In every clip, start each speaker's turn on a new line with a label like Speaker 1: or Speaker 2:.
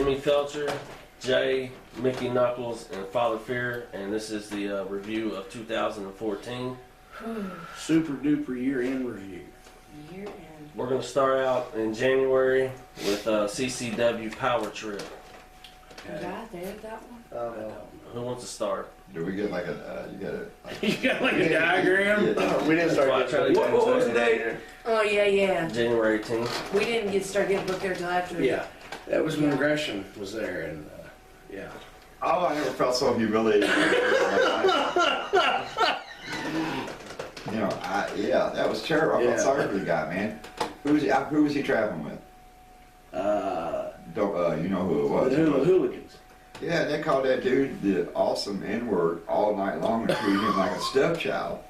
Speaker 1: Jimmy Feltcher, Jay, Mickie Knuckles, and Father Fear, and this is the review of 2014.
Speaker 2: Super duper year-end review.
Speaker 3: Year-end.
Speaker 1: We're going to start out in January with CCW Power Trip.
Speaker 3: Was I there at that one?
Speaker 1: Who wants to start?
Speaker 4: Do we get like a, you got a...
Speaker 2: You got like a diagram?
Speaker 4: Yeah.
Speaker 5: We didn't start
Speaker 1: What
Speaker 2: was the date?
Speaker 3: Oh, yeah.
Speaker 1: January 18th.
Speaker 3: We didn't start getting booked there till after.
Speaker 2: Yeah. That was when Gresham was there, and yeah.
Speaker 4: Oh, I never felt so humiliated. Yeah, that was terrible. I felt sorry for the guy, man. Who was he traveling with? You know who it was.
Speaker 2: The Hooligans.
Speaker 4: Yeah, they called that dude the awesome N-word all night long and treated him like a stepchild.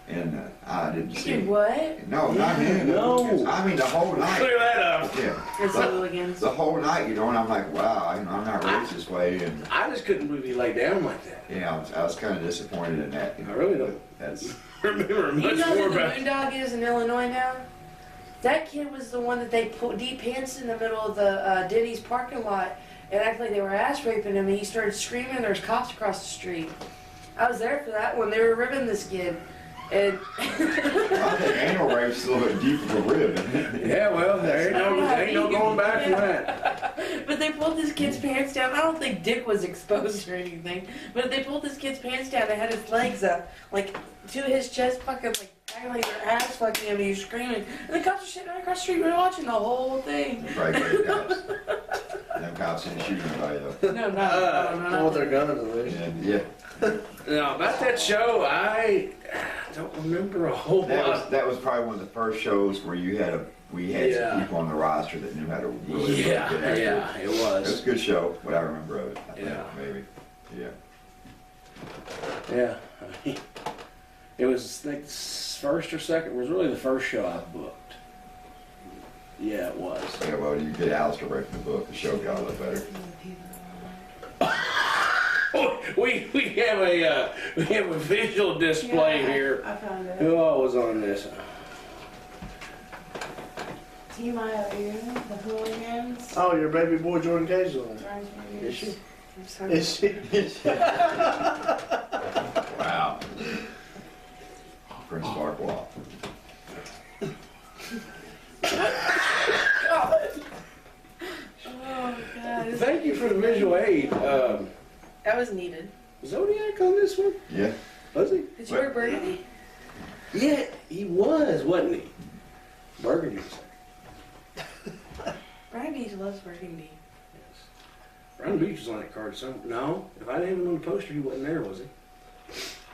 Speaker 4: And I didn't see
Speaker 3: You
Speaker 4: him.
Speaker 3: what?
Speaker 4: No, not him.
Speaker 2: No.
Speaker 4: I mean the whole night.
Speaker 2: Clear that up.
Speaker 4: Yeah.
Speaker 3: It's the Hooligans.
Speaker 4: The whole night, and I'm like, wow, I'm not raised this way. And
Speaker 2: I just couldn't believe he lay down like that.
Speaker 4: yeah, I was kind of disappointed in that.
Speaker 2: I really don't.
Speaker 4: That's
Speaker 2: Remember much
Speaker 3: You know
Speaker 2: more
Speaker 3: who the
Speaker 2: about.
Speaker 3: Moondog is in Illinois now? That kid was the one that they put deep pants in the middle of the Denny's parking lot and acted like they were ass raping him, and he started screaming, there's cops across the street. I was there for that one. They were ribbing this kid. And
Speaker 4: I think anal rape's a little bit deep of a rib, isn't it?
Speaker 2: Yeah, well, there ain't no going back from that.
Speaker 3: But they pulled this kid's pants down. I don't think Dick was exposed or anything. But they pulled this kid's pants down. They had his legs up, like to his chest, fucking like acting like their ass fucking him. And he was screaming. And the cops were sitting right across the street. We were watching the whole thing.
Speaker 4: Right, great cops. Them cops didn't shoot anybody though.
Speaker 3: No.
Speaker 5: Pull their guns at least.
Speaker 4: Yeah.
Speaker 2: Now, about that show, I don't remember a whole lot.
Speaker 4: That was probably one of the first shows where we had
Speaker 2: Yeah.
Speaker 4: some people on the roster that knew how to really
Speaker 2: Yeah,
Speaker 4: get actors.
Speaker 2: yeah, it
Speaker 4: It was
Speaker 2: was.
Speaker 4: a good show, what I remember of it. I think,
Speaker 2: Yeah.
Speaker 4: maybe. Yeah.
Speaker 2: Yeah. I mean, it was like first or second. It was really the first show I booked. Yeah, it was.
Speaker 4: Yeah, well, you get Alistair right from the book, the show got a little better.
Speaker 2: We have a visual display here.
Speaker 6: I found it.
Speaker 2: Who all was on this?
Speaker 6: Team IOU, the Hooligans.
Speaker 5: Oh, your baby boy Jordan Cage is on there. Is she? Is she?
Speaker 4: Wow. Prince Farquhar.
Speaker 3: Oh, God.
Speaker 2: Thank you for the visual aid.
Speaker 3: That was needed.
Speaker 2: Zodiac on this one?
Speaker 4: Yeah.
Speaker 2: Was he?
Speaker 3: Did you wear burgundy?
Speaker 2: Yeah, he was, wasn't he? Burgundy.
Speaker 3: Brian Beach loves burgundy.
Speaker 2: Brown Beach was on that card. So no, if I didn't have him on the poster, he wasn't there, was he?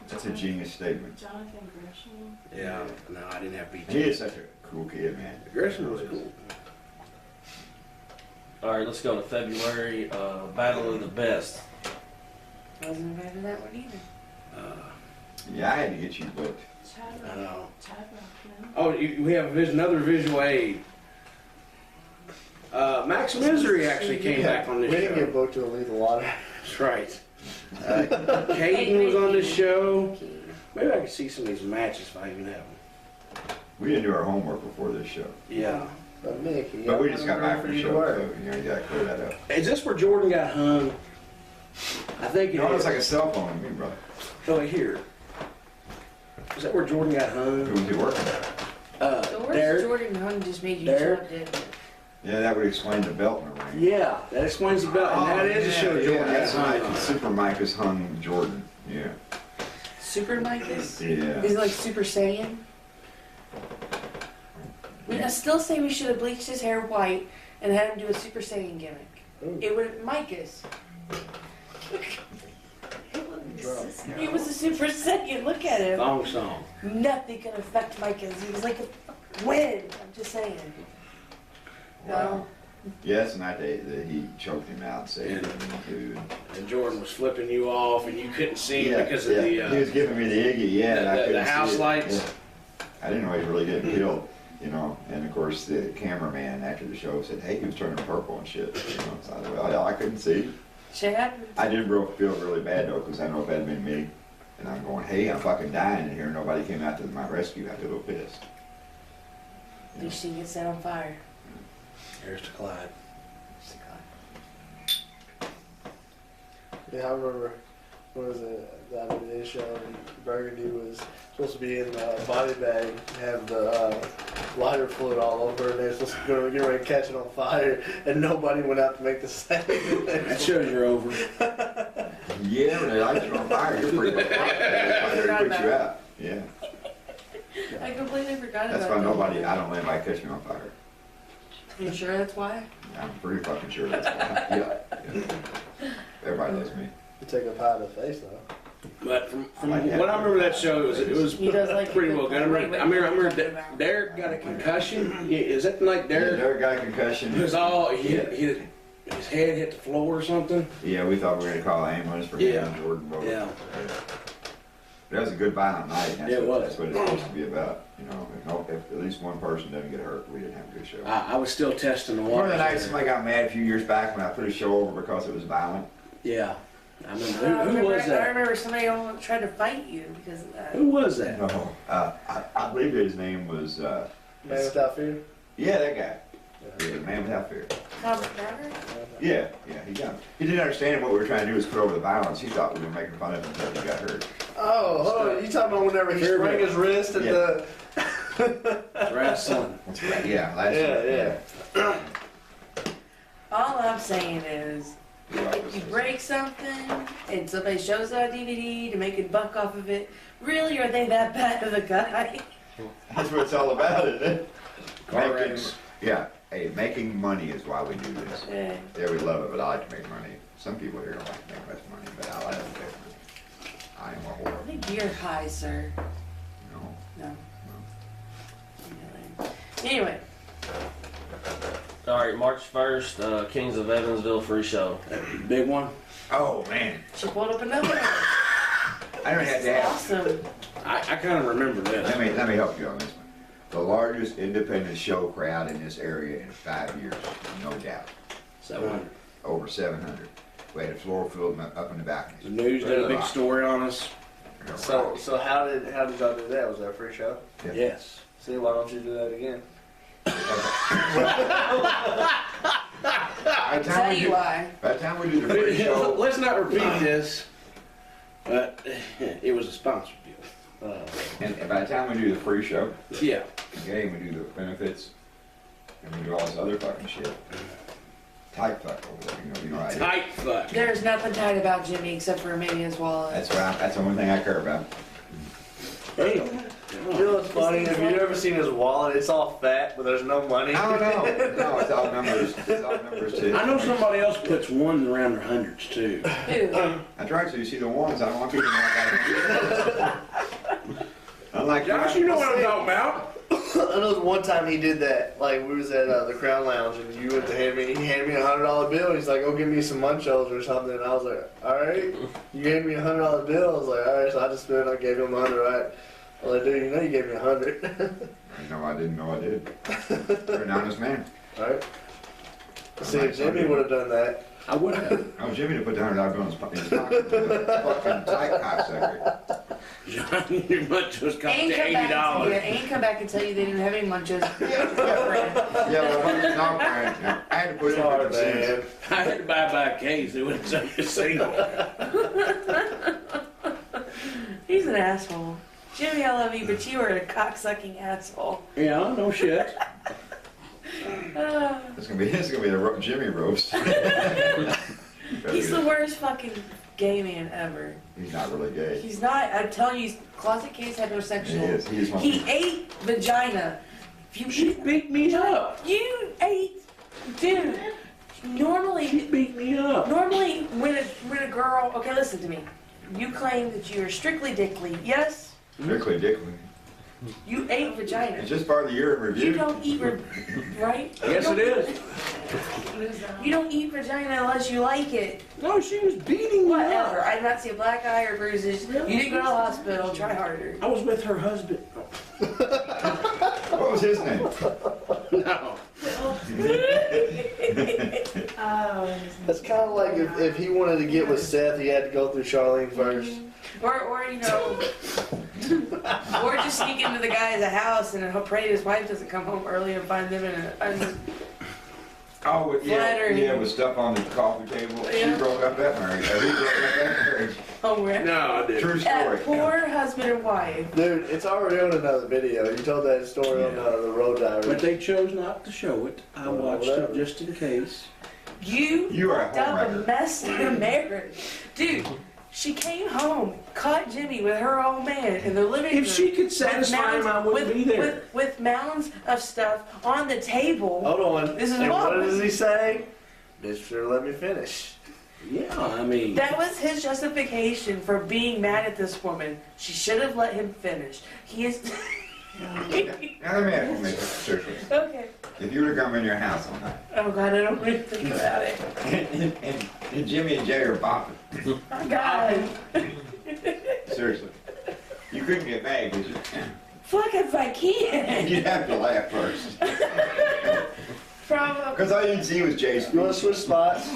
Speaker 4: That's a genius statement.
Speaker 6: Jonathan Gresham.
Speaker 2: Yeah. No, I didn't have Beach.
Speaker 4: He is such a cool kid, man.
Speaker 2: Gresham was cool.
Speaker 1: All right, let's go to February. Battle of the Best.
Speaker 3: I wasn't invited to that one either.
Speaker 4: Yeah, I had to get you booked.
Speaker 6: Chad
Speaker 2: I know.
Speaker 6: Rockman.
Speaker 2: Oh, we have another visual aid. Max Misery actually came back on
Speaker 5: We
Speaker 2: this
Speaker 5: didn't
Speaker 2: show.
Speaker 5: get booked to Lethal Water.
Speaker 2: That's right. Caden was on this show. Maybe I could see some of these matches if I even have them.
Speaker 4: We didn't do our homework before this show.
Speaker 2: Yeah.
Speaker 5: But Mickie,
Speaker 4: But we just got back from the
Speaker 5: you
Speaker 4: show,
Speaker 5: work.
Speaker 4: so you gotta clear that up.
Speaker 2: Is this where Jordan got hung? I think it
Speaker 4: You know,
Speaker 2: is.
Speaker 4: it's like a cell phone to me, brother.
Speaker 2: Oh, here. Is that where Jordan got hung?
Speaker 4: Who was he working at?
Speaker 3: So where's
Speaker 2: Derek?
Speaker 3: Jordan Hung just made you
Speaker 2: Derek?
Speaker 3: jump, didn't it?
Speaker 4: Yeah, that would explain the belt in the ring.
Speaker 2: Yeah, that explains the belt, and that is a show Jordan got
Speaker 4: that's
Speaker 2: hung
Speaker 4: right.
Speaker 2: on.
Speaker 4: Super Mike is hung Jordan. Yeah.
Speaker 3: Super Mike is?
Speaker 4: Yeah.
Speaker 3: Is it like Super Saiyan? I still say we should have bleached his hair white and had him do a Super Saiyan gimmick.
Speaker 5: Ooh.
Speaker 3: It would Mike is. He was a Super Saiyan. Look at him.
Speaker 2: Thong song.
Speaker 3: Nothing can affect Micah's. He was like a wind. I'm just saying. No.
Speaker 4: Yeah, that's the night that he choked him out and saved him, dude.
Speaker 2: And Jordan was flipping you off, and you couldn't see him
Speaker 4: Yeah,
Speaker 2: because of
Speaker 4: yeah. He was giving me the Iggy, yeah, and I
Speaker 2: the
Speaker 4: couldn't
Speaker 2: house
Speaker 4: see it.
Speaker 2: lights.
Speaker 4: Yeah. I didn't know he was really getting killed, you know. And of course, the cameraman after the show said, "Hey, he was turning purple and shit." You know, so I couldn't see.
Speaker 3: Shit happens.
Speaker 4: I did feel really bad though, because I know if that had been me, and I'm going, "Hey, I'm fucking dying in here." Nobody came out to my rescue. I'd be a little pissed.
Speaker 3: At least she gets set on fire.
Speaker 2: Here's to Clyde.
Speaker 5: Yeah, I remember. What was it? The IWA show. And Burgundy was supposed to be in the body bag, and have the lighter fluid all over, and they were supposed to go get ready to catch it on fire, and nobody went out to make the save.
Speaker 2: That shows you're over.
Speaker 4: Yeah, when they light you on fire, you're pretty much there to put you out. Yeah.
Speaker 3: I completely forgot
Speaker 4: That's
Speaker 3: about
Speaker 4: why
Speaker 3: that.
Speaker 4: nobody, I don't let anybody catch me on fire.
Speaker 3: You sure that's why?
Speaker 4: I'm pretty fucking sure that's why. Yeah. Everybody loves me.
Speaker 5: You take a pie to the face, though.
Speaker 2: But from
Speaker 4: like that.
Speaker 2: what I remember that show, it was
Speaker 3: He does like
Speaker 2: pretty
Speaker 3: a
Speaker 2: well
Speaker 3: good-
Speaker 2: done.
Speaker 3: wait,
Speaker 2: I remember Derek got a concussion. Yeah, is that like
Speaker 4: Yeah,
Speaker 2: Derek?
Speaker 4: Derek got a concussion.
Speaker 2: It was all his head hit the floor or something.
Speaker 4: Yeah, we thought we were going to call an ambulance for
Speaker 2: Yeah.
Speaker 4: him and Jordan both.
Speaker 2: Yeah.
Speaker 4: That was a good violent night. And that's
Speaker 2: It was.
Speaker 4: That's what it's supposed to be about. You know, if at least one person doesn't get hurt, we didn't have a good show.
Speaker 2: I was still testing the
Speaker 4: One
Speaker 2: water.
Speaker 4: of the nights somebody got mad a few years back when I put a show over because it was violent.
Speaker 2: Yeah, I remember.
Speaker 3: I
Speaker 2: Who was
Speaker 3: I
Speaker 2: that?
Speaker 3: remember somebody almost tried to fight you because of that.
Speaker 2: Who was that?
Speaker 4: No, I believe his name was,
Speaker 5: Man Without Fear?
Speaker 4: yeah, that guy. Yeah, the man without fear.
Speaker 3: Robert Maverick?
Speaker 4: Yeah, he got. He didn't understand what we were trying to do was put over the violence. He thought we were making fun of him until he got hurt.
Speaker 5: Oh, hold on. You talking about whenever he
Speaker 2: Fairville.
Speaker 5: sprang his wrist at
Speaker 4: Yeah.
Speaker 5: the...
Speaker 2: Wrestling.
Speaker 4: That's right. Yeah, last year.
Speaker 5: Yeah.
Speaker 3: All I'm saying is, if you break something and somebody shows it on DVD to make a buck off of it, really are they that bad of a guy?
Speaker 4: That's what it's all about, isn't it?
Speaker 2: Car
Speaker 4: Making,
Speaker 2: wrecks.
Speaker 4: yeah. Hey, making money is why we do this.
Speaker 3: Yeah.
Speaker 4: Yeah, we love it, but I like to make money. Some people here don't like to make much money, but I like to make money. I am a whore.
Speaker 3: I think you're high, sir.
Speaker 4: No.
Speaker 3: No. Anyway,
Speaker 1: All right, March 1st, Kings of Evansville free show.
Speaker 2: Big one.
Speaker 4: Oh man,
Speaker 3: she pulled up another one.
Speaker 4: I don't have
Speaker 3: This
Speaker 4: to
Speaker 3: is
Speaker 4: ask.
Speaker 3: awesome.
Speaker 2: I kind of remember this.
Speaker 4: Let me help you on this one. The largest independent show crowd in this area in 5 years, no doubt.
Speaker 2: 700.
Speaker 4: Over 700. We had a floor filled up in the
Speaker 2: The
Speaker 4: balconies.
Speaker 2: news did a big story on us.
Speaker 5: So how did y'all do that? Was that a free show?
Speaker 4: Yeah.
Speaker 2: Yes.
Speaker 5: See, why don't you do that again?
Speaker 3: I'll tell you why.
Speaker 4: By the time we do the free show,
Speaker 2: Let's not repeat this, but it was a sponsored deal.
Speaker 4: and by the time we do the free show,
Speaker 2: Yeah.
Speaker 4: okay, we do the benefits, and we do all this other fucking shit. Tight fuck over there, you know what I
Speaker 2: Tight fuck.
Speaker 3: There's nothing tight about Jimmy except for maybe his wallet.
Speaker 4: That's right. That's the only thing I care about.
Speaker 2: Damn.
Speaker 5: You know what's funny? Have you ever seen his wallet? It's all fat, but there's no money.
Speaker 4: I don't know. No, it's all numbers. It's all numbers too.
Speaker 2: I know somebody else puts ones around their hundreds too.
Speaker 3: Who?
Speaker 4: That's right. So you see the ones. I don't want people to know I got. Unlike
Speaker 2: Josh, you know what I'm talking about.
Speaker 5: I know one time he did that. Like we was at the Crown Lounge, and you went to hand me. He handed me $100 bill. He's like, "Go give me some Munchos or something." And I was like, "All right." You gave me $100 bill. I was like, "All right." So I just spent. I gave him 100. Right. I was like, "Dude, you know you gave me 100."
Speaker 4: No, I didn't know I did. You're an honest man.
Speaker 5: All right. See, if Jimmy would have done that.
Speaker 2: I would have.
Speaker 4: I was Jimmy to put the $100 bill in his pocket. Fucking tight cocksucker.
Speaker 2: John, your munchos cost you
Speaker 3: Ain't come back and tell you.
Speaker 2: $80.
Speaker 3: Ain't come back and tell you they didn't have any munchos.
Speaker 4: Yeah, well, no, I had to put it in
Speaker 5: Sorry,
Speaker 4: the cents.
Speaker 5: man.
Speaker 2: I had to buy a case. They wouldn't sell you a single.
Speaker 3: He's an asshole. Jimmy, I love you, but you are a cocksucking asshole.
Speaker 2: Yeah, no shit.
Speaker 4: It's gonna be the Jimmy roast.
Speaker 3: He's the worst fucking gay man ever.
Speaker 4: He's not really gay.
Speaker 3: He's not. I'm telling you, he's closet case
Speaker 4: He
Speaker 3: heterosexual.
Speaker 4: is. He is one.
Speaker 3: He ate vagina. If you
Speaker 2: She
Speaker 3: eat,
Speaker 2: beat me up.
Speaker 3: you ate, dude.
Speaker 2: She
Speaker 3: Normally,
Speaker 2: beat me up.
Speaker 3: when a girl. Okay, listen to me. You claim that you are strictly dickly. Yes,
Speaker 4: Strictly Dickly.
Speaker 3: you ate vagina.
Speaker 4: It's just part of the year in review.
Speaker 3: You don't eat, right?
Speaker 2: Yes, it is.
Speaker 3: You don't eat vagina unless you like it.
Speaker 2: No, she was beating me
Speaker 3: Whatever.
Speaker 2: up.
Speaker 3: I did not see a black eye or bruises. You didn't go to the hospital. Try harder.
Speaker 2: I was with her husband.
Speaker 4: What was his name?
Speaker 2: No.
Speaker 6: Oh,
Speaker 5: That's kind of like if he wanted to get with Seth, he had to go through Charlene first.
Speaker 3: Or you know, or just sneak into the guy's house and pray his wife doesn't come home early and find them in a.
Speaker 4: Oh, yeah,
Speaker 3: Flattering.
Speaker 4: yeah, with stuff on the coffee table.
Speaker 3: Yeah.
Speaker 4: She broke up that marriage. He broke up that marriage.
Speaker 3: Oh, we're
Speaker 2: No, I didn't.
Speaker 4: True story.
Speaker 3: that poor husband and wife.
Speaker 5: Dude, it's already on another video. You told that story on the Road
Speaker 2: But
Speaker 5: Diary.
Speaker 2: they chose not to show it. I
Speaker 5: Well,
Speaker 2: watched
Speaker 5: whatever.
Speaker 2: it just in case.
Speaker 4: You are a
Speaker 3: fucked up a
Speaker 4: homewrecker.
Speaker 3: mess in a marriage. Dude, she came home, caught Jimmy with her old man in the living room.
Speaker 2: If she could
Speaker 3: with
Speaker 2: satisfy him, I wouldn't
Speaker 3: with-
Speaker 2: be there.
Speaker 3: With mounds of stuff on the table.
Speaker 5: Hold on.
Speaker 3: This is
Speaker 5: and
Speaker 3: what-
Speaker 5: what does he say? Bitch, sure let me finish.
Speaker 2: Yeah, I mean,
Speaker 3: That was his justification for being mad at this woman. She should have let him finish. He is.
Speaker 4: Now let me ask you, seriously.
Speaker 3: Okay.
Speaker 4: If you were to come in your house one night,
Speaker 3: Oh God, I don't even think about it.
Speaker 4: and Jimmy and Jay are bopping,
Speaker 3: Oh God.
Speaker 4: seriously, you couldn't get mad, could you?
Speaker 3: Fuck if I can.
Speaker 4: You'd have to laugh first.
Speaker 3: Probably.
Speaker 4: Because all you didn't see was Jay's
Speaker 5: You want to switch spots?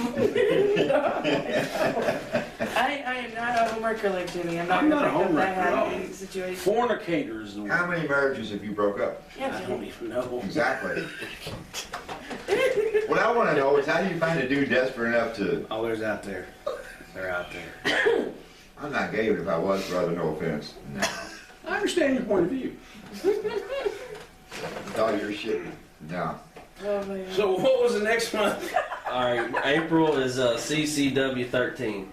Speaker 3: I am not a homeworker like Jimmy. I'm not
Speaker 2: I'm
Speaker 3: gonna
Speaker 2: not a
Speaker 3: bring up that
Speaker 2: homewrecker at all.
Speaker 3: happy situation.
Speaker 2: fornicators. And
Speaker 4: How many marriages have you broke up?
Speaker 3: Yeah,
Speaker 2: I don't
Speaker 3: Jimmy.
Speaker 2: even know.
Speaker 4: Exactly. What I want to know is how do you find a dude desperate enough to,
Speaker 2: Oh, there's out there. They're out there.
Speaker 4: I'm not gay, but if I was, brother, no offense. No.
Speaker 2: I understand your point of view.
Speaker 4: With all your shit, no.
Speaker 3: Oh man.
Speaker 2: So what was the next month?
Speaker 1: All right, April is CCW 13.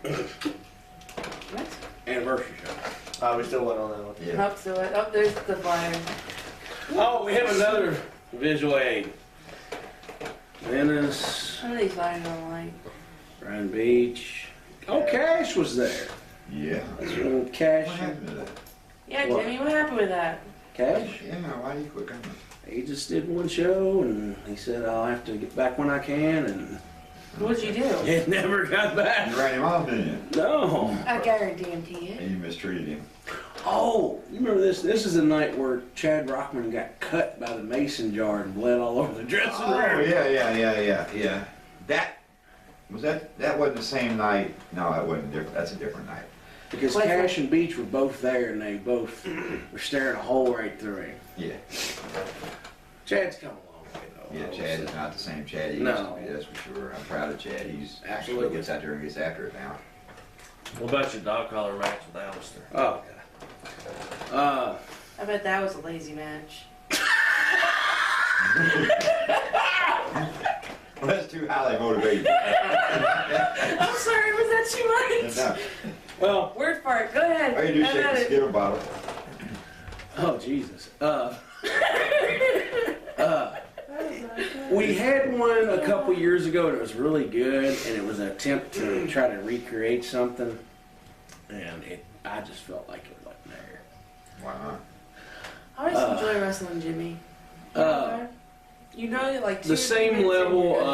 Speaker 3: What?
Speaker 2: Anniversary show.
Speaker 5: Oh, we still went on that one.
Speaker 4: Yeah.
Speaker 3: Up to it. Up there's the flyer.
Speaker 2: Oh, we have another visual aid. Venice,
Speaker 3: Some of these flyers don't like.
Speaker 2: Ryan Beach. Oh, Cash was there.
Speaker 4: Yeah.
Speaker 2: That's when
Speaker 4: What
Speaker 2: Cash.
Speaker 4: happened to that?
Speaker 3: Yeah,
Speaker 2: What?
Speaker 3: Jimmy, what happened with that?
Speaker 2: Cash.
Speaker 4: Yeah, why do you quit coming?
Speaker 2: He just did one show, and he said, "I'll have to get back when I can," and
Speaker 3: What'd you do?
Speaker 2: it never got
Speaker 4: You
Speaker 2: back.
Speaker 4: ran him off, didn't you?
Speaker 2: No.
Speaker 3: I guarantee it.
Speaker 4: And you mistreated him.
Speaker 2: Oh, you remember this? This is the night where Chad Rockman got cut by the mason jar and bled all over the dressing
Speaker 4: Oh,
Speaker 2: room.
Speaker 4: yeah. That wasn't the same night. No, that wasn't different. That's a different night.
Speaker 2: Because
Speaker 3: Wait,
Speaker 2: Cash and Beach were both there, and they both were staring a hole right through him.
Speaker 4: Yeah.
Speaker 2: Chad's come a long way, though.
Speaker 4: Yeah, Chad is not the same Chad he used
Speaker 2: No.
Speaker 4: to be, that's for sure. I'm proud of Chad. He's
Speaker 2: Absolutely.
Speaker 4: actually gets out there and gets after it now.
Speaker 1: What about your dog collar match with Alistair?
Speaker 2: Oh, God.
Speaker 3: I bet that was a lazy match.
Speaker 4: Well, that's too highly motivated.
Speaker 3: I'm sorry, was that too much?
Speaker 4: No.
Speaker 2: Well,
Speaker 3: Word fart. Go ahead.
Speaker 4: All you do is
Speaker 3: Have
Speaker 4: shake
Speaker 3: at
Speaker 4: the
Speaker 3: it.
Speaker 4: Skittle bottle.
Speaker 2: oh, Jesus. We had one a couple years ago, and it was really good, and it was an attempt to try to recreate something, and I just felt like it wasn't there.
Speaker 4: Why not?
Speaker 3: I always enjoy wrestling, Jimmy. You know, like
Speaker 2: The
Speaker 3: 2
Speaker 2: same
Speaker 3: minutes
Speaker 2: level
Speaker 3: in,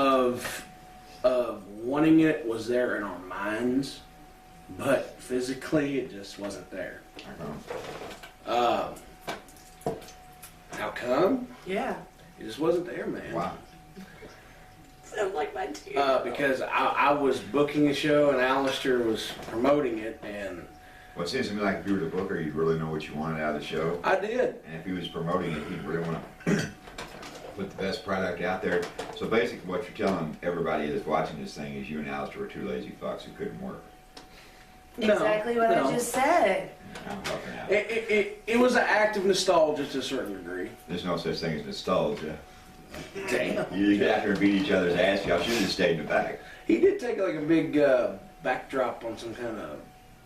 Speaker 2: of wanting it was there in our minds, but physically it just wasn't there.
Speaker 4: I
Speaker 2: How come?
Speaker 3: Yeah.
Speaker 2: It just wasn't there, man.
Speaker 4: Wow.
Speaker 3: Sounds like my team.
Speaker 2: Because I was booking a show and Alistair was promoting it, and
Speaker 4: Well, it seems to me like if you were the booker, you'd really know what you wanted out of the show.
Speaker 2: I did.
Speaker 4: And if he was promoting it, he'd really want to put the best product out there. So basically what you're telling everybody that's watching this thing is you and Alistair were two lazy fucks who couldn't work.
Speaker 3: Exactly what I just said.
Speaker 4: I'm fucking out.
Speaker 2: It was an act of nostalgia to a certain degree.
Speaker 4: There's no such thing as nostalgia.
Speaker 2: Damn.
Speaker 4: You get out there and beat each other's ass. Y'all should have stayed in the back.
Speaker 2: He did take like a big backdrop on some kind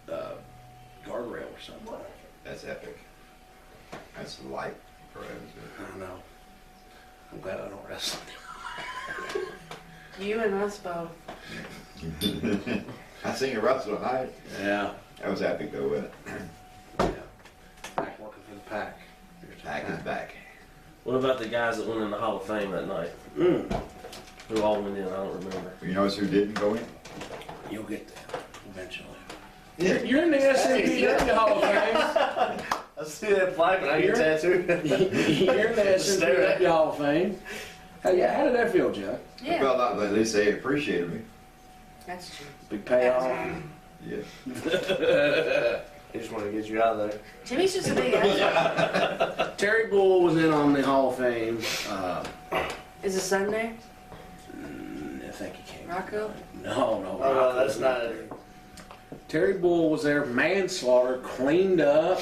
Speaker 2: of guardrail or something.
Speaker 4: That's epic. That's light.
Speaker 2: I don't know. I'm glad I don't wrestle.
Speaker 3: You and us both.
Speaker 4: I seen you wrestle tonight.
Speaker 2: Yeah.
Speaker 4: That was epic though, wasn't it?
Speaker 2: Back working for the pack.
Speaker 4: Pack is back.
Speaker 1: What about the guys that went in the Hall of Fame that night? Who all went in? I don't remember.
Speaker 4: You notice who didn't go in?
Speaker 2: You'll get there eventually.
Speaker 4: Yeah.
Speaker 2: You're in the SNPW Hall of Fame.
Speaker 5: I see that flag when I get tattooed.
Speaker 2: You're in the SNPW Hall of Fame. How did that feel, Joe?
Speaker 4: I
Speaker 3: Yeah.
Speaker 4: felt like at least they appreciated me.
Speaker 3: That's true.
Speaker 2: Big payoff.
Speaker 4: Yeah.
Speaker 5: He just want to get you out of there.
Speaker 3: Jimmy's just a big ass.
Speaker 2: Terry Bull was in on the Hall of Fame.
Speaker 3: Is his son there? Rocco?
Speaker 2: No,
Speaker 5: Oh no, that's not it.
Speaker 2: Terry Bull was there, manslaughter, cleaned up.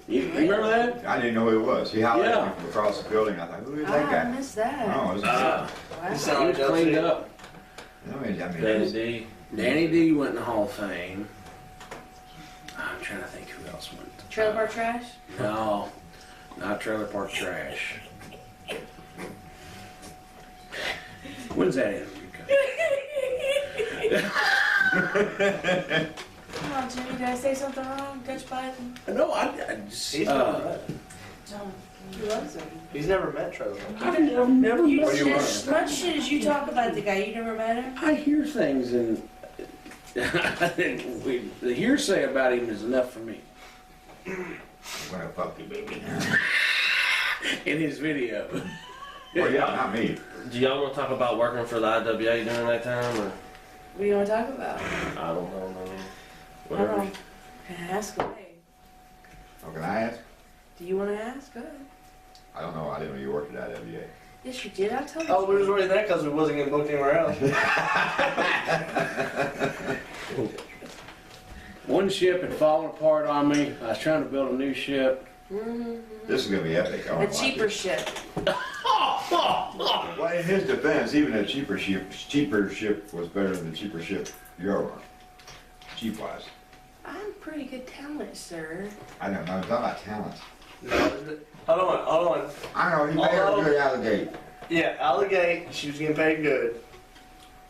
Speaker 2: You remember that?
Speaker 4: I didn't know who it was. He hollered
Speaker 2: Yeah.
Speaker 4: at me from across the building. I thought, who is that
Speaker 3: I
Speaker 4: guy?
Speaker 3: missed that.
Speaker 4: Oh, it was
Speaker 3: Wow.
Speaker 5: He
Speaker 2: He
Speaker 5: sounded
Speaker 2: was
Speaker 5: like
Speaker 2: cleaned
Speaker 5: LC.
Speaker 2: up.
Speaker 1: Danny D.
Speaker 2: Danny D went in the Hall of Fame. I'm trying to think who else went.
Speaker 3: Trailer Park Trash?
Speaker 2: No, not Trailer Park Trash. When's that in?
Speaker 3: Come on, Jimmy, did I say something wrong? Dutch Biden?
Speaker 2: No, I just.
Speaker 5: He's never met.
Speaker 3: John, he loves him.
Speaker 5: He's never met Trevor.
Speaker 2: I've never
Speaker 3: You
Speaker 2: met him.
Speaker 3: as much shit as you talk about the guy, you never met him?
Speaker 2: I hear things, and the hearsay about him is enough for me.
Speaker 4: Well, fuck you, baby.
Speaker 2: In his video.
Speaker 4: Well, yeah, not me.
Speaker 1: Do y'all want to talk about working for the IWA during that time, or
Speaker 3: What do you want to talk about?
Speaker 1: I don't know, man.
Speaker 3: I
Speaker 1: Whatever.
Speaker 3: don't know. Ask away.
Speaker 4: Oh, can I ask?
Speaker 3: Do you want to ask? Go ahead.
Speaker 4: I don't know. I didn't know you worked at IWA.
Speaker 3: Yes, you did. I told you.
Speaker 5: Oh, we was worried that because we wasn't getting booked anywhere else.
Speaker 2: One ship had fallen apart on me. I was trying to build a new ship.
Speaker 4: This is gonna be epic. I
Speaker 3: A
Speaker 4: wanna watch
Speaker 3: cheaper
Speaker 4: it.
Speaker 3: ship.
Speaker 4: Well, in his defense, even a cheaper ship was better than the cheaper ship you're on. Cheap wise.
Speaker 3: I'm pretty good talent, sir.
Speaker 4: I don't know. It's not about talent.
Speaker 5: No, hold on.
Speaker 4: I know he made her good out of the gate.
Speaker 5: Yeah, out of the gate, she was getting paid good.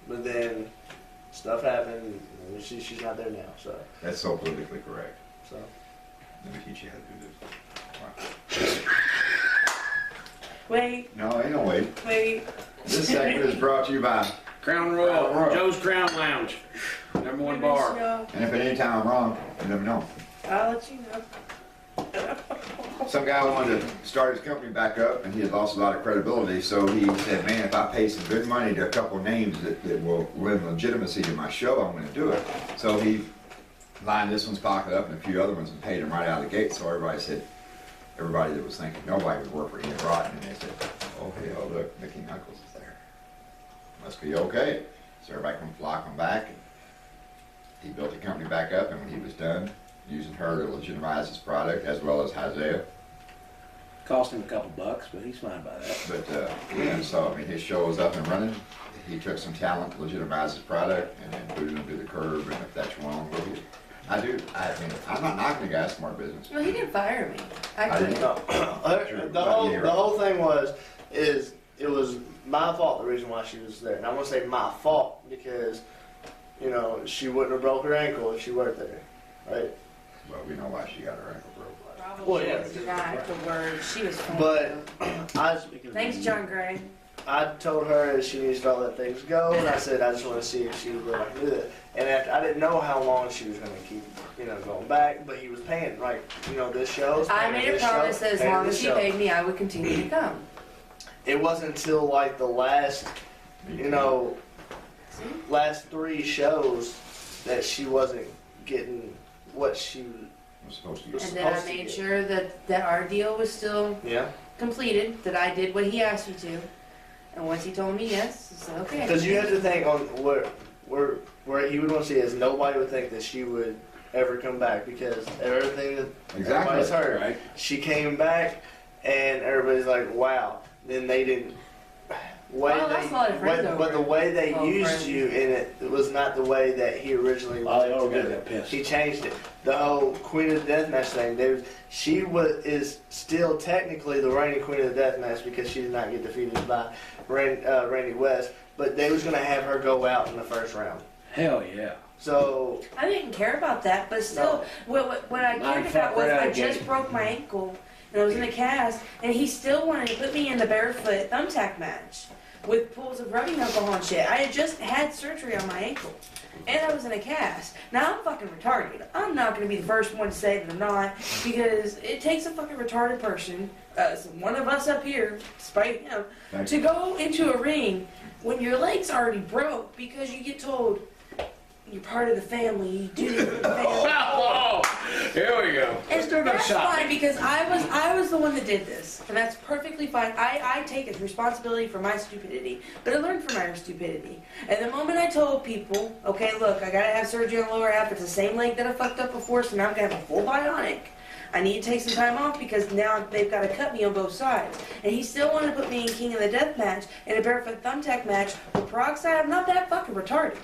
Speaker 5: But then stuff happened, and she's not there now, so.
Speaker 4: That's so politically correct.
Speaker 5: So.
Speaker 4: Let me teach you how to do this.
Speaker 3: Wait,
Speaker 4: No, ain't no way.
Speaker 3: wait.
Speaker 4: This segment is brought to you by,
Speaker 2: Crown Royal,
Speaker 4: Crown Royal.
Speaker 2: Joe's Crown Lounge, number one bar.
Speaker 4: and if at any time I'm wrong, you let me know.
Speaker 3: I'll let you know.
Speaker 4: Some guy wanted to start his company back up, and he had lost a lot of credibility, so he said, man, if I pay some good money to a couple names that will lend legitimacy to my show, I'm gonna do it. So he lined this one's pocket up and a few other ones and paid him right out of the gate, so everybody that was thinking nobody would work for Ian Rotten, and they said, okay, oh look, Mickey Knuckles is there. Must be okay. So everybody come flocking back, and he built the company back up, and when he was done, using her to legitimize his product, as well as Isaiah.
Speaker 2: Cost him a couple bucks, but he's fine by that.
Speaker 4: But, yeah, so, I mean, his show was up and running. He took some talent to legitimize his product, and then booted him to the curb, and if that's wrong, go ahead. I mean, I'm not knocking the guy's smart business.
Speaker 3: Well, he didn't fire me.
Speaker 4: I didn't
Speaker 5: No, the whole thing is it was my fault, the reason why she was there. And I'm gonna say my fault because, you know, she wouldn't have broke her ankle if she weren't there, right?
Speaker 4: Well, we know why she got her ankle broke.
Speaker 3: Probably
Speaker 5: Well, yeah,
Speaker 3: was
Speaker 5: because-
Speaker 3: not the word. She was fine.
Speaker 5: But
Speaker 3: Thanks, John Gray.
Speaker 5: I told her that she needs to all let things go, and I said I just want to see if she would really do that. And after, I didn't know how long she was going to keep, you know, going back, but he was paying, like, you know, this show.
Speaker 3: I made a promise that as long as she paid me, I would continue to come.
Speaker 5: It wasn't until like the last, you know, last 3 shows that she wasn't getting what she
Speaker 4: Was supposed to
Speaker 5: was
Speaker 4: get.
Speaker 3: And then I
Speaker 5: supposed to
Speaker 3: made
Speaker 5: get.
Speaker 3: sure that our deal was still
Speaker 5: Yeah.
Speaker 3: completed, that I did what he asked me to. And once he told me yes, I said, okay.
Speaker 5: Because you have to think on where he would want to see is nobody would think that she would ever come back because everything that everybody's heard.
Speaker 2: Right.
Speaker 5: She came back and everybody's like, wow. Then they didn't.
Speaker 3: Well, that's a lot of friends
Speaker 5: But the
Speaker 3: over.
Speaker 5: way they
Speaker 3: Oh,
Speaker 5: used
Speaker 3: friends.
Speaker 5: you in it was not the way that he originally
Speaker 2: Well, they
Speaker 5: wanted
Speaker 2: all
Speaker 5: to do
Speaker 2: got
Speaker 5: it.
Speaker 2: pissed.
Speaker 5: He changed it. The whole Queen of the Deathmatch thing, dude. She is still technically the reigning Queen of the Deathmatch because she did not get defeated by Randy West. But they was gonna have her go out in the first round.
Speaker 2: Hell yeah.
Speaker 5: So
Speaker 3: I didn't care about that, but still, what I
Speaker 2: Mine
Speaker 3: cared
Speaker 2: fucked
Speaker 3: about was
Speaker 2: right out
Speaker 3: I
Speaker 2: of the
Speaker 3: just
Speaker 2: gate.
Speaker 3: broke my ankle and I was in a cast, and he still wanted to put me in the barefoot thumbtack match with pools of rubbing alcohol and shit. I had just had surgery on my ankle, and I was in a cast. Now I'm fucking retarded. I'm not gonna be the first one to say that I'm not, because it takes a fucking retarded person, so one of us up here, despite him,
Speaker 4: Thank
Speaker 3: to
Speaker 4: you.
Speaker 3: go into a ring when your leg's already broke because you get told you're part of the family, you do this for the family.
Speaker 2: Oh, here we go.
Speaker 3: And
Speaker 7: about
Speaker 3: That's
Speaker 7: shot.
Speaker 3: fine because I was the one that did this, and that's perfectly fine. I take responsibility for my stupidity, but I learned from my stupidity. And the moment I told people, okay, look, I gotta have surgery on the lower half. It's the same leg that I fucked up before, so now I'm gonna have a full bionic. I need to take some time off because now they've got to cut me on both sides. And he still wanted to put me in King of the Death match in a barefoot thumbtack match with peroxide. I'm not that fucking retarded.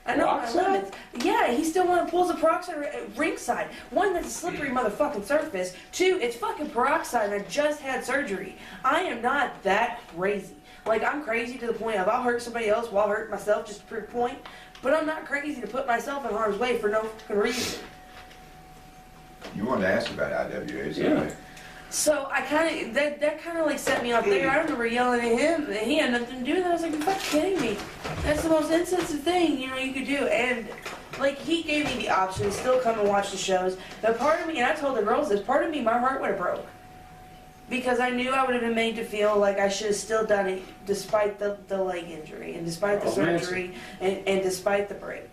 Speaker 3: I know my
Speaker 7: Peroxide?
Speaker 3: limits. Yeah, he still want to pull the peroxide ringside. One, that's a slippery motherfucking surface. Two, it's fucking peroxide and I just had surgery. I am not that crazy. Like, I'm crazy to the point of I'll hurt somebody else while hurting myself just to prove a point. But I'm not crazy to put myself in harm's way for no fucking reason.
Speaker 4: You wanted to ask about IWA, so
Speaker 7: Yeah.
Speaker 3: So I kind of, that kind of like set me off there. I remember yelling at him and he had nothing to do with it. I was like, you're fucking kidding me. That's the most insensitive thing, you know, you could do. And like, he gave me the option to still come and watch the shows. But part of me, and I told the girls this, part of me, my heart would have broke. Because I knew I would have been made to feel like I should have still done it despite the leg injury and despite the surgery and despite the break.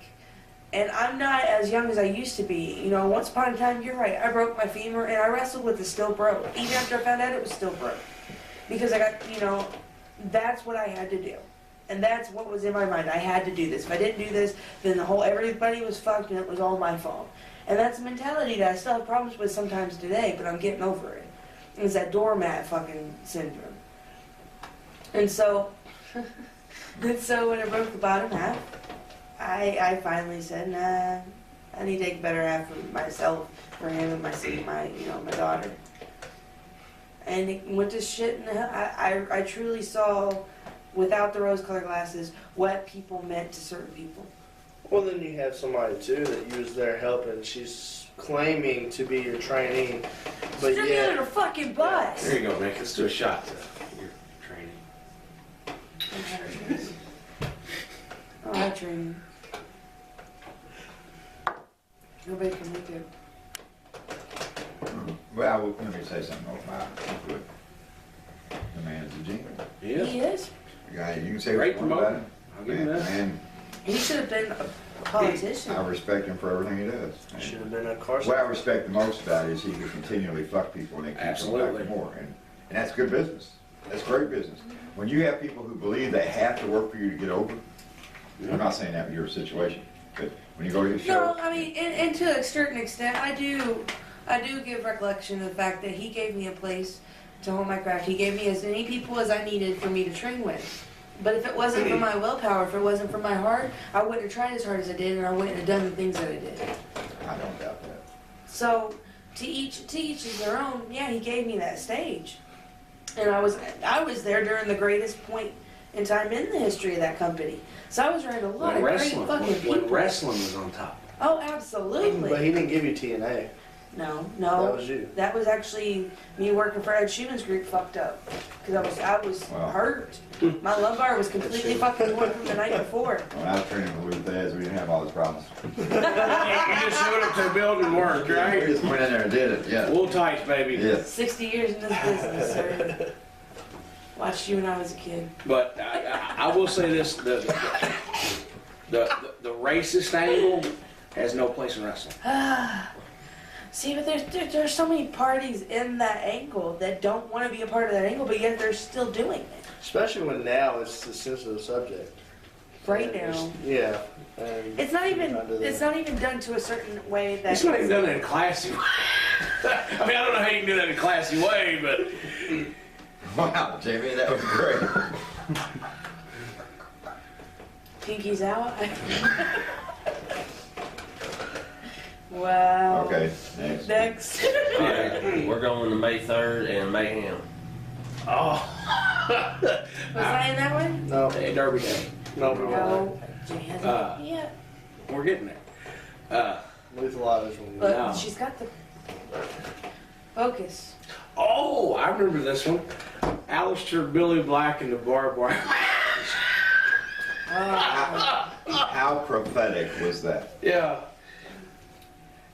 Speaker 3: And I'm not as young as I used to be. You know, once upon a time, you're right, I broke my femur and I wrestled with it still broke. Even after I found out it was still broke. Because I got, you know, that's what I had to do. And that's what was in my mind. I had to do this. If I didn't do this, then everybody was fucked and it was all my fault. And that's a mentality that I still have problems with sometimes today, but I'm getting over it. It's that doormat fucking syndrome. And so, when I broke the bottom half, I finally said, nah, I need to take better half for myself, for him and my daughter. And it went to shit in the hell. I truly saw, without the rose-colored glasses, what people meant to certain people.
Speaker 5: Well, then you have somebody too that you was there helping. She's claiming to be your trainee, but
Speaker 3: Strip me under the fucking bus.
Speaker 7: There you go, Mick. Let's do a shot to your training.
Speaker 3: Oh, I training. Nobody can make it.
Speaker 4: Well, let me say something about input. The man's a genius.
Speaker 7: He is.
Speaker 3: He is.
Speaker 4: The guy, you can say
Speaker 7: Great
Speaker 4: what you want about
Speaker 7: promoter.
Speaker 4: him.
Speaker 7: I'll give him that.
Speaker 4: Man,
Speaker 3: He should have been a politician.
Speaker 4: I respect him for everything he does.
Speaker 5: should
Speaker 4: And
Speaker 5: have been a Carson.
Speaker 4: what I respect the most about it is he can continually fuck people and they keep coming
Speaker 7: Absolutely.
Speaker 4: back for more. And that's good business. That's great business. When you have people who believe they have to work for you to get over, I'm not saying that in your situation, but when you go to his show,
Speaker 3: No, I mean, and to a certain extent, I do give recollection of the fact that he gave me a place to hone my craft. He gave me as many people as I needed for me to train with. But if it wasn't for my willpower, if it wasn't for my heart, I wouldn't have tried as hard as I did, and I wouldn't have done the things that I did.
Speaker 4: I don't doubt that.
Speaker 3: So, to each is their own. Yeah, he gave me that stage, and I was there during the greatest point in time in the history of that company. So I was around a lot of great fucking
Speaker 7: When
Speaker 3: people.
Speaker 7: wrestling was on top.
Speaker 3: Oh,
Speaker 5: But
Speaker 3: absolutely.
Speaker 5: he didn't give you TNA.
Speaker 3: No.
Speaker 5: That was you.
Speaker 3: That was actually me working for Ed Schuman's group fucked up. Because I was
Speaker 4: Wow.
Speaker 3: hurt. My lumbar was completely fucking torn from the night before.
Speaker 4: When I was training for Lou Thez, we didn't have all these problems.
Speaker 7: You just showed up to the building and worked,
Speaker 4: We
Speaker 7: right?
Speaker 4: just went in there and did it, yeah.
Speaker 7: Wool tights, baby.
Speaker 4: Yes.
Speaker 3: 60 years in this business, sir. Watched you when I was a kid.
Speaker 7: But I will say this: the racist angle has no place in wrestling.
Speaker 3: See, but there's so many parties in that angle that don't want to be a part of that angle, but yet they're still doing it.
Speaker 5: Especially when now it's a sensitive subject.
Speaker 3: Right
Speaker 5: And
Speaker 3: now.
Speaker 5: yeah. And
Speaker 3: It's not even
Speaker 5: under the-
Speaker 3: it's not even done to a certain way that
Speaker 7: It's not even done in a classy way. I mean, I don't know how you can do that in a classy way, but
Speaker 4: Wow, Jamie, that was great.
Speaker 3: Pinky's out. Wow.
Speaker 4: Okay, next.
Speaker 3: Next.
Speaker 1: All right, we're going to May 3rd and Mayhem.
Speaker 7: oh,
Speaker 3: Was I in that one?
Speaker 5: No,
Speaker 7: hey, Derby Day,
Speaker 5: no, we won't.
Speaker 3: No. Jimmy hasn't. Yeah.
Speaker 7: we're getting there.
Speaker 5: Lethal Irish one.
Speaker 3: But
Speaker 7: No.
Speaker 3: she's got the focus.
Speaker 7: Oh, I remember this one. Alistair, Billy Black, and the barbed wire.
Speaker 4: How prophetic was that?
Speaker 7: Yeah,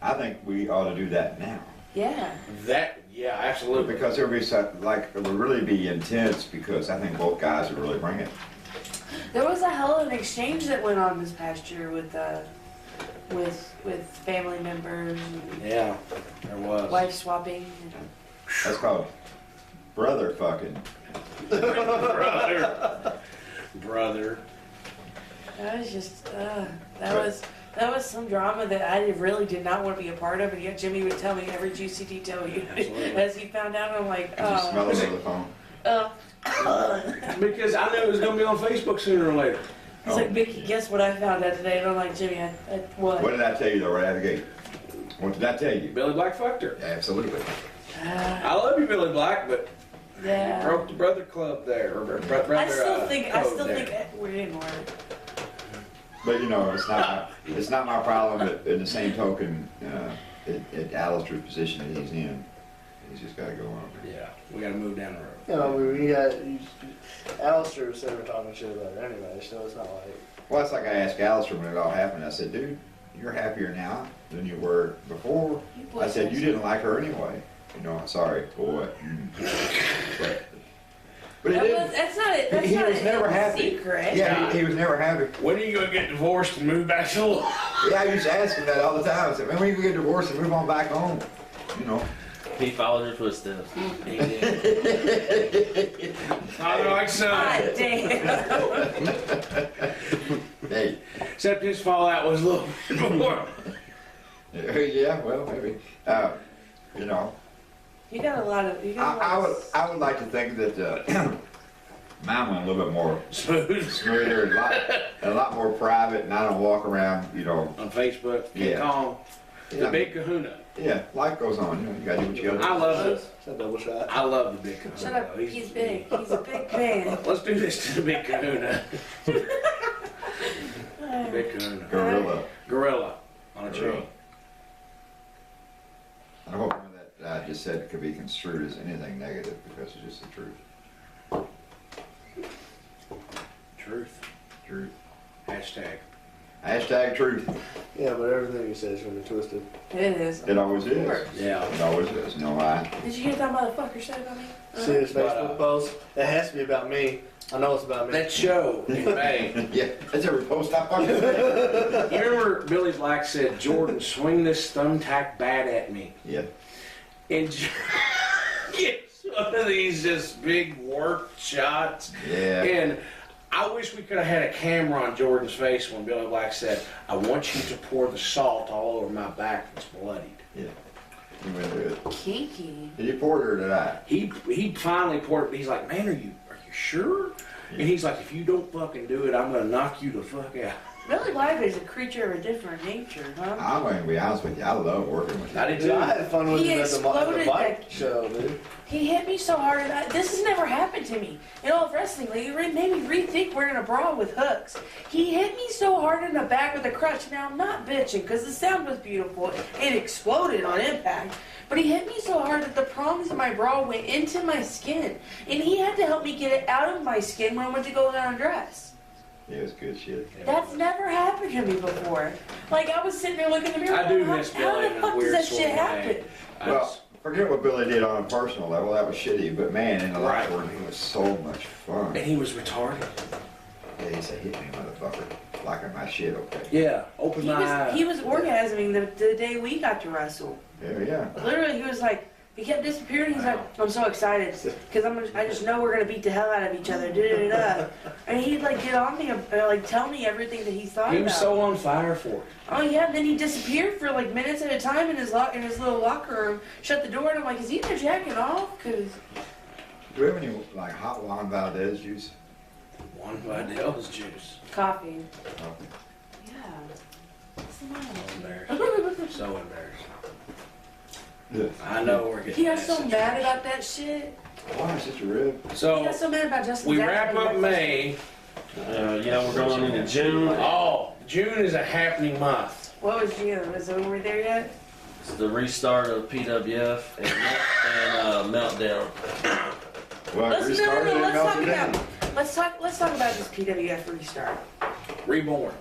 Speaker 4: I think we ought to do that now.
Speaker 3: Yeah.
Speaker 7: yeah, absolutely.
Speaker 4: Because it would be like, it would really be intense because I think both guys would really bring it.
Speaker 3: There was a hell of an exchange that went on this past year with with family members, and
Speaker 7: Yeah, there was.
Speaker 3: wife swapping.
Speaker 4: That's called brother fucking.
Speaker 7: Brother.
Speaker 3: That was just that was some drama that I really did not want to be a part of, and yet Jimmy would tell me every juicy detail
Speaker 7: Absolutely.
Speaker 3: as he found out. I'm like,
Speaker 4: Did you smell it over the phone?
Speaker 7: Because I knew it was going to be on Facebook sooner or later.
Speaker 3: He's like, Mickie, guess what I found out today? And I'm like, Jimmy, what?
Speaker 4: What did I tell you though right out of the gate? What did I tell you?
Speaker 7: Billy Black fucked her.
Speaker 4: Absolutely.
Speaker 7: I love you, Billy Black, but
Speaker 3: Yeah.
Speaker 7: you broke the brother club there. Or brother,
Speaker 3: I still think
Speaker 7: code there.
Speaker 3: we didn't work.
Speaker 4: But you know, it's not my problem. But in the same token, at Alistair's position that he's in, he's just got to go on.
Speaker 7: Yeah, we got to move down the road.
Speaker 5: You know, we got Alistair was sitting there talking shit about it anyway, so it's not like.
Speaker 4: Well, it's like I asked Alistair when it all happened. I said, dude, you're happier now than you were before. I said, you didn't like her anyway. You know, I'm sorry, boy. But it didn't.
Speaker 3: That's not it. That's
Speaker 4: He
Speaker 3: not
Speaker 4: was never
Speaker 3: a
Speaker 4: happy.
Speaker 3: secret.
Speaker 4: Yeah, he was never happy.
Speaker 7: When are you going to get divorced and move back to law?
Speaker 4: Yeah, I used to ask him that all the time. I said, man, when you gonna get divorced and move on back home? You know.
Speaker 1: He followed her footsteps.
Speaker 7: He did. Father like son.
Speaker 3: God damn.
Speaker 4: Hey.
Speaker 7: Except his fallout was a little bit more.
Speaker 4: Yeah, well, maybe. You know,
Speaker 3: You got a lot of. You got a lot of
Speaker 4: I would like to think that mine went a little bit more
Speaker 7: Smooth.
Speaker 4: smoother and a lot more private, and I don't walk around, you know.
Speaker 7: On Facebook,
Speaker 4: Yeah.
Speaker 7: call the
Speaker 4: Yeah,
Speaker 7: Big Kahuna.
Speaker 4: yeah, life goes on. You know, you gotta do what you gotta do.
Speaker 7: I love this.
Speaker 5: It's a double shot.
Speaker 7: I love the Big Kahuna.
Speaker 3: Shut up.
Speaker 7: though.
Speaker 3: He's big. He's a big man.
Speaker 7: Let's do this to the Big Kahuna. Big Kahuna.
Speaker 4: Gorilla.
Speaker 7: Gorilla on a
Speaker 4: Gorilla.
Speaker 7: tree.
Speaker 4: I hope none of that I just said could be construed as anything negative because it's just the truth.
Speaker 7: Truth.
Speaker 4: Truth.
Speaker 7: Hashtag.
Speaker 4: Hashtag truth.
Speaker 5: Yeah, but everything you say is gonna be twisted.
Speaker 3: It is.
Speaker 4: It always
Speaker 3: Of
Speaker 4: is.
Speaker 3: course.
Speaker 7: Yeah.
Speaker 4: It always is. You know why?
Speaker 3: Did you hear that motherfucker said about me?
Speaker 5: See his
Speaker 7: But,
Speaker 5: Facebook post? It has to be about me. I know it's about me.
Speaker 7: That show in May.
Speaker 4: Yeah, that's every post I fucking
Speaker 7: You remember Billy Black said, Jordan, swing this thumbtack bat at me.
Speaker 4: Yeah.
Speaker 7: And gets one of these just big work shots.
Speaker 4: Yeah.
Speaker 7: And I wish we could have had a camera on Jordan's face when Billy Black said, I want you to pour the salt all over my back that's bloodied.
Speaker 4: Yeah. You went through it.
Speaker 3: Kinky.
Speaker 4: Did you pour it or did I?
Speaker 7: He finally poured it. He's like, man, are you sure? And he's like, if you don't fucking do it, I'm gonna knock you the fuck out.
Speaker 3: Billy Black is a creature of a different nature, huh?
Speaker 4: I'm going to be honest with you. I love working with you.
Speaker 7: I did
Speaker 5: Dude,
Speaker 7: too.
Speaker 5: I had fun with
Speaker 3: He
Speaker 5: him at the
Speaker 3: exploded
Speaker 5: bike
Speaker 3: that-
Speaker 5: show, dude.
Speaker 3: He hit me so hard. This has never happened to me in all of wrestling. Like, it made me rethink wearing a bra with hooks. He hit me so hard in the back with a crutch. Now, I'm not bitching because the sound was beautiful. It exploded on impact. But he hit me so hard that the prongs of my bra went into my skin. And he had to help me get it out of my skin when I went to go down and dress.
Speaker 4: Yeah, it was good shit.
Speaker 3: That's never happened to me before. Like, I was sitting there looking in the mirror.
Speaker 7: I do
Speaker 3: going,
Speaker 7: miss
Speaker 3: how
Speaker 7: Billy
Speaker 3: the
Speaker 7: in a
Speaker 3: fuck does
Speaker 7: weird
Speaker 3: that
Speaker 7: sort
Speaker 3: shit
Speaker 7: of
Speaker 3: happen?
Speaker 7: way.
Speaker 4: Well, forget what Billy did on a personal level. That was shitty. But man, in the
Speaker 7: Right.
Speaker 4: locker room, it was so much fun.
Speaker 7: And he was retarded.
Speaker 4: Yeah, he said, hit me, motherfucker. Locking my shit, okay.
Speaker 7: Yeah, open my eyes.
Speaker 3: He was orgasming the day we got to wrestle.
Speaker 4: Yeah.
Speaker 3: Literally, he was like, he kept disappearing. He's like, I'm so excited because I just know we're gonna beat the hell out of each other. Da, da, da. And he'd like get on me, like tell me everything that he thought
Speaker 7: He
Speaker 3: about.
Speaker 7: was so on fire for it.
Speaker 3: Oh yeah, and then he disappeared for like minutes at a time in his little locker room. Shut the door, and I'm like, is he in there jacking off? Cause
Speaker 4: Do we have any, like, hot Juan Valdez juice?
Speaker 7: One Vidal's juice.
Speaker 3: coffee.
Speaker 4: Oh.
Speaker 3: Yeah. What's the matter
Speaker 7: So
Speaker 3: with
Speaker 7: embarrassed. So embarrassed.
Speaker 4: Yeah.
Speaker 7: I know we're getting
Speaker 3: you? He got
Speaker 7: that
Speaker 3: so
Speaker 7: situation.
Speaker 3: mad about that shit.
Speaker 4: Why is such a rib?
Speaker 3: He
Speaker 7: So
Speaker 3: got so mad about Justin.
Speaker 7: we
Speaker 3: Jackson.
Speaker 7: wrap up May.
Speaker 1: Yeah, we're going into June.
Speaker 7: Oh, June is a happening month.
Speaker 3: What was June? Was it over there yet?
Speaker 1: It's the restart of PWF and Meltdown.
Speaker 4: Well,
Speaker 3: Let's
Speaker 4: restarted and
Speaker 3: let's talk
Speaker 4: melted down.
Speaker 3: about let's talk about this PWF restart.
Speaker 7: Reborn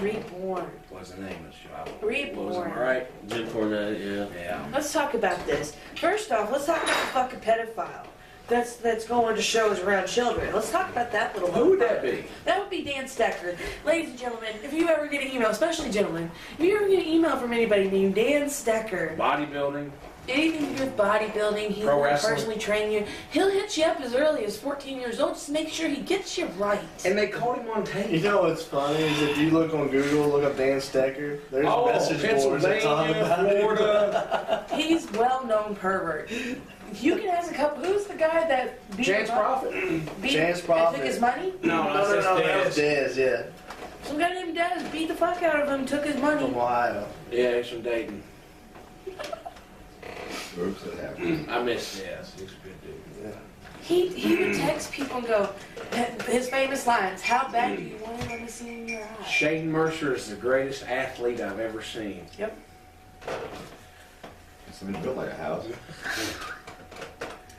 Speaker 3: Reborn.
Speaker 7: was the name of the show.
Speaker 3: Reborn.
Speaker 7: Was it right?
Speaker 1: Jim Cornette, yeah.
Speaker 7: Yeah.
Speaker 3: Let's talk about this. First off, let's talk about the fucking pedophile. that's going to shows around children. Let's talk about that little.
Speaker 7: Who would that be?
Speaker 3: That would be Dan Stecker. Ladies and gentlemen, if you ever get an email, especially gentlemen, if you ever get an email from anybody named Dan Stecker,
Speaker 7: Bodybuilding.
Speaker 3: anything to do with bodybuilding, he
Speaker 7: Pro
Speaker 3: will
Speaker 7: wrestling.
Speaker 3: personally train you. He'll hit you up as early as 14 years old just to make sure he gets you right.
Speaker 7: And they caught him on
Speaker 5: You
Speaker 7: tape.
Speaker 5: know what's funny is if you look on Google, look up Dan Stecker, there's
Speaker 7: Oh,
Speaker 5: message boards that talk
Speaker 7: Pennsylvania,
Speaker 5: about it.
Speaker 7: Florida.
Speaker 3: He's well-known pervert. You can ask a couple. Who's the guy that beat
Speaker 7: Chance
Speaker 3: him up?
Speaker 7: Profit.
Speaker 3: Beat,
Speaker 5: Chance
Speaker 3: and
Speaker 5: Profit.
Speaker 3: took his money?
Speaker 7: No,
Speaker 5: That was Dez, yeah,
Speaker 3: Some guy named Dez beat the fuck out of him, took his money.
Speaker 5: from Ohio.
Speaker 7: Yeah, he's from Dayton.
Speaker 4: Oops, that happened.
Speaker 7: I miss Yes. He's a good dude.
Speaker 5: Yeah.
Speaker 3: He would text people and go, his famous lines, how bad do you want to let me see in your eyes?
Speaker 7: Shane Mercer is the greatest athlete I've ever seen.
Speaker 3: Yep.
Speaker 4: Somebody built like a house.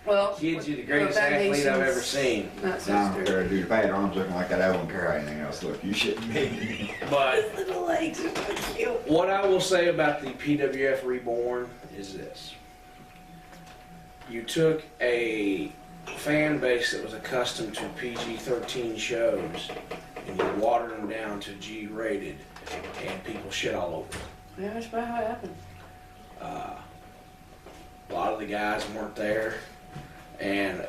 Speaker 3: Well,
Speaker 7: Kid's you the greatest athlete I've ever seen.
Speaker 3: Not so
Speaker 4: Now,
Speaker 3: scary.
Speaker 4: dude, if I had arms looking like that, I wouldn't care anything else. Look, you shouldn't be.
Speaker 7: But
Speaker 3: His little legs are so cute.
Speaker 7: what I will say about the PWF Reborn is this. You took a fan base that was accustomed to PG-13 shows and you watered them down to G-rated and people shit all over them.
Speaker 3: Yeah, that's about how it happened.
Speaker 7: A lot of the guys weren't there, and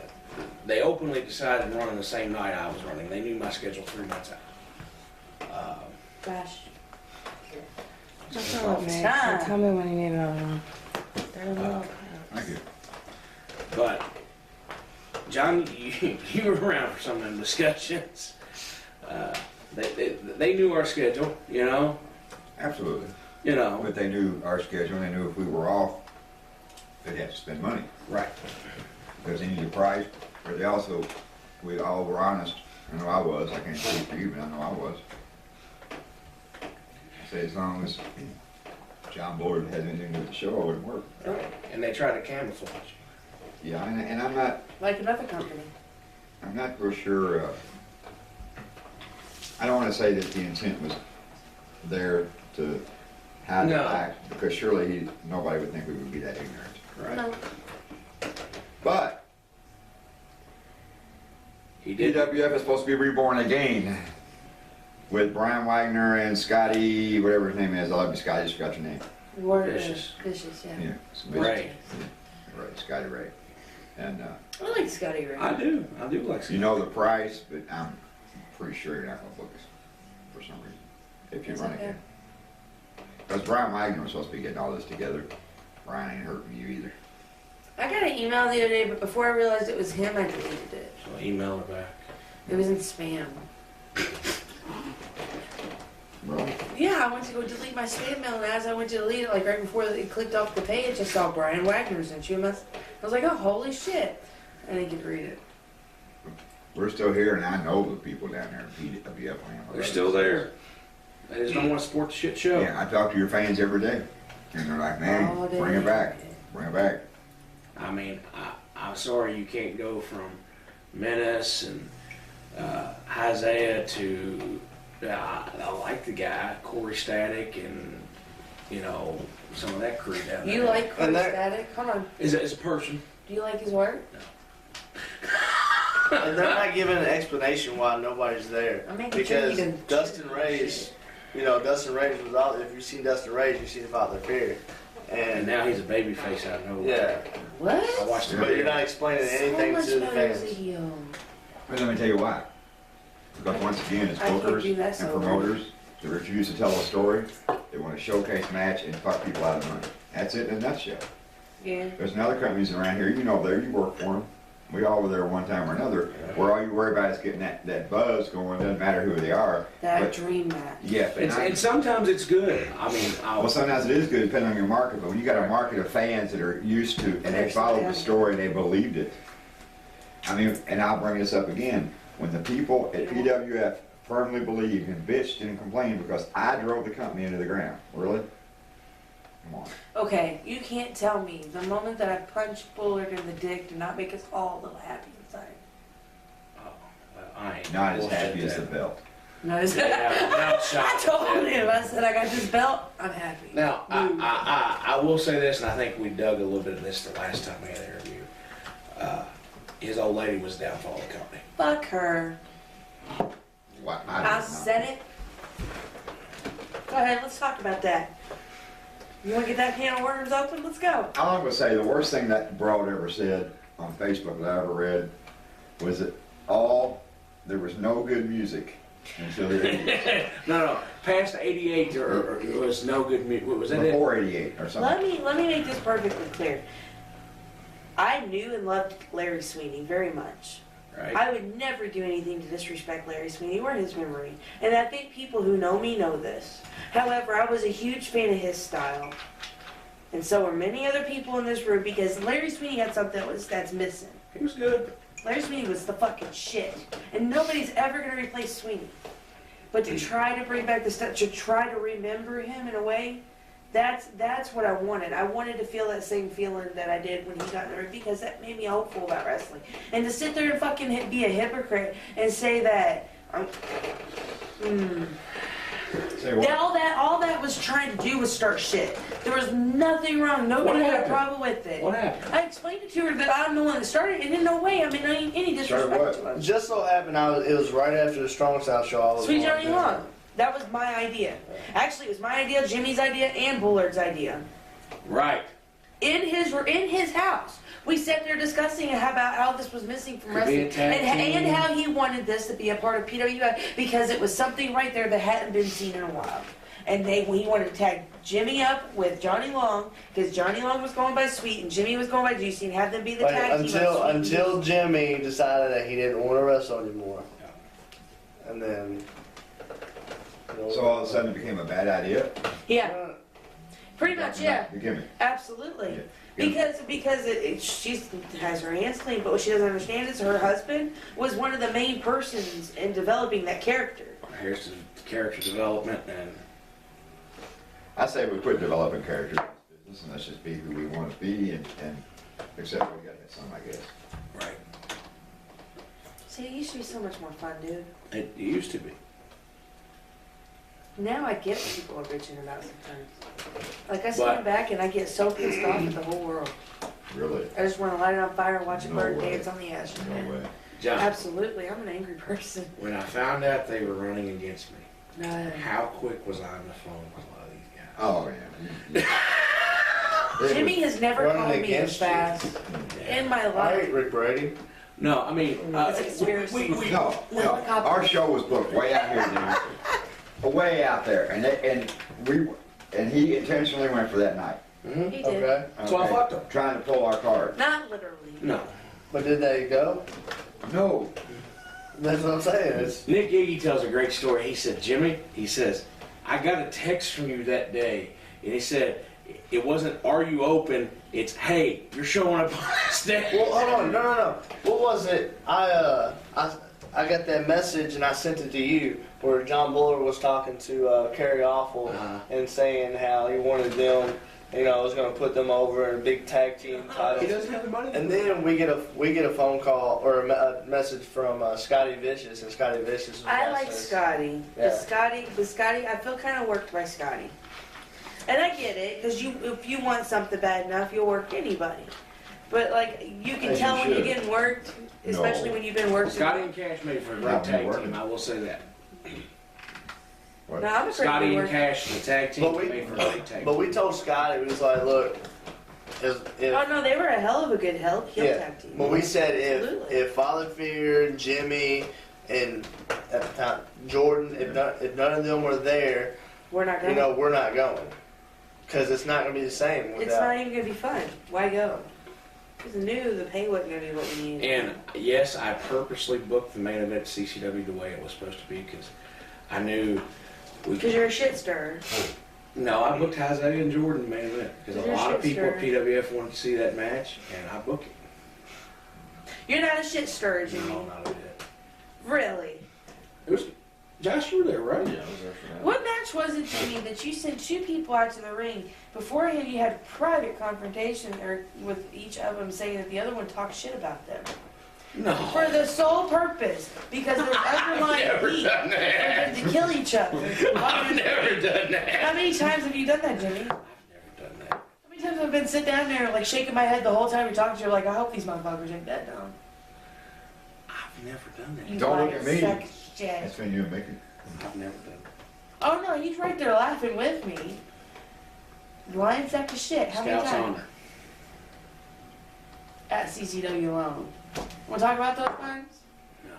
Speaker 7: they openly decided to run the same night I was running. They knew my schedule 3 months out.
Speaker 3: Gosh.
Speaker 6: That's
Speaker 3: all right, man.
Speaker 6: Tell me when you need another one. They're a little
Speaker 4: Thank you.
Speaker 7: But, John, you were around for some of them discussions. They knew our schedule, you know?
Speaker 4: Absolutely.
Speaker 7: You know,
Speaker 4: But they knew our schedule, and they knew if we were off, they'd have to spend money.
Speaker 7: right.
Speaker 4: Because they needed a price, but they also, we all were honest. I know I was, I can't speak for you, but I know I was. Say as long as John Boyd had anything to do with the show, it wouldn't work.
Speaker 7: And they tried to camouflage.
Speaker 4: Yeah, and I'm not,
Speaker 3: Like another company.
Speaker 4: I'm not real sure, I don't wanna say that the intent was there to hide the
Speaker 7: No.
Speaker 4: fact, because surely nobody would think we would be that ignorant.
Speaker 7: Right.
Speaker 3: No.
Speaker 4: But
Speaker 7: He did.
Speaker 4: PWF is supposed to be reborn again with Brian Wagner and Scotty, whatever his name is. I love you, Scotty. I just forgot your name.
Speaker 7: Vicious.
Speaker 3: Vicious, yeah.
Speaker 4: Yeah,
Speaker 7: Ray.
Speaker 4: Right, Scotty Ray. And
Speaker 3: I like Scotty Ray.
Speaker 7: I do like
Speaker 4: you know the price, but I'm pretty sure you're not going to book us for some reason if you
Speaker 3: It's
Speaker 4: run
Speaker 3: okay.
Speaker 4: again. Because Brian Wagner was supposed to be getting all this together. Brian ain't hurting you either.
Speaker 3: I got an email the other day, but before I realized it was him, I deleted it.
Speaker 7: So email her back.
Speaker 3: It was in spam.
Speaker 4: Really?
Speaker 3: Yeah, I went to go delete my spam mail, and as I went to delete it, like right before it clicked off the page, I saw Brian Wagner sent you a message. I was like, oh, holy shit. I didn't get to read it.
Speaker 4: We're still here, and I know the people down there in PWF land.
Speaker 7: They're still there. They just don't want to support the shit show.
Speaker 4: Yeah, I talk to your fans every day, and they're like, man,
Speaker 3: All day.
Speaker 4: bring it back. Bring it back.
Speaker 7: I mean, I'm sorry you can't go from Menace and Isaiah to, I like the guy, Corey Static, and, you know, some of that crew down there.
Speaker 3: You like Corey
Speaker 5: And that-
Speaker 3: Static? Hold on.
Speaker 7: Is a person.
Speaker 3: Do you like his work?
Speaker 5: And they're not giving an explanation why nobody's there.
Speaker 3: I mean,
Speaker 5: Because
Speaker 3: continue to-
Speaker 5: Dustin Ray's, you know, Dustin Ray's was out. If you've seen Dustin Ray's, you've seen Father Fear.
Speaker 7: And
Speaker 5: And
Speaker 7: now he's a baby face out of nowhere.
Speaker 5: yeah,
Speaker 3: What?
Speaker 7: I watched the
Speaker 5: but you're
Speaker 7: video.
Speaker 5: not explaining
Speaker 3: So
Speaker 5: anything
Speaker 3: much
Speaker 5: to the
Speaker 3: better
Speaker 5: fans.
Speaker 3: video.
Speaker 4: But let me tell you why. Because once again, as
Speaker 3: I can't
Speaker 4: bookers
Speaker 3: do that
Speaker 4: and
Speaker 3: so
Speaker 4: promoters, they refuse to tell a story. They want to showcase match and fuck people out of money. That's it in a nutshell.
Speaker 3: Yeah.
Speaker 4: There's other companies around here, you know, there you work for them. We all were there one time or another, where all you worry about is getting that buzz going, doesn't matter who they are.
Speaker 3: That
Speaker 4: But,
Speaker 3: dream match.
Speaker 4: yeah, but not,
Speaker 7: And sometimes it's good. I mean,
Speaker 4: well, sometimes it is good depending on your market, but when you got a market of fans that are used to, and they followed the story and they believed it. I mean, and I'll bring this up again, when the people at PWF firmly believed and bitched and complained because I drove the company into the ground, really? Come on.
Speaker 3: Okay, you can't tell me the moment that I punched Bullard in the dick did not make us all a little happy inside.
Speaker 7: I ain't
Speaker 4: Not as
Speaker 7: bullshit
Speaker 4: happy as the
Speaker 7: that.
Speaker 4: belt.
Speaker 3: No, it's
Speaker 7: Yeah, without
Speaker 3: I
Speaker 7: shot.
Speaker 3: told him. I said I got this belt. I'm happy.
Speaker 7: Now, I will say this, and I think we dug a little bit of this the last time we had an interview. his old lady was the downfall of the company.
Speaker 3: Fuck her.
Speaker 4: Why,
Speaker 3: I said it. Go ahead, let's talk about that. You want to get that can of worms open? Let's go.
Speaker 4: I'm gonna say the worst thing that Broad ever said on Facebook that I ever read was that there was no good music until the 80s.
Speaker 7: No. Past 88 or it was no good music. Was that it?
Speaker 4: Before 88 or something.
Speaker 3: Let me make this perfectly clear. I knew and loved Larry Sweeney very much.
Speaker 7: Right.
Speaker 3: I would never do anything to disrespect Larry Sweeney or his memory. And I think people who know me know this. However, I was a huge fan of his style. And so were many other people in this room because Larry Sweeney had something that's missing.
Speaker 7: He was good.
Speaker 3: Larry Sweeney was the fucking shit. And nobody's ever going to replace Sweeney. But to try to bring back the stuff, to try to remember him in a way, that's what I wanted. I wanted to feel that same feeling that I did when he got in the ring because that made me hopeful about wrestling. And to sit there and fucking be a hypocrite and say that,
Speaker 4: Say what?
Speaker 3: all that was trying to do was start shit. There was nothing wrong. Nobody
Speaker 7: What
Speaker 3: had a
Speaker 7: happened?
Speaker 3: problem with it.
Speaker 7: What happened?
Speaker 3: I explained it to her that I'm the one that started it, and in no way, I mean, any disrespect
Speaker 4: Started what?
Speaker 3: to us.
Speaker 5: Just so happened, it was right after the Strong South show. I was
Speaker 3: Sweet
Speaker 5: going
Speaker 3: Johnny
Speaker 5: to.
Speaker 3: Long. That was my idea. Actually, it was my idea, Jimmy's idea, and Bullard's idea.
Speaker 7: Right.
Speaker 3: In his house, we sat there discussing about how this was missing from
Speaker 7: Could be a
Speaker 3: wrestling,
Speaker 7: tag team.
Speaker 3: and how he wanted this to be a part of PWI because it was something right there that hadn't been seen in a while. And he wanted to tag Jimmy up with Johnny Long because Johnny Long was going by Sweet and Jimmy was going by Juicy, and have them be the
Speaker 5: Like,
Speaker 3: tag team. of Sweet and
Speaker 5: until Jimmy decided that he didn't want to wrestle anymore, and then.
Speaker 4: So all of a sudden it became a bad idea?
Speaker 3: Yeah, pretty much, yeah.
Speaker 4: The gimmick.
Speaker 3: Absolutely.
Speaker 4: Yeah.
Speaker 3: Because she has her hands clean, but what she doesn't understand is her husband was one of the main persons in developing that character.
Speaker 7: Here's the character development and
Speaker 4: I say we quit developing characters in this business and let's just be who we want to be and accept we gotta get some, I guess.
Speaker 7: right.
Speaker 3: See, it used to be so much more fun, dude.
Speaker 7: It used to be.
Speaker 3: Now I get what people are bitching about sometimes. Like I
Speaker 7: But-
Speaker 3: stand back and I get so pissed off at the whole world.
Speaker 4: Really?
Speaker 3: I just want to light it on fire and watch a
Speaker 4: No
Speaker 3: bird
Speaker 4: way.
Speaker 3: dance on the ashes,
Speaker 4: No
Speaker 3: man.
Speaker 4: way.
Speaker 7: John,
Speaker 3: Absolutely, I'm an angry person.
Speaker 7: when I found out they were running against me,
Speaker 3: No.
Speaker 7: how quick was I on the phone with a lot of these guys?
Speaker 4: Oh, yeah.
Speaker 3: Jimmy has never
Speaker 5: Running
Speaker 3: called me as
Speaker 5: against you.
Speaker 3: fast in my
Speaker 5: All right,
Speaker 3: life.
Speaker 5: Rick Brady.
Speaker 7: No, I mean,
Speaker 3: It's a conspiracy.
Speaker 4: No, our show was booked way out here, dude. Way out there, and he intentionally went for that night.
Speaker 5: Mm-hmm.
Speaker 3: He did.
Speaker 5: Okay.
Speaker 7: So I fucked him.
Speaker 4: Trying to pull our card.
Speaker 3: Not literally.
Speaker 7: no.
Speaker 5: But did they go?
Speaker 4: No.
Speaker 5: That's what I'm saying. It's,
Speaker 7: Nick Iggy tells a great story. He said, Jimmy, he says, I got a text from you that day, and he said, it wasn't, are you open? It's, hey, you're showing up on stage.
Speaker 5: well, hold on. No. What was it? I got that message and I sent it to you where John Buller was talking to Kerry Awful and saying how he wanted them, was going to put them over in a big tag team title.
Speaker 7: He doesn't have the money.
Speaker 5: And then we get a phone call or a message from Scotty Vicious, and Scotty Vicious.
Speaker 3: I like Scotty.
Speaker 5: Yeah.
Speaker 3: Scotty, I feel kind of worked by Scotty. And I get it, because if you want something bad enough, you'll work anybody. But, like, you can
Speaker 4: As
Speaker 3: tell
Speaker 4: you
Speaker 3: when you're
Speaker 4: should.
Speaker 3: getting worked, especially
Speaker 4: No.
Speaker 3: when you've been working.
Speaker 7: Scotty and Cash made for a great
Speaker 4: Not
Speaker 7: tag
Speaker 4: working.
Speaker 7: team, I will say that.
Speaker 4: What?
Speaker 3: No, I'm afraid
Speaker 7: Scotty
Speaker 3: we
Speaker 7: and
Speaker 3: work.
Speaker 7: Cash, the tag team,
Speaker 5: But we-
Speaker 7: made for a great tag
Speaker 5: But
Speaker 7: team.
Speaker 5: we told Scotty, we was like, look, if
Speaker 3: Oh, no, they were a hell of a good heel
Speaker 5: yeah,
Speaker 3: tag team.
Speaker 5: but we said
Speaker 3: Absolutely.
Speaker 5: if Father Fear, Jimmy, and at the time Jordan, if none of them were there,
Speaker 3: We're not going.
Speaker 5: we're not going, because it's not gonna be the same
Speaker 3: It's
Speaker 5: without.
Speaker 3: not even going to be fun. Why go? Because I knew the pay wasn't going to be what we needed.
Speaker 7: And yes, I purposely booked the main event CCW the way it was supposed to be because I knew we
Speaker 3: Because you're a shit stirrer.
Speaker 7: No, I booked Isaiah and Jordan main event because a
Speaker 3: You're a
Speaker 7: lot of
Speaker 3: shit
Speaker 7: people at
Speaker 3: stirrer.
Speaker 7: PWF wanted to see that match, and I booked it.
Speaker 3: You're not a shit stirrer, Jimmy.
Speaker 7: No, not a bit.
Speaker 3: Really?
Speaker 7: It was Josh. You were there, right?
Speaker 1: Yeah, I was there for that.
Speaker 3: What match was it, Jimmy, that you sent two people out to the ring? Beforehand, you had private confrontation with each of them saying that the other one talked shit about them.
Speaker 7: No.
Speaker 3: For the sole purpose, because there's underlying
Speaker 7: never
Speaker 3: heat
Speaker 7: done that.
Speaker 3: for them to kill each other.
Speaker 7: I've never done that.
Speaker 3: How many times have you done that, Jimmy?
Speaker 7: I've never done that.
Speaker 3: How many times have I been sitting down there like shaking my head the whole time you're talking to you like, I hope these motherfuckers ain't dead now.
Speaker 7: I've never done that.
Speaker 3: You
Speaker 4: Don't look
Speaker 3: lying
Speaker 4: at me.
Speaker 3: sack of shit.
Speaker 4: That's when you and Mickey.
Speaker 7: I've never done that.
Speaker 3: Oh no, he's right there laughing with me. You lying sack of shit. How many
Speaker 7: Scouts
Speaker 3: times?
Speaker 7: honor.
Speaker 3: At CCW alone. Want to talk about those times?
Speaker 7: No,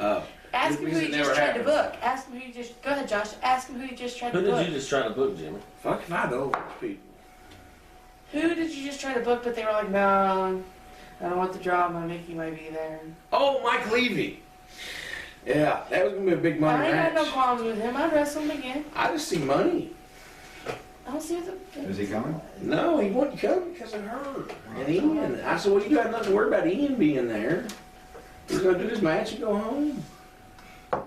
Speaker 7: I'm good.
Speaker 3: Ask him who
Speaker 7: Because
Speaker 3: you
Speaker 7: it
Speaker 3: just
Speaker 7: never
Speaker 3: tried to book.
Speaker 7: happens.
Speaker 3: Ask him who you just. Go ahead, Josh. Ask him who you just tried
Speaker 1: Who
Speaker 3: to
Speaker 1: did
Speaker 3: book.
Speaker 1: you just try to book, Jimmy?
Speaker 7: Fuck if I know those people.
Speaker 3: Who did you just try to book, but they were like, no, I don't want the drama. Mickey might be there.
Speaker 7: Oh, Mike Levy. Yeah, that was gonna be a big money
Speaker 3: I ain't got no
Speaker 7: match.
Speaker 3: problems with him. I'd wrestle him again.
Speaker 7: I just see money.
Speaker 3: I don't see what the.
Speaker 4: Is he coming?
Speaker 7: No, he wouldn't come because of her and Ian. I said, well, you got nothing to worry about Ian being there. He's gonna do his match and go home.
Speaker 4: I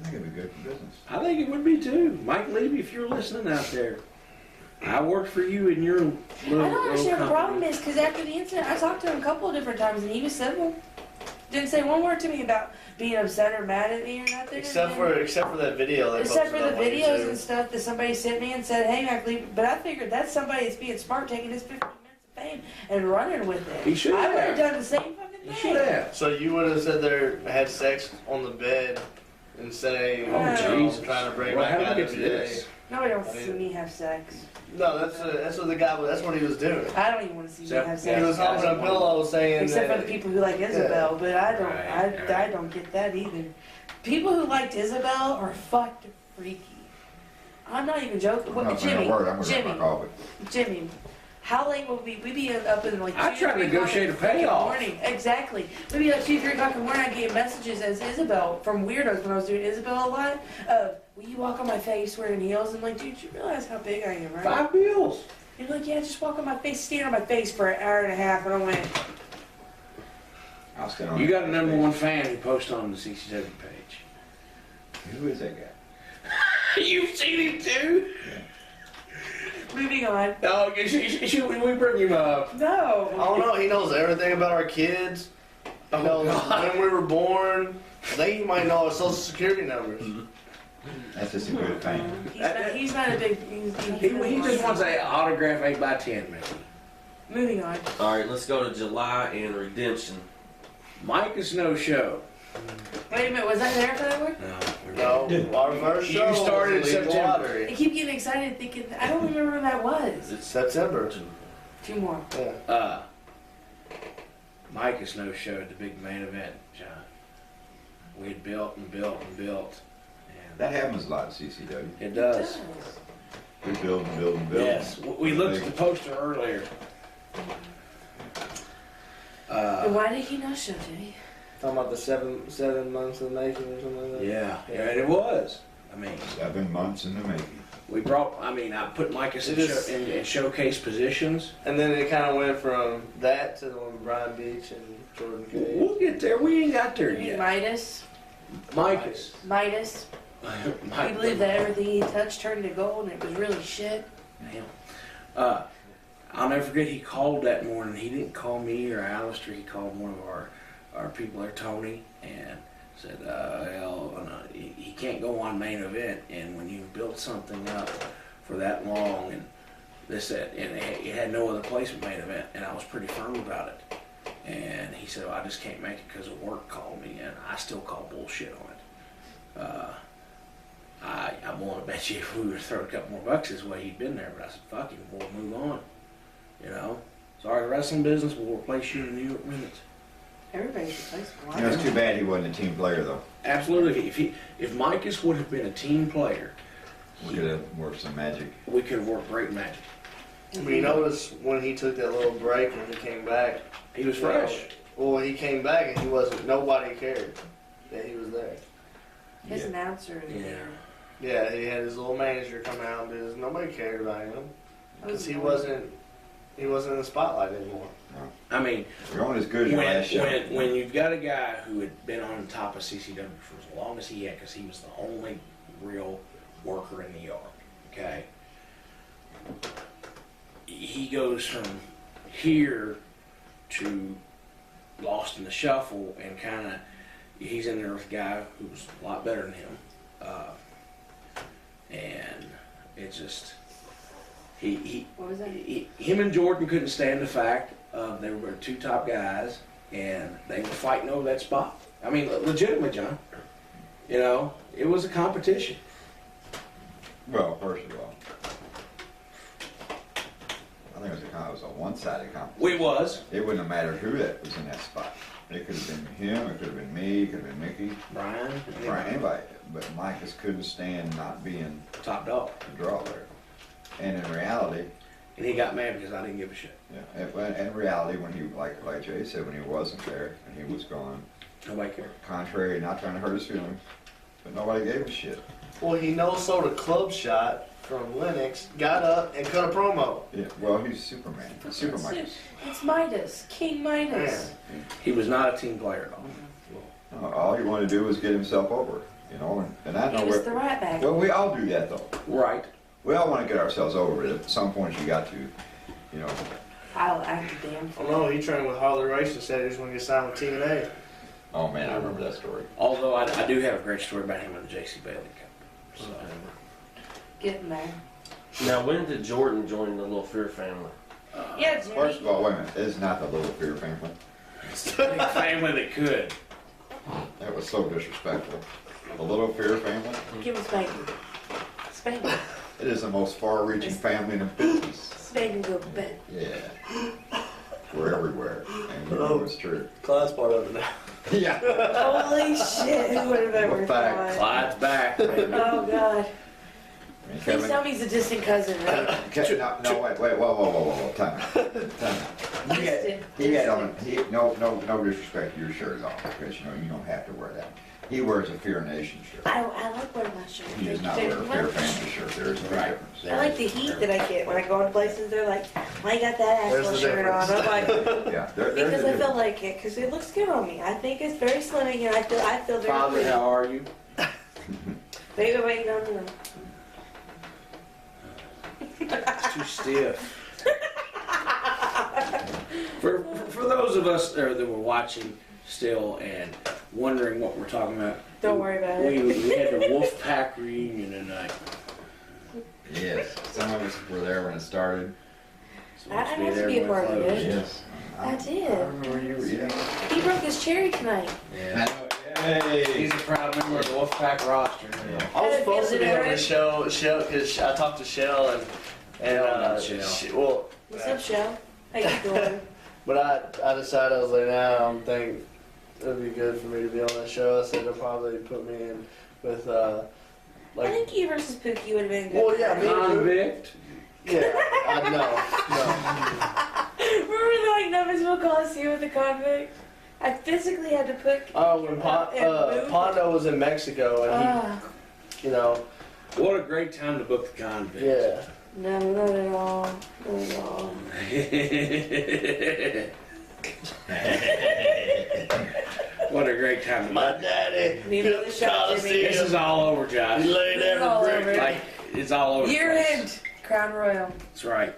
Speaker 4: think it'd be good for business.
Speaker 7: I think it would be too. Mike Levy, if you're listening out there, I worked for you in your little
Speaker 3: I don't understand what the problem
Speaker 7: company.
Speaker 3: is, because after the incident, I talked to him a couple of different times, and he was civil. Didn't say one word to me about being upset or mad at me or nothing.
Speaker 5: Except for that video. They
Speaker 3: Except for
Speaker 5: posted
Speaker 3: the
Speaker 5: up on
Speaker 3: videos
Speaker 5: YouTube.
Speaker 3: and stuff that somebody sent me and said, hey, Michael, but I figured that's somebody that's being smart, taking his 15 minutes of fame and running with it.
Speaker 7: He should
Speaker 3: I would have
Speaker 7: have.
Speaker 3: done the same fucking
Speaker 7: You
Speaker 3: thing.
Speaker 7: should have.
Speaker 5: So you would have said they had sex on the bed and say,
Speaker 3: Oh,
Speaker 7: Jesus.
Speaker 5: trying to bring
Speaker 7: Well,
Speaker 5: back
Speaker 7: how
Speaker 5: out
Speaker 7: did we
Speaker 5: of
Speaker 7: get to
Speaker 5: the
Speaker 7: this?
Speaker 3: Nobody wants to see me have sex.
Speaker 5: No, that's what the guy. That's what he was doing.
Speaker 3: I don't even want to see
Speaker 7: Except-
Speaker 3: me have
Speaker 5: He
Speaker 3: sex.
Speaker 5: was holding a pillow saying
Speaker 3: Except for
Speaker 5: that.
Speaker 3: the people who like Isabel, but I don't.
Speaker 7: Right,
Speaker 3: I
Speaker 7: right.
Speaker 3: don't get that either. People who liked Isabel are fucked freaky. I'm not even joking.
Speaker 4: I'm
Speaker 3: What,
Speaker 4: not saying
Speaker 3: Jimmy,
Speaker 4: a word. I'm gonna get my
Speaker 3: Jimmy,
Speaker 4: call,
Speaker 3: Jimmy. How late will we be up in like 2
Speaker 7: I tried to
Speaker 3: 3
Speaker 7: negotiate a
Speaker 3: o'clock in the
Speaker 7: payoff.
Speaker 3: morning? Exactly. Maybe like 2, 3 o'clock in the morning. I get messages as Isabel from weirdos when I was doing Isabel a lot. Will you walk on my face wearing heels? I'm like, dude, you realize how big I am, right?
Speaker 7: 5 bills.
Speaker 3: You're like, yeah, just walk on my face, stand on my face for an hour and a half, and I went.
Speaker 4: I'll stand on
Speaker 7: You
Speaker 4: it.
Speaker 7: got a number one fan who posts on the CCW page.
Speaker 4: Who is that guy?
Speaker 7: You've seen him too?
Speaker 3: Moving on.
Speaker 7: No, should we bring him up?
Speaker 3: No.
Speaker 5: I don't know. He knows everything about our kids. He knows when we were born. I think he might know our social security numbers.
Speaker 4: That's just a good thing.
Speaker 3: He's not a big.
Speaker 7: He just wants an autograph 8x10, Mickey.
Speaker 3: Moving on.
Speaker 1: All right, let's go to July and Redemption.
Speaker 7: Mike is no show.
Speaker 3: Wait a minute, was I there for that one?
Speaker 5: No, our first
Speaker 7: You
Speaker 5: show
Speaker 7: started
Speaker 5: was
Speaker 7: in
Speaker 5: Legal
Speaker 7: September.
Speaker 3: I
Speaker 5: Lottery.
Speaker 3: keep getting excited thinking, I don't remember when that was.
Speaker 5: It's September.
Speaker 3: 2 more.
Speaker 5: Yeah.
Speaker 7: Mike is no show at the big main event, John. We had built and built and built. And
Speaker 4: That happens a lot at CCW.
Speaker 7: it does.
Speaker 4: We build and build and build.
Speaker 7: Yes. We looked at the poster earlier.
Speaker 3: And why did he not show, Jimmy?
Speaker 5: Talking about the seven months in the making or something like that.
Speaker 7: Yeah, and it was. I mean,
Speaker 4: 7 months in the making.
Speaker 7: I put Mike in showcase positions.
Speaker 5: And then it kind of went from that to the one with Brian Beach and Jordan Cage.
Speaker 7: We'll get there. We ain't got there yet.
Speaker 3: Midas.
Speaker 7: Mike
Speaker 3: Midas. We believe that everything he touched turned to gold and it was really shit.
Speaker 7: I'll never forget, he called that morning. He didn't call me or Alistair. He called one of our people there, Tony, and said, he can't go on main event. And when you build something up for that long, and this, that, and it had no other place but main event, and I was pretty firm about it. And he said, well, I just can't make it because of work called me, and I still call bullshit on it. I'm willing to bet you if we were to throw a couple more bucks his way, he'd been there. But I said, fuck him, we'll move on. You know? Sorry, wrestling business, we'll replace you in New York minutes.
Speaker 3: Everybody's replaceable.
Speaker 4: You know, it's too bad he wasn't a team player, though.
Speaker 7: Absolutely. If Micus would have been a team player,
Speaker 4: We could have worked some magic.
Speaker 7: we could have worked great magic.
Speaker 5: We noticed when he took that little break and he came back.
Speaker 7: He was fresh.
Speaker 5: Well, he came back and he wasn't. Nobody cared that he was there.
Speaker 3: His announcer.
Speaker 7: Yeah.
Speaker 5: Yeah, he had his little manager come out and do this. Nobody cared about him because he wasn't in the spotlight anymore.
Speaker 7: I mean,
Speaker 4: You're only as good as your last show.
Speaker 7: when you've got a guy who had been on top of CCW for as long as he had, because he was the only real worker in the yard, okay? He goes from here to lost in the shuffle, and kind of, he's in there with a guy who's a lot better than him. And it's just,
Speaker 3: What was that?
Speaker 7: him and Jordan couldn't stand the fact of they were 2 top guys and they were fighting over that spot. I mean, legitimate, John. You know, it was a competition.
Speaker 4: Well, first of all, I think it was a one-sided competition.
Speaker 7: It was.
Speaker 4: It wouldn't have mattered who that was in that spot. It could have been him, it could have been me, it could have been Mickie,
Speaker 7: Brian.
Speaker 4: anybody. But Mike just couldn't stand not being
Speaker 7: Top dog.
Speaker 4: the draw there. And in reality,
Speaker 7: And he got mad because I didn't give a shit.
Speaker 4: yeah, in reality, when he, like Jay said, when he wasn't there and he was gone,
Speaker 7: Nobody cared.
Speaker 4: contrary, not trying to hurt his feelings, but nobody gave a shit.
Speaker 5: Well, he no-sold a club shot from Lennox, got up and cut a promo.
Speaker 4: Yeah, well, he's Superman. Super Mike.
Speaker 3: It's Midas, King Midas.
Speaker 7: He was not a team player at all.
Speaker 4: All he wanted to do was get himself over, you know, and I know
Speaker 3: He was the right back.
Speaker 4: well, we all do that though.
Speaker 7: Right.
Speaker 4: We all want to get ourselves over, but at some point you got to, you know.
Speaker 3: I'll act a damn
Speaker 5: Oh
Speaker 3: fool.
Speaker 5: no, he trained with Harley Race and said he was going to get signed with TNA.
Speaker 4: Oh man, I remember that story.
Speaker 7: Although I do have a great story about him in the J.C. Bailey Cup. So,
Speaker 3: Getting there.
Speaker 1: Now, when did Jordan join the Little Fear family?
Speaker 3: Yeah,
Speaker 4: First
Speaker 3: Jimmy.
Speaker 4: of all, wait a minute, it's not the Little Fear family.
Speaker 7: it's the big family that could.
Speaker 4: That was so disrespectful. The Little Fear family,
Speaker 3: Give him spanking. Spanking.
Speaker 4: it is the most far-reaching family in the business.
Speaker 3: Spanking go to bed.
Speaker 4: Yeah. We're everywhere, and you know it's true.
Speaker 5: Clyde's part of it now.
Speaker 4: Yeah.
Speaker 3: Holy shit, who would have ever
Speaker 4: Well, fact.
Speaker 3: thought?
Speaker 7: Clyde's back, baby.
Speaker 3: Oh god.
Speaker 4: I mean,
Speaker 3: Please tell me he's a distant cousin, right?
Speaker 4: No, wait, whoa, time out. He had on, no disrespect to your shirt at all, because you know, you don't have to wear that. He wears a Fear Nation shirt.
Speaker 3: I like wearing my shirt.
Speaker 4: He does not wear a Fear Family shirt, there is a big difference.
Speaker 3: I like the heat that I get when I go into places. They're like, why you got that
Speaker 5: There's
Speaker 3: asshole
Speaker 5: the
Speaker 3: shirt on? I'm like,
Speaker 4: Yeah, there's
Speaker 3: because
Speaker 4: a
Speaker 3: I feel
Speaker 4: difference.
Speaker 3: like it, because it looks good on me. I think it's very slimming, and I feel very
Speaker 7: Father,
Speaker 3: pretty.
Speaker 7: how are you?
Speaker 3: Baby, wait, no.
Speaker 7: It's too stiff. For those of us that were watching still and wondering what we're talking about,
Speaker 3: Don't worry about it.
Speaker 7: we had the Wolfpack reunion tonight.
Speaker 4: Yes, some of us were there when it started.
Speaker 7: So
Speaker 3: I
Speaker 7: let's
Speaker 3: had to
Speaker 7: there
Speaker 3: be a
Speaker 7: when
Speaker 3: part of
Speaker 7: closed.
Speaker 3: it.
Speaker 4: Yes.
Speaker 3: I did.
Speaker 4: I remember you were, yeah.
Speaker 3: He broke his cherry tonight.
Speaker 7: Yeah.
Speaker 4: Hey.
Speaker 7: He's a proud member of the Wolfpack roster.
Speaker 5: I was supposed to be on the
Speaker 3: Alright.
Speaker 5: show, because I talked to Shell and
Speaker 7: Tell about Shell.
Speaker 5: well,
Speaker 3: What's up, Shell? How you doing?
Speaker 5: but I decided I was like, nah, I don't think it'd be good for me to be on that show. I said they'll probably put me in with
Speaker 3: I
Speaker 5: like,
Speaker 3: think you versus Pookie would have been good.
Speaker 5: well, yeah, me and
Speaker 7: Convict.
Speaker 5: yeah, I
Speaker 3: Remember the Noblesville Coliseum with the convict? I physically had to put.
Speaker 5: no. When
Speaker 3: and move.
Speaker 5: Pondo was in Mexico and
Speaker 3: Ah,
Speaker 5: he, you know,
Speaker 7: What a great time to book the Convict.
Speaker 5: yeah.
Speaker 3: no, not at all. Not at all.
Speaker 7: What a great time to
Speaker 5: My
Speaker 7: book.
Speaker 5: daddy
Speaker 3: Need another
Speaker 5: built
Speaker 3: shot, Jimmy.
Speaker 7: This
Speaker 5: Coliseum.
Speaker 7: is all over, Josh.
Speaker 5: He laid
Speaker 3: This is
Speaker 5: every
Speaker 3: all
Speaker 5: brick.
Speaker 3: over.
Speaker 7: Like, it's all over. the
Speaker 3: Year
Speaker 7: place.
Speaker 3: end. Crown Royal.
Speaker 7: That's right.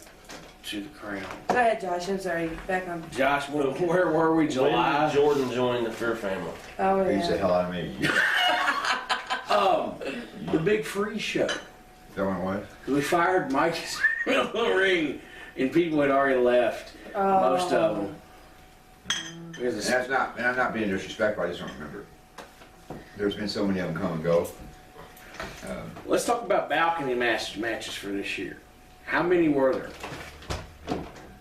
Speaker 7: To the crown.
Speaker 3: Go ahead, Josh. I'm sorry. Back on.
Speaker 7: Josh, where were we?
Speaker 1: When
Speaker 7: July?
Speaker 1: did Jordan join the Fear family?
Speaker 3: Oh,
Speaker 4: Beats the
Speaker 3: yeah.
Speaker 4: hell out of me.
Speaker 7: The Big Free Show.
Speaker 4: Going what?
Speaker 7: We fired Mike in the ring, and people had already left. Most of them. Because
Speaker 4: And
Speaker 7: it's-
Speaker 4: that's not, and I'm not being disrespectful, I just don't remember. There's been so many of them come and go.
Speaker 7: Let's talk about balcony matches for this year. How many were there?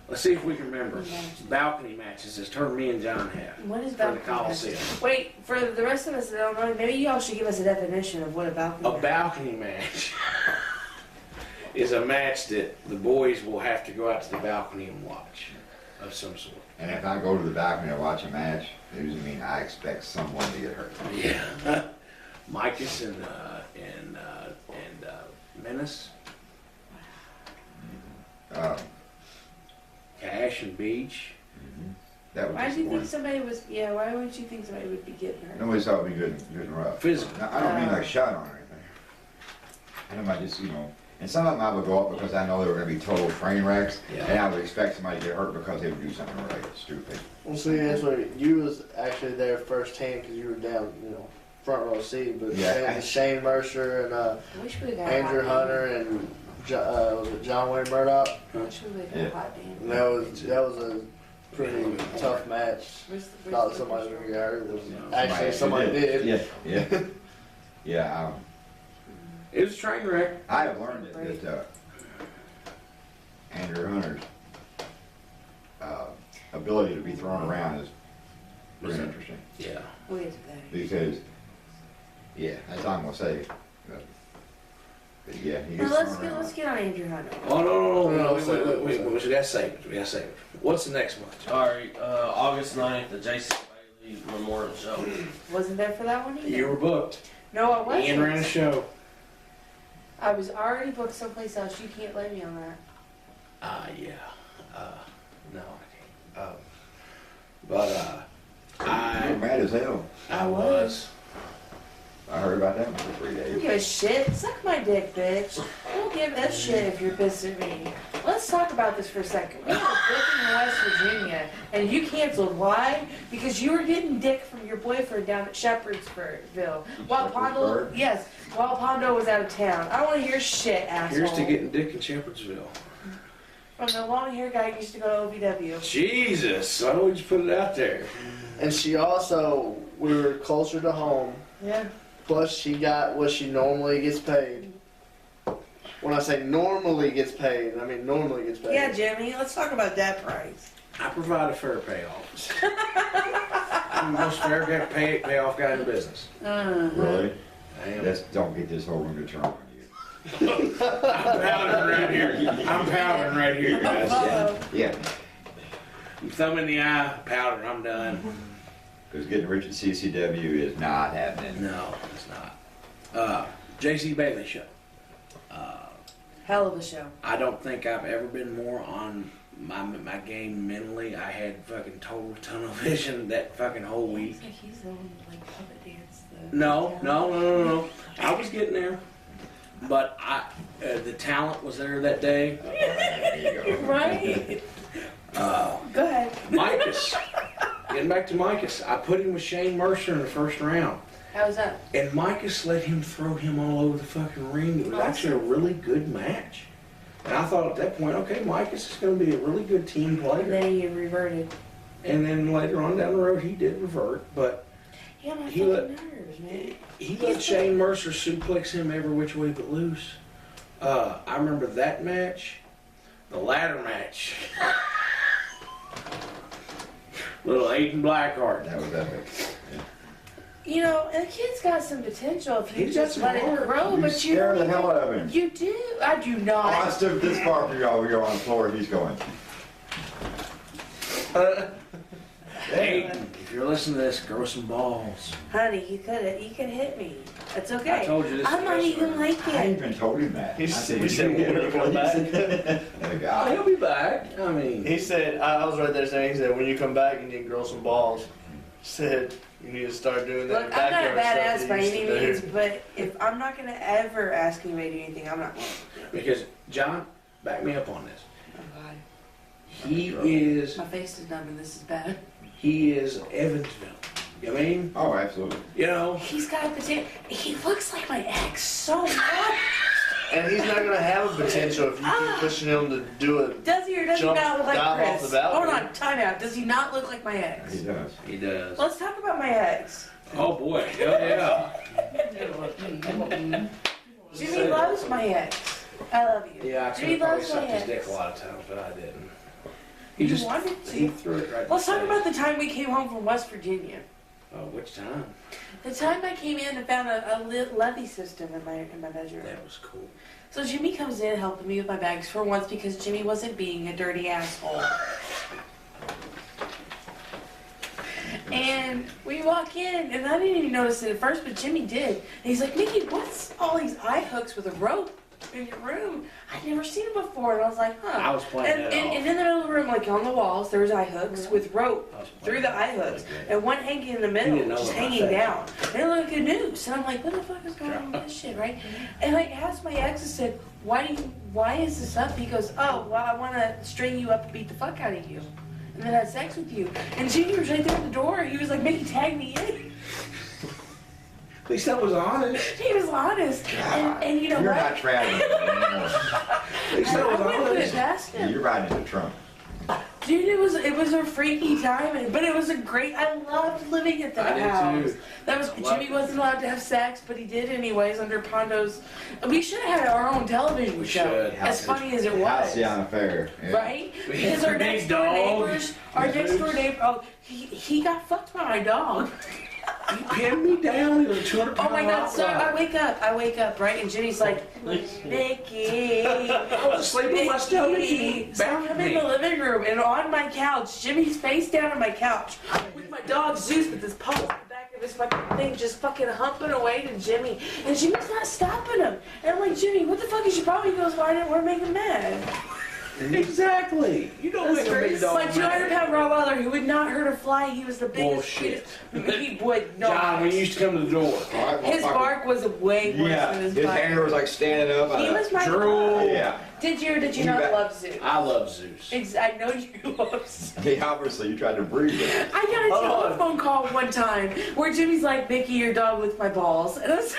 Speaker 7: Let's see if we can remember. Balcony matches, this term me and John had.
Speaker 3: What is
Speaker 7: For the
Speaker 3: balcony?
Speaker 7: Coliseum.
Speaker 3: Wait, for the rest of us that don't know, maybe y'all should give us a definition of what a balcony
Speaker 7: A
Speaker 3: is.
Speaker 7: balcony match is a match that the boys will have to go out to the balcony and watch of some sort.
Speaker 4: And if I go to the balcony and watch a match, it usually means I expect someone to get hurt.
Speaker 7: Yeah. Micus and Menace, Cash and Beach.
Speaker 4: That was
Speaker 3: Why
Speaker 4: just
Speaker 3: do you think
Speaker 4: one.
Speaker 3: somebody was? Yeah, why would you think somebody would be getting hurt?
Speaker 4: Nobody thought it would be good and rough.
Speaker 7: Physical.
Speaker 4: Now, I don't mean like shot on or anything. I might just, you know, and some of them I would go up because I know they were going to be total train wrecks,
Speaker 7: Yeah.
Speaker 4: and I would expect somebody to get hurt because they would do something really stupid.
Speaker 5: Well, see, that's what you was actually there firsthand because you were down, you know, front row seat. But
Speaker 4: Yeah.
Speaker 5: Shane Mercer and
Speaker 3: I wish we got
Speaker 5: Andrew
Speaker 3: a hot
Speaker 5: Hunter and was it John Wayne Murdoch?
Speaker 3: Dame. I wish we got
Speaker 4: Yeah.
Speaker 3: a hot
Speaker 5: And
Speaker 3: damn.
Speaker 5: that was pretty tough match. Not that somebody was gonna get hurt. It was actually
Speaker 4: Actually
Speaker 5: somebody did.
Speaker 4: Yeah. Yeah.
Speaker 7: It was a train wreck.
Speaker 4: I have learned that Andrew Hunter's ability to be thrown around is pretty interesting.
Speaker 7: Yeah.
Speaker 3: We'll get to that.
Speaker 4: Because, yeah, that's all I'm gonna say. But yeah, he
Speaker 3: Now
Speaker 4: gets thrown
Speaker 3: let's
Speaker 4: around.
Speaker 3: get on Andrew Hunter.
Speaker 7: Oh, no.
Speaker 5: No,
Speaker 7: Wait. We gotta save it. What's the next month?
Speaker 1: Alright, August 9th, the J.C. Bailey Memorial Show.
Speaker 3: Wasn't there for that one either.
Speaker 7: You were booked.
Speaker 3: No, I wasn't.
Speaker 7: Ian ran a show.
Speaker 3: I was already booked someplace else. You can't blame me on that.
Speaker 7: Yeah. No, I can't. But
Speaker 4: You're mad as hell.
Speaker 7: I was.
Speaker 4: I heard about that one for 3
Speaker 3: I don't
Speaker 4: days.
Speaker 3: give a shit. Suck my dick, bitch. I don't give that shit if you're pissed at me. Let's talk about this for a second. We were booking in West Virginia, and you canceled. Why? Because you were getting dick from your boyfriend down at Shepherdsville. While Pondo,
Speaker 4: Shepherdsburg?
Speaker 3: yes, while Pondo was out of town. I don't want to hear shit, asshole.
Speaker 7: Here's to getting Dick in Shepherdsville.
Speaker 3: From the long hair guy who used to go to OVW.
Speaker 7: Jesus, I always put it out there.
Speaker 5: And she also, we were closer to home.
Speaker 3: Yeah.
Speaker 5: Plus, she got what she normally gets paid. When I say normally gets paid, I mean normally gets paid.
Speaker 3: Yeah, Jimmy, let's talk about that price.
Speaker 7: I provide a fair payoff. I'm the most fair payoff guy in the business.
Speaker 4: Really?
Speaker 7: I am.
Speaker 4: Don't get this whole room to turn on you.
Speaker 7: I'm powdering right here, guys.
Speaker 3: Uh-oh.
Speaker 4: Yeah,
Speaker 7: Thumb in the eye, powder, I'm done.
Speaker 4: because getting rich at CCW is not happening.
Speaker 7: No, it's not. J.C. Bailey show.
Speaker 3: Hell of a show.
Speaker 7: I don't think I've ever been more on my game mentally. I had fucking total tunnel vision that fucking whole week.
Speaker 3: Like he's the one like puppet dance.
Speaker 7: No. I was getting there, but the talent was there that day.
Speaker 4: There you go.
Speaker 3: Right? Go ahead.
Speaker 7: Micus. Getting back to Micus, I put him with Shane Mercer in the first round.
Speaker 3: How was that?
Speaker 7: And Micus let him throw him all over the fucking ring. It was actually a really good match. And I thought at that point, okay, Micus is going to be a really good team
Speaker 3: And
Speaker 7: player.
Speaker 3: then he reverted.
Speaker 7: And then later on down the road, he did revert. But
Speaker 3: Yeah, my
Speaker 7: He
Speaker 3: fucking
Speaker 7: let-
Speaker 3: nerves, man.
Speaker 7: he let Shane Mercer suplex him every which way but loose. I remember that match, the ladder match. Little Aiden Blackheart.
Speaker 4: That was epic.
Speaker 3: You know, and the kid's got some potential if you
Speaker 7: He's got
Speaker 3: just
Speaker 7: some
Speaker 3: let it
Speaker 7: heart.
Speaker 3: grow,
Speaker 4: You
Speaker 3: but you
Speaker 4: scare
Speaker 3: don't
Speaker 4: the
Speaker 3: even-
Speaker 4: hell out of him.
Speaker 3: You do. I do
Speaker 4: Oh, I
Speaker 3: not.
Speaker 4: stood this far from y'all. You're on the floor. He's going.
Speaker 7: Aiden, if you're listening to this, grow some balls.
Speaker 3: Honey, you could hit me. That's okay.
Speaker 7: I told you this.
Speaker 3: I'm not even like
Speaker 4: I
Speaker 3: it.
Speaker 4: even told him that.
Speaker 5: He
Speaker 4: I said,
Speaker 5: we said,
Speaker 4: "You
Speaker 5: when you come back?"
Speaker 4: The
Speaker 7: Oh,
Speaker 4: guy.
Speaker 7: he'll be back. I mean,
Speaker 5: He said, I was right there saying, he said, when you come back, you need to grow some balls. He said, you need to start doing that
Speaker 3: Look, I'm not a
Speaker 5: backyard stuff
Speaker 3: badass
Speaker 5: that
Speaker 3: by
Speaker 5: you used
Speaker 3: any
Speaker 5: to do.
Speaker 3: means, but if I'm not gonna ever ask anybody to do anything, I'm not going to.
Speaker 7: because John, back me up on this.
Speaker 3: Oh God,
Speaker 7: He is
Speaker 3: my face is numb and this is bad.
Speaker 7: Evansville. You know what I mean?
Speaker 4: Oh, absolutely.
Speaker 7: You know,
Speaker 3: He's got potential. He looks like my ex so much.
Speaker 5: And he's not going to have a potential if you keep pushing him to do it.
Speaker 3: Does he or does he
Speaker 5: Jump,
Speaker 3: not look like
Speaker 5: dive off
Speaker 3: Chris?
Speaker 5: the balcony.
Speaker 3: Hold on, time out. Does he not look like my ex?
Speaker 4: He does.
Speaker 7: he does.
Speaker 3: Let's talk about my ex.
Speaker 7: Oh boy, hell yeah.
Speaker 3: Jimmy loves my ex. I love you.
Speaker 7: Yeah, I could
Speaker 3: Jimmy
Speaker 7: have probably
Speaker 3: loves my
Speaker 7: sucked his
Speaker 3: ex.
Speaker 7: dick a lot of times, but I didn't.
Speaker 3: You
Speaker 7: He just
Speaker 3: wanted to.
Speaker 7: he threw it right.
Speaker 3: Let's
Speaker 7: in
Speaker 3: talk
Speaker 7: the
Speaker 3: about
Speaker 7: face.
Speaker 3: the time we came home from West Virginia.
Speaker 7: Oh, which time?
Speaker 3: The time I came in and found a levy system in my bedroom.
Speaker 7: That was cool.
Speaker 3: So Jimmy comes in helping me with my bags for once because Jimmy wasn't being a dirty asshole. And we walk in, and I didn't even notice it at first, but Jimmy did. And he's like, Mickie, what's all these eye hooks with a rope in your room? I'd never seen it before. And I was like, huh.
Speaker 7: I was playing
Speaker 3: And
Speaker 7: that off.
Speaker 3: in the middle of the room, like on the walls, there was eye hooks with rope
Speaker 7: I was
Speaker 3: through
Speaker 7: playing
Speaker 3: the
Speaker 7: that
Speaker 3: eye
Speaker 7: really
Speaker 3: hooks,
Speaker 7: good.
Speaker 3: and one hanging in the
Speaker 7: He
Speaker 3: middle,
Speaker 7: didn't know
Speaker 3: just
Speaker 7: what my
Speaker 3: hanging
Speaker 7: face
Speaker 3: down. And it looked like a noose, and I'm like, what the fuck is going on with this shit, right? And I asked my ex, I said, why is this up? He goes, oh, well, I want to string you up and beat the fuck out of you, and then have sex with you. And Jimmy was right there at the door. He was like, Mickie, tag me in.
Speaker 7: At least that was honest.
Speaker 3: He was honest, and you know
Speaker 4: You're
Speaker 3: what?
Speaker 4: not traveling anymore.
Speaker 7: At least that
Speaker 3: I
Speaker 7: was
Speaker 3: wouldn't put it
Speaker 7: honest.
Speaker 3: past him.
Speaker 4: You're riding in the trunk.
Speaker 3: Dude, it was a freaky time, but it was a great. I loved living at that
Speaker 7: I did
Speaker 3: house.
Speaker 7: too.
Speaker 3: That was Jimmy wasn't allowed to have sex, but he did anyways under Pondo's. We should have had our own television
Speaker 7: We
Speaker 3: show.
Speaker 7: should.
Speaker 3: As funny as it was,
Speaker 4: Halcyon affair. Yeah.
Speaker 3: right?
Speaker 7: We
Speaker 3: Because
Speaker 7: had
Speaker 3: our
Speaker 7: big
Speaker 3: next door
Speaker 7: dog.
Speaker 3: neighbors, our next door neighbor, oh, he got fucked by my dog.
Speaker 7: He pinned me down. He was a 200-pound
Speaker 3: Oh my God! So
Speaker 7: rottweiler.
Speaker 3: I wake up, right? And Jimmy's like, Mickey.
Speaker 7: I was asleep on my stomach.
Speaker 3: Mickey.
Speaker 7: He
Speaker 3: So
Speaker 7: bounced
Speaker 3: I'm in
Speaker 7: me.
Speaker 3: the living room and on my couch, Jimmy's face down on my couch with my dog Zeus with his paws in the back of his fucking thing, just fucking humping away to Jimmy. And Jimmy's not stopping him. And I'm like, Jimmy, what the fuck is your problem? He goes, why didn't we make him mad?
Speaker 7: Exactly. You don't make a big dog
Speaker 3: My
Speaker 7: mad.
Speaker 3: 200-pound Rottweiler who would not hurt a fly. He was the biggest.
Speaker 7: Bullshit.
Speaker 3: He would not.
Speaker 7: John, when you used to come to the door.
Speaker 4: All right,
Speaker 3: His
Speaker 4: motherfucker.
Speaker 3: bark was way worse
Speaker 4: Yeah,
Speaker 3: than his
Speaker 4: his
Speaker 3: bite.
Speaker 4: hair was like standing up.
Speaker 3: He was my
Speaker 7: Drool.
Speaker 3: dog.
Speaker 4: Yeah.
Speaker 3: Did you or did you
Speaker 4: You
Speaker 3: not
Speaker 4: bet.
Speaker 3: love Zeus?
Speaker 7: I love Zeus.
Speaker 3: I know you love Zeus.
Speaker 4: Hey, obviously you tried to breed it.
Speaker 3: I got a
Speaker 7: Hold on.
Speaker 3: telephone call one time where Jimmy's like, Mickey, your dog licked my balls. And I was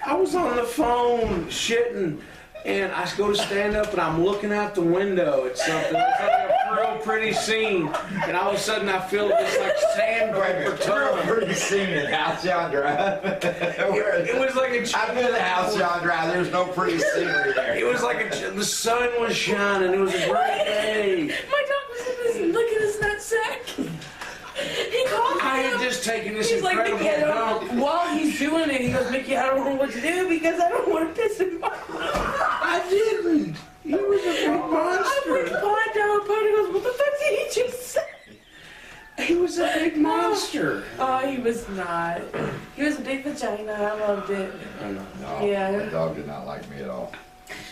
Speaker 7: I was on the phone shitting, and I go to stand up, and I'm looking out the window at something. It's like a real pretty scene, and all of a sudden I feel this like sandpaper tongue.
Speaker 4: Pretty scene at Halcyon Drive.
Speaker 7: It was like a.
Speaker 4: I've been to Halcyon Drive. There's no pretty scenery there.
Speaker 7: It was like the sun was shining. It was a great day.
Speaker 3: my dog was in this, look at his nutsack. He called me
Speaker 7: I had
Speaker 3: up.
Speaker 7: just taken this
Speaker 3: He's like,
Speaker 7: incredible
Speaker 3: Mickey, I don't,
Speaker 7: dump.
Speaker 3: while he's doing it, he goes, Mickey, I don't know what to do because I don't want to piss him off.
Speaker 7: I didn't. He was a big
Speaker 3: I'm like,
Speaker 7: monster.
Speaker 3: Pond goes, what the fuck did he just say?
Speaker 7: He was a big monster.
Speaker 3: Oh, he was not. He was a big vagina. I loved it.
Speaker 4: No,
Speaker 3: Yeah.
Speaker 4: that dog did not like me at all.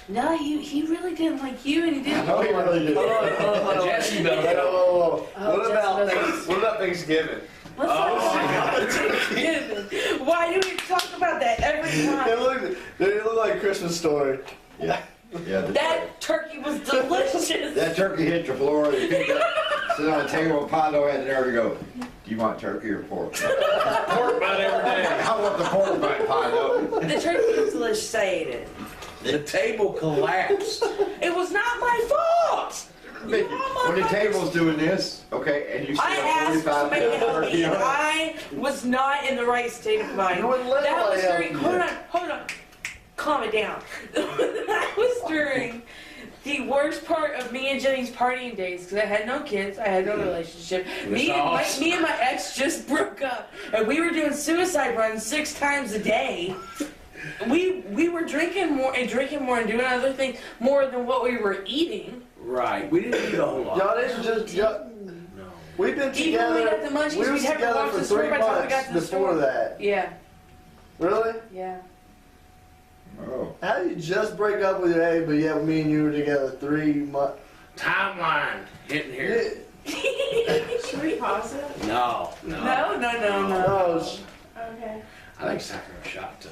Speaker 3: No, he really didn't like you, and he didn't.
Speaker 4: No, he really did.
Speaker 5: Hold on.
Speaker 7: Jesse Bell.
Speaker 5: Whoa.
Speaker 3: Oh,
Speaker 5: What about Thanksgiving?
Speaker 3: Let's talk about Thanksgiving. Why do we talk about that every
Speaker 5: They
Speaker 3: time?
Speaker 5: look like a Christmas story.
Speaker 4: Yeah. Yeah.
Speaker 3: That turkey was delicious.
Speaker 4: That turkey hit the floor. They picked it up, sit on the table, and Pondo had the nerve to go, do you want turkey or pork?
Speaker 7: Pork butt every day.
Speaker 4: I want the pork butt, Pondo.
Speaker 3: The turkey was delicious. I ate it.
Speaker 7: The table collapsed.
Speaker 3: It was not my fault.
Speaker 4: Mickey, when the table's doing this, okay, and you see
Speaker 3: I
Speaker 4: a
Speaker 3: asked for
Speaker 4: 45
Speaker 3: somebody to
Speaker 4: pound
Speaker 3: help me,
Speaker 4: turkey
Speaker 3: and
Speaker 4: on it,
Speaker 3: I was not in the right state of mind.
Speaker 5: You wouldn't let
Speaker 3: That was
Speaker 5: somebody
Speaker 3: during.
Speaker 5: help
Speaker 3: Hold on. Calm it down. That was during the worst part of me and Jenny's partying days because I had no kids, I had no relationship. Me and my ex just broke up, and we were doing suicide runs 6 times a day. We were drinking more and doing other things more than what we were eating.
Speaker 7: Right. We didn't eat a whole lot.
Speaker 5: Y'all didn't just.
Speaker 7: No.
Speaker 5: We've been
Speaker 3: Even when we
Speaker 5: together.
Speaker 3: got the munchies,
Speaker 5: We was
Speaker 3: we'd have to
Speaker 5: together
Speaker 3: walk to
Speaker 5: for
Speaker 3: the store
Speaker 5: 3
Speaker 3: by the time we got
Speaker 5: months
Speaker 3: to the
Speaker 5: before
Speaker 3: store.
Speaker 5: that.
Speaker 3: Yeah,
Speaker 5: Really?
Speaker 3: yeah.
Speaker 4: Oh,
Speaker 5: How did you just break up with your ex, but yet me and you were together 3 months?
Speaker 7: Timeline hitting here.
Speaker 3: Should we pause it?
Speaker 7: No.
Speaker 3: No.
Speaker 5: Oh,
Speaker 3: Okay.
Speaker 7: I think it's time for a shot too.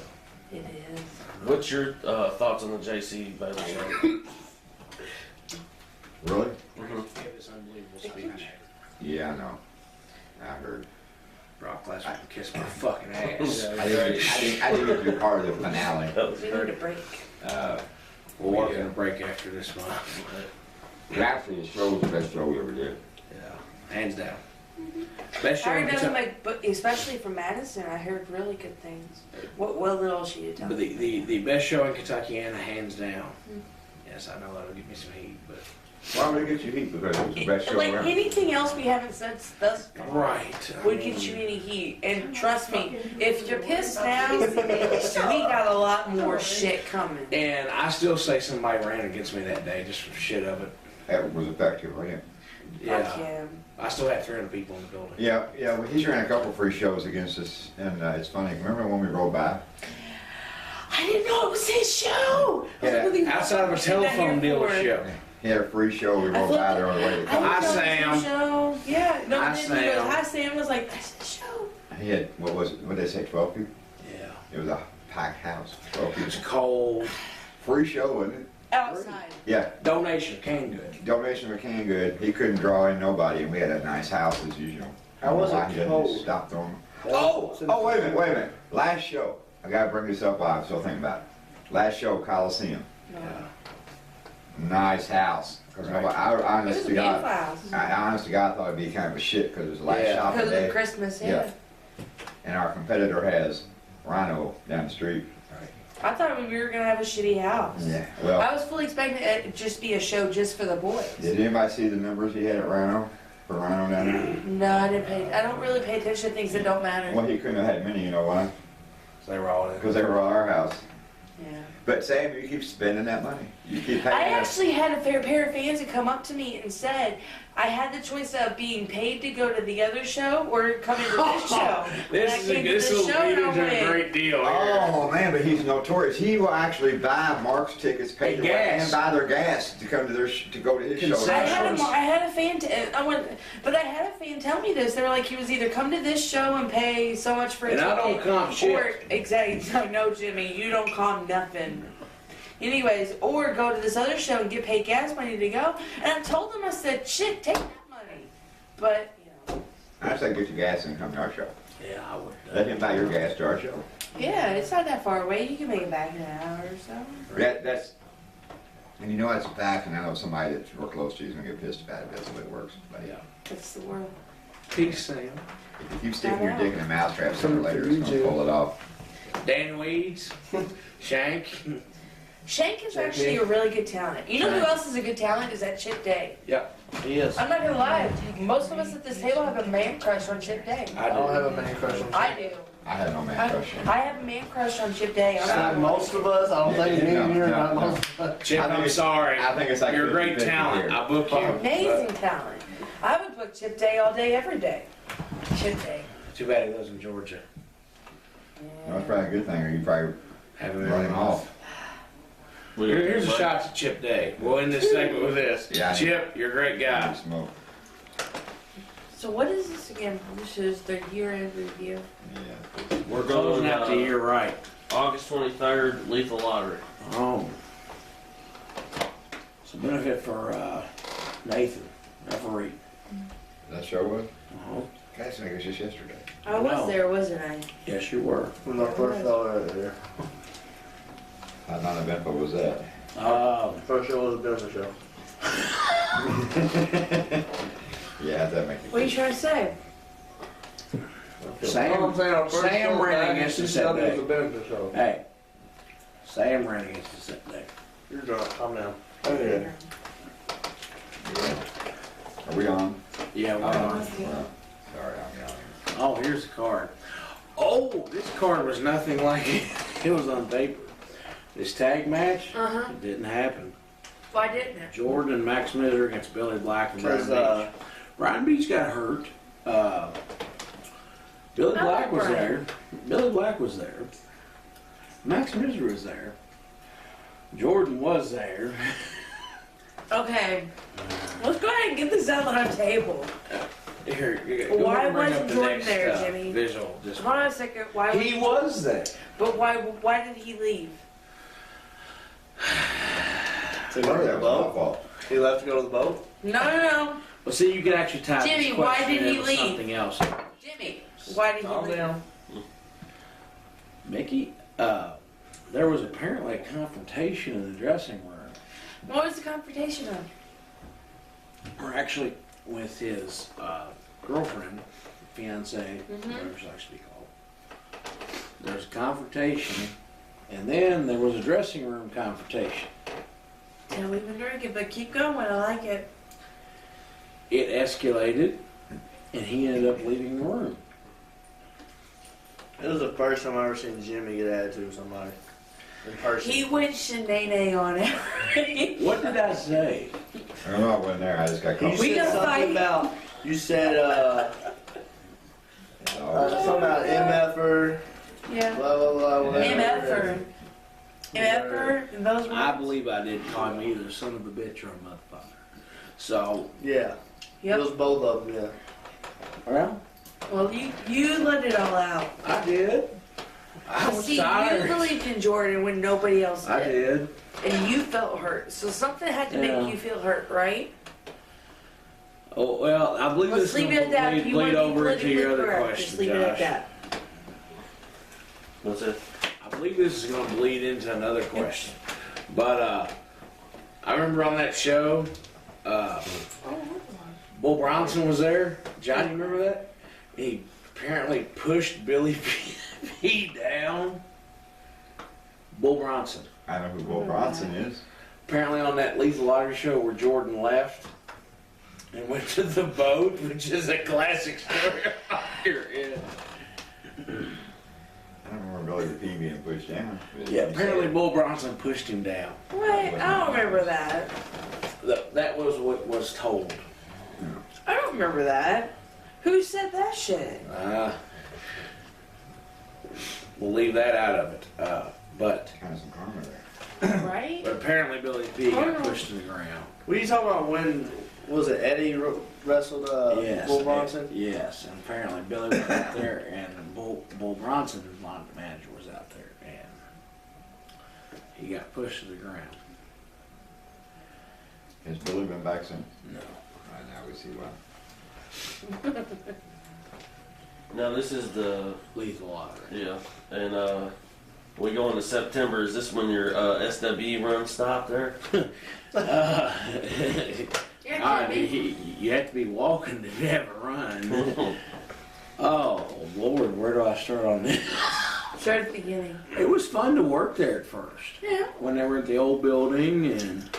Speaker 3: It is.
Speaker 1: What's your thoughts on the JC Bailey show?
Speaker 4: really?
Speaker 7: Give this unbelievable speech.
Speaker 4: Yeah, I know. I heard.
Speaker 7: Brock Lesnar can kiss my fucking ass.
Speaker 4: I didn't get to be part of the finale.
Speaker 1: That was
Speaker 3: We need
Speaker 1: great.
Speaker 3: a break.
Speaker 7: We're working a break after this month.
Speaker 4: Actually, the show was the best show we ever did.
Speaker 7: Yeah. Hands down. Best show
Speaker 3: I
Speaker 7: in
Speaker 3: heard
Speaker 7: Kentucky.
Speaker 3: nothing but especially from Madison, I heard really good things. What little she did tell
Speaker 7: But
Speaker 3: me.
Speaker 7: the best show in Kentucky, and hands down. Yes, I know that'll give me some heat, but
Speaker 4: Why would it get you heat? Because it was the best show
Speaker 3: Like
Speaker 4: ever.
Speaker 3: anything else we haven't said thus far
Speaker 7: right.
Speaker 3: would get you any heat. And trust me, if you're pissed now, we got a lot more shit coming.
Speaker 7: And I still say somebody ran against me that day just for shit of it.
Speaker 4: That was effective, wasn't it?
Speaker 3: Fuck
Speaker 7: Yeah.
Speaker 3: him.
Speaker 7: I still had 300 people in the building.
Speaker 4: Yeah, yeah. Well, he's ran a couple free shows against us, and it's funny. Remember when we rolled by?
Speaker 3: I didn't know it was his show. I was
Speaker 4: Yeah,
Speaker 3: like, what the
Speaker 7: Outside of a
Speaker 3: fuck is that
Speaker 7: telephone
Speaker 3: here for?
Speaker 7: dealership.
Speaker 4: He had a free show. We rolled by there on the way to
Speaker 3: I
Speaker 4: come.
Speaker 7: Hi,
Speaker 3: didn't know it was
Speaker 7: Sam.
Speaker 3: his show. Yeah, no,
Speaker 7: Hi,
Speaker 3: then he goes,
Speaker 7: Sam.
Speaker 3: hi Sam. I was like, that's the show.
Speaker 4: He had what was it? What did they say? 12 people.
Speaker 7: Yeah.
Speaker 4: It was a packed house. 12
Speaker 7: It
Speaker 4: people.
Speaker 7: was cold.
Speaker 4: Free show, wasn't it?
Speaker 3: Outside.
Speaker 4: Yeah.
Speaker 7: Donation, canned good.
Speaker 4: Donation of canned good. He couldn't draw in nobody, and we had a nice house as usual.
Speaker 5: How was
Speaker 4: Why
Speaker 5: it
Speaker 4: he doesn't
Speaker 5: cold?
Speaker 4: just stop throwing.
Speaker 7: Oh!
Speaker 4: Oh, wait a minute. Last show. I gotta bring this up while I'm still thinking about it. Last show, Coliseum.
Speaker 7: Yeah.
Speaker 4: Nice house. I honest to God,
Speaker 3: files.
Speaker 4: I honest to God thought it'd be kind of a shit because it was the last
Speaker 7: Yeah.
Speaker 4: shop
Speaker 3: Because
Speaker 4: of the
Speaker 3: of the
Speaker 4: day.
Speaker 3: Christmas,
Speaker 4: Yeah.
Speaker 3: yeah.
Speaker 4: And our competitor has Rhino down the street.
Speaker 3: I thought we were gonna have a shitty house.
Speaker 4: Yeah. Well,
Speaker 3: I was fully expecting it to just be a show just for the boys.
Speaker 4: did anybody see the numbers he had at Rhino? For Rhino down there?
Speaker 3: No, I didn't pay. I don't really pay attention to things that don't matter.
Speaker 4: Well, he couldn't have had many, you know why?
Speaker 7: So they were all in.
Speaker 4: Because they were all our house.
Speaker 3: Yeah.
Speaker 4: But Sam, you keep spending that money. You keep paying
Speaker 3: I
Speaker 4: that.
Speaker 3: actually had a fair pair of fans that come up to me and said I had the choice of being paid to go to the other show or coming to this show.
Speaker 7: This
Speaker 3: And I came to
Speaker 7: this
Speaker 3: this
Speaker 7: will
Speaker 3: show
Speaker 7: lead
Speaker 3: and I
Speaker 7: into a
Speaker 3: went,
Speaker 7: great deal here.
Speaker 4: Oh man, but he's notorious. He will actually buy Mark's tickets, pay
Speaker 7: And
Speaker 4: the way,
Speaker 7: gas.
Speaker 4: and buy their gas to come to their to go to his show.
Speaker 7: Concessions.
Speaker 3: I had a fan. I went, but I had a fan tell me this. They were like, he was either come to this show and pay so much for a
Speaker 7: And I don't
Speaker 3: ticket,
Speaker 7: comp shit.
Speaker 3: or exactly. No, Jimmy, you don't comp nothing. Anyways, or go to this other show and get paid gas money to go. And I told them, I said, shit, take that money. But you know,
Speaker 4: I say get your gas and come to our show.
Speaker 7: Yeah, I would.
Speaker 4: Let him buy your gas to our show.
Speaker 3: yeah, it's not that far away. You can make it back in an hour or so.
Speaker 4: That's, and you know it's back, and I know somebody that's real close to you is gonna get pissed about it. That's the way it works. But
Speaker 7: Yeah.
Speaker 3: It's the world.
Speaker 7: Peace, Sam.
Speaker 4: if you keep sticking your dick in a mousetrap, sooner or later it's gonna pull it off.
Speaker 7: Dan Weeds, Shank.
Speaker 3: Shank is actually a really good talent. You know who else is a good talent? Is that Chip Day.
Speaker 7: Yep, he is.
Speaker 3: I'm not gonna lie. Most of us at this table have a man crush on Chip Day.
Speaker 5: I don't have a man crush on
Speaker 3: I do.
Speaker 4: I had no man crush.
Speaker 3: I have a man crush on Chip Day. I'm not gonna lie.
Speaker 5: Most of us, I don't think me and you are
Speaker 4: No,
Speaker 5: not
Speaker 4: no.
Speaker 5: most of us.
Speaker 7: Chip,
Speaker 4: I think
Speaker 7: I'm
Speaker 4: it's-
Speaker 7: sorry.
Speaker 4: I think it's like
Speaker 7: You're a great
Speaker 4: 50-50
Speaker 7: talent.
Speaker 4: here.
Speaker 7: I book you.
Speaker 3: Amazing talent. I would book Chip Day all day, every day. Chip Day.
Speaker 7: Too bad he lives in Georgia.
Speaker 4: No, that's probably a good thing, or you probably
Speaker 7: Have him
Speaker 4: run him off.
Speaker 7: Here's a shot to Chip Day. We'll end this segment with this.
Speaker 4: Yeah.
Speaker 7: Chip, you're a great guy.
Speaker 4: Smoke.
Speaker 3: So what is this again? This is their year-end review.
Speaker 4: Yeah.
Speaker 1: We're
Speaker 7: Closing
Speaker 1: going
Speaker 7: out the year right.
Speaker 1: August 23rd, Lethal Lottery.
Speaker 7: Oh. It's a benefit for Nathan, referee.
Speaker 4: That show was?
Speaker 7: Oh,
Speaker 4: Guys, I think it was just yesterday.
Speaker 3: I was there, wasn't I?
Speaker 7: yes, you were.
Speaker 5: When I first saw her there.
Speaker 4: How non-eventful was that?
Speaker 5: First show was a business show.
Speaker 4: Yeah, that makes
Speaker 3: What are you trying to say?
Speaker 7: Sam,
Speaker 5: I'm saying, our first
Speaker 7: Sam
Speaker 5: show
Speaker 7: ran
Speaker 5: back
Speaker 7: against
Speaker 5: in
Speaker 7: the set
Speaker 5: 2000 was
Speaker 7: day.
Speaker 5: a business show.
Speaker 7: Hey, Sam ran against the set day.
Speaker 5: You're drunk, calm down. Okay.
Speaker 4: Yeah. Are we on?
Speaker 7: Yeah, we
Speaker 4: Oh,
Speaker 7: are.
Speaker 4: well, sorry, I'm yawning.
Speaker 7: Oh, here's the card. Oh, this card was nothing like it. It was on paper. This tag match,
Speaker 3: Uh-huh.
Speaker 7: it didn't happen.
Speaker 3: Why didn't it?
Speaker 7: Jordan and Max Mizer against Billy Black and Ryan
Speaker 5: Because,
Speaker 7: Beach. Ryan Beach got hurt. Billy
Speaker 3: I
Speaker 7: Black
Speaker 3: like
Speaker 7: was
Speaker 3: Ryan.
Speaker 7: there. Billy Black was there. Max Mizer was there. Jordan was there.
Speaker 3: Okay. Let's go ahead and get this out on our table.
Speaker 7: Here,
Speaker 3: Why
Speaker 7: go bring
Speaker 3: wasn't
Speaker 7: up the
Speaker 3: Jordan
Speaker 7: next,
Speaker 3: there, Jimmy?
Speaker 7: Visual. Just
Speaker 3: Hold on a second. Why?
Speaker 7: he was there.
Speaker 3: But why did he leave?
Speaker 5: To go to the
Speaker 4: That was my
Speaker 5: boat?
Speaker 4: fault.
Speaker 5: He left to go to the boat?
Speaker 3: No.
Speaker 7: Well, see, you can actually tie
Speaker 3: Jimmy,
Speaker 7: this
Speaker 3: why
Speaker 7: question
Speaker 3: did
Speaker 7: in
Speaker 3: he
Speaker 7: with
Speaker 3: leave?
Speaker 7: something else.
Speaker 3: Jimmy, why did he
Speaker 5: Calm
Speaker 3: leave?
Speaker 5: down.
Speaker 7: Mickey, there was apparently a confrontation in the dressing room.
Speaker 3: What was the confrontation on?
Speaker 7: Or actually, with his girlfriend, fiance,
Speaker 3: Mhm.
Speaker 7: whatever she likes to be called. There was a confrontation, and then there was a dressing room confrontation.
Speaker 3: Yeah, we've been drinking, but keep going. I like it.
Speaker 7: It escalated, and he ended up leaving the room.
Speaker 5: It was the first time I ever seen Jimmy get attitude with somebody. In person.
Speaker 3: He went shenanigans on it.
Speaker 7: What did I say?
Speaker 4: I don't know, I wasn't there, I just got
Speaker 5: You
Speaker 4: caught.
Speaker 3: We
Speaker 5: said
Speaker 3: gotta
Speaker 5: something
Speaker 3: fight.
Speaker 5: about, you said, something about MFer,
Speaker 3: Yeah.
Speaker 5: blah, blah, blah, whatever.
Speaker 3: MFer. MFer, and those words.
Speaker 7: I believe I did call him either son of a bitch or a motherfucker. So,
Speaker 5: Yeah.
Speaker 3: Yep.
Speaker 5: It was both of them, yeah.
Speaker 7: well,
Speaker 3: Well, you let it all out.
Speaker 7: I did. I was
Speaker 3: See,
Speaker 7: tired.
Speaker 3: you believed in Jordan when nobody else did.
Speaker 7: I did.
Speaker 3: And you felt hurt. So something had to
Speaker 7: Yeah.
Speaker 3: make you feel hurt, right?
Speaker 7: Oh, well, I believe
Speaker 3: Let's
Speaker 7: this
Speaker 3: leave
Speaker 7: is
Speaker 3: it at that. If
Speaker 7: bleed
Speaker 3: you want to be
Speaker 7: over into
Speaker 3: politically
Speaker 7: your other
Speaker 3: correct,
Speaker 7: question,
Speaker 3: just leave it at
Speaker 7: Josh.
Speaker 3: that.
Speaker 1: What's it?
Speaker 7: I believe this is going to bleed into another question. But I remember on that show, Bull Bronson was there. Johnny, remember that? He apparently pushed Billy P down. Bull Bronson.
Speaker 4: I know who Bull Bronson is.
Speaker 7: Apparently on that Lethal Lottery show where Jordan left and went to the boat, which is a classic story out here.
Speaker 4: I don't remember Billy the P being pushed down.
Speaker 7: Yeah, apparently Bull Bronson pushed him down.
Speaker 3: Wait, I don't remember that.
Speaker 7: That was what was told.
Speaker 3: I don't remember that. Who said that shit?
Speaker 7: We'll leave that out of it. But
Speaker 4: Kind of some karma there.
Speaker 3: Right?
Speaker 7: apparently Billy P got pushed to the ground.
Speaker 5: What are you talking about when, was it Eddie wrestled
Speaker 7: Yes,
Speaker 5: Bull Bronson?
Speaker 7: Yes, and apparently Billy was out there, and Bull Bronson, his manager, was out there, and he got pushed to the ground.
Speaker 4: Has Billy been back since?
Speaker 7: No.
Speaker 4: Right now we see why.
Speaker 1: Now this is the
Speaker 7: Lethal Lottery.
Speaker 1: yeah, and we go into September. Is this when your SWE run stopped there?
Speaker 7: You have to be walking to never run. Oh, Lord, where do I start on this?
Speaker 3: Start at the beginning.
Speaker 7: It was fun to work there at first.
Speaker 3: Yeah.
Speaker 7: When they were at the old building and